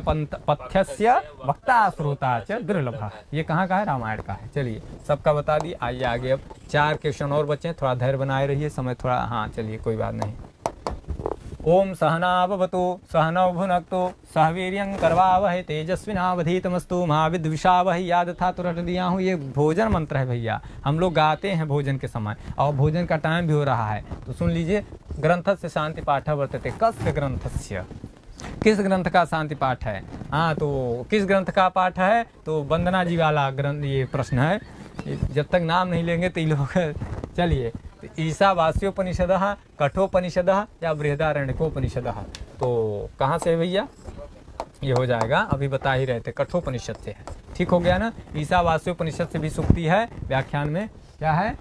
पथ्यस्य वक्ता श्रोता च दुर्लभ। ये कहाँ का है? रामायण का है। चलिए सबका बता दिए। आइए आगे, अब 4 क्वेश्चन और बचे हैं, थोड़ा धैर्य बनाए रहिए, समय थोड़ा, हाँ चलिए कोई बात नहीं। ओम सहना भवतु सहनौ भुनक्तु सह वीर्यं करवावहै तेजस्विनावधीतमस्तु मा विद्विषावहै। याद था तुरंत दिया हूँ। ये भोजन मंत्र है भैया, हम लोग गाते हैं भोजन के समय, और भोजन का टाइम भी हो रहा है, तो सुन लीजिए। ग्रंथस्य शांति पाठ वर्तते। कस्य ग्रंथस्य? किस ग्रंथ का शांति पाठ है? हाँ, तो किस ग्रंथ का पाठ है? तो वंदना जी वाला ग्रंथ, ये प्रश्न है। जब तक नाम नहीं लेंगे तो ये लोग चलिए, ईशावास्योपनिषदः, कठोपनिषदः या बृहदारण्यकोपनिषदः। तो कहाँ से है भैया? ये हो जाएगा, अभी बता ही रहे थे, कठोपनिषद से है। ठीक हो गया ना? ईशावास्योपनिषद से भी सुक्ति है व्याख्यान में। क्या है?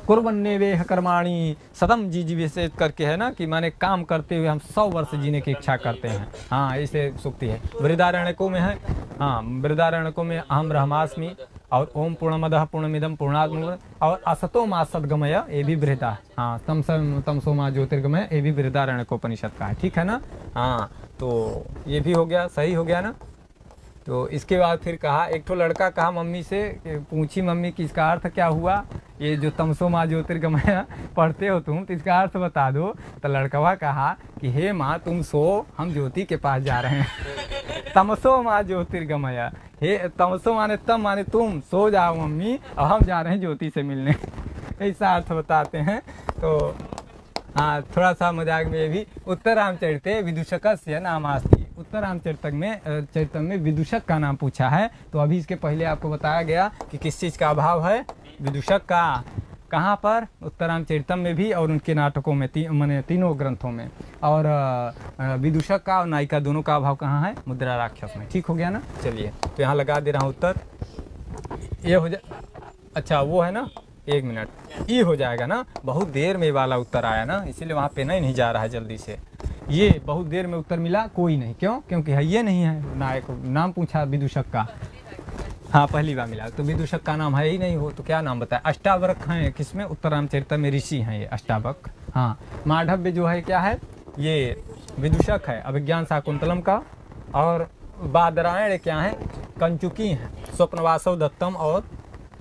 कुर्वन्नेवेह कर्माणि सतम जीविषेत करके है ना, कि माने काम करते हुए हम 100 वर्ष जीने की इच्छा करते हैं। हाँ, ऐसे सुक्ति है। बृहदारण्यकों में है। हाँ, बृहदारण्यकों में अहम ब्रह्मास्मि, और ओम पूर्णमदः पूर्णमिदं पूर्णात् मुच्यते, और असतो मा सद्गमय, ये भी बृहदा। हाँ, तमसो मा ज्योतिर्गमय, ये भी बृहदारण्यकोपनिषद का है। ठीक है ना? हाँ, तो ये भी हो गया, सही हो गया ना? तो इसके बाद फिर कहा, एक तो लड़का कहा मम्मी से, पूछी मम्मी कि इसका अर्थ क्या हुआ? ये जो तमसो माँ ज्योतिर्गमय पढ़ते हो तुम, तो इसका अर्थ बता दो। तो लड़कवा कहा कि हे माँ तुम सो, हम ज्योति के पास जा रहे हैं। तमसो माँ ज्योतिर्गमय, हे तमसो माने तम माने तुम, सो जाओ मम्मी, और हम जा रहे हैं ज्योति से मिलने। ऐसा अर्थ बताते हैं। तो हाँ, थोड़ा सा मजाक में भी, उत्तरामचरिते विदूषकस्य नामास्ति। उत्तरामचरितक में विदूषक का नाम पूछा है। तो अभी इसके पहले आपको बताया गया कि किस चीज़ का अभाव है? विदूषक का। कहाँ पर? उत्तरामचरितम में भी, और उनके नाटकों में, माने तीनों ग्रंथों में। और विदूषक का और नायिका दोनों का अभाव कहाँ है? मुद्रा राक्षस में। ठीक हो गया ना? चलिए, तो यहाँ लगा दे रहा हूँ उत्तर। ये हो जाए, अच्छा वो है ना, 1 मिनट, ये हो जाएगा ना। बहुत देर में वाला उत्तर आया ना, इसीलिए वहाँ पे नहीं जा रहा है जल्दी से। ये बहुत देर में उत्तर मिला, कोई नहीं। क्यों? क्योंकि है ये नहीं है। नायक नाम पूछा विदूषक का, हाँ पहली बार मिला। तो विदूषक का नाम है ही नहीं, हो तो क्या नाम बताया? अष्टावक्र हैं किसमें? उत्तरामचरित में ऋषि हैं ये अष्टावक्र। हाँ, मांडव्य जो है क्या है? ये विदूषक है, अभिज्ञान शाकुंतलम का। और बादरायण क्या है? कंचुकी हैं, स्वप्नवासव दत्तम और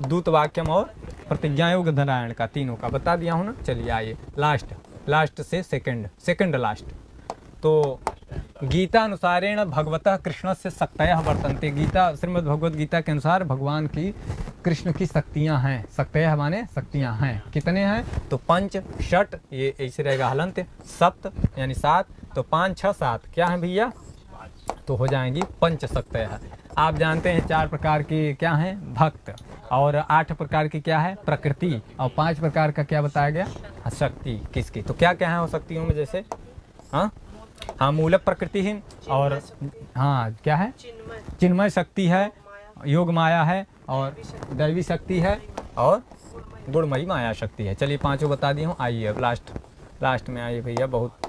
दूतवाक्यम और प्रतिज्ञायोग नारायण का, तीनों का बता दिया हूँ ना। चलिए आइए, लास्ट से सेकंड लास्ट। तो गीता अनुसारेण भगवतः कृष्ण से शक्तयः वर्तन्ते। गीता, श्रीमद् भगवद गीता के अनुसार भगवान की, कृष्ण की शक्तियाँ हैं। शक्तयः माने शक्तियाँ हैं। कितने हैं? तो 5, 6, ये ऐसे रहेगा हलंत, 7 यानी 7, तो 5, 6, 7 क्या है भैया? तो हो जाएंगी पंचशक्तयः। आप जानते हैं 4 प्रकार के क्या हैं? भक्त। और 8 प्रकार की क्या है? प्रकृति। और 5 प्रकार का क्या बताया गया? शक्ति। किसकी? तो क्या क्या है वो शक्तियों में? जैसे हाँ, मूल प्रकृति है, और हाँ क्या है? चिन्मय शक्ति है, योग माया है, और दैवी शक्ति है, और गुणमयी माया शक्ति है। चलिए 5 बता दिए हूँ। आइए अब लास्ट में आइए भैया। बहुत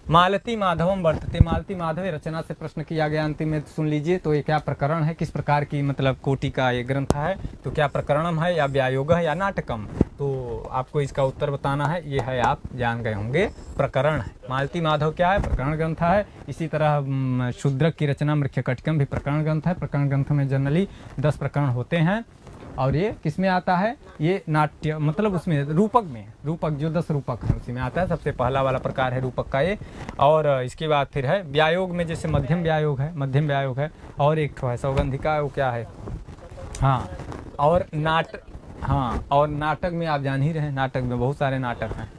मालती माधवम वर्तते। मालती माधव रचना से प्रश्न किया गया अंतिम में, सुन लीजिए। तो ये क्या प्रकरण है? किस प्रकार की मतलब कोटि का ये ग्रंथ है? तो क्या प्रकरणम है, या व्यायोग है, या नाटकम? तो आपको इसका उत्तर बताना है। ये है, आप जान गए होंगे, प्रकरण है। मालती माधव क्या है? प्रकरण ग्रंथ है। इसी तरह शूद्रक की रचना मृच्छकटिकम भी प्रकरण ग्रंथ है। प्रकरण ग्रंथ में जनरली 10 प्रकरण होते हैं। और ये किस में आता है? ये नाट्य, मतलब उसमें रूपक जो 10 रूपक है उसी में आता है। सबसे पहला वाला प्रकार है रूपक का ये। और इसके बाद फिर है व्यायोग में, जैसे मध्यम व्यायोग है, और एक है सौगंधिका, वो क्या है? हाँ, और नाटक में आप जान ही रहे, नाटक में बहुत सारे नाटक हैं।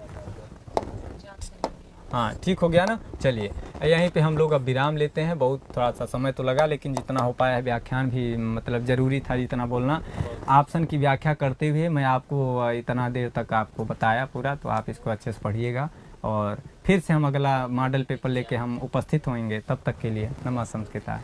हाँ, ठीक हो गया ना? चलिए यहीं पे हम लोग अब विराम लेते हैं। बहुत थोड़ा सा समय तो लगा, लेकिन जितना हो पाया है व्याख्यान भी मतलब ज़रूरी था जितना बोलना। ऑप्शन की व्याख्या करते हुए मैं आपको इतना देर तक आपको बताया पूरा, तो आप इसको अच्छे से पढ़िएगा। और फिर से हम अगला मॉडल पेपर लेके हम उपस्थित होंगे। तब तक के लिए नमः संस्कृताय।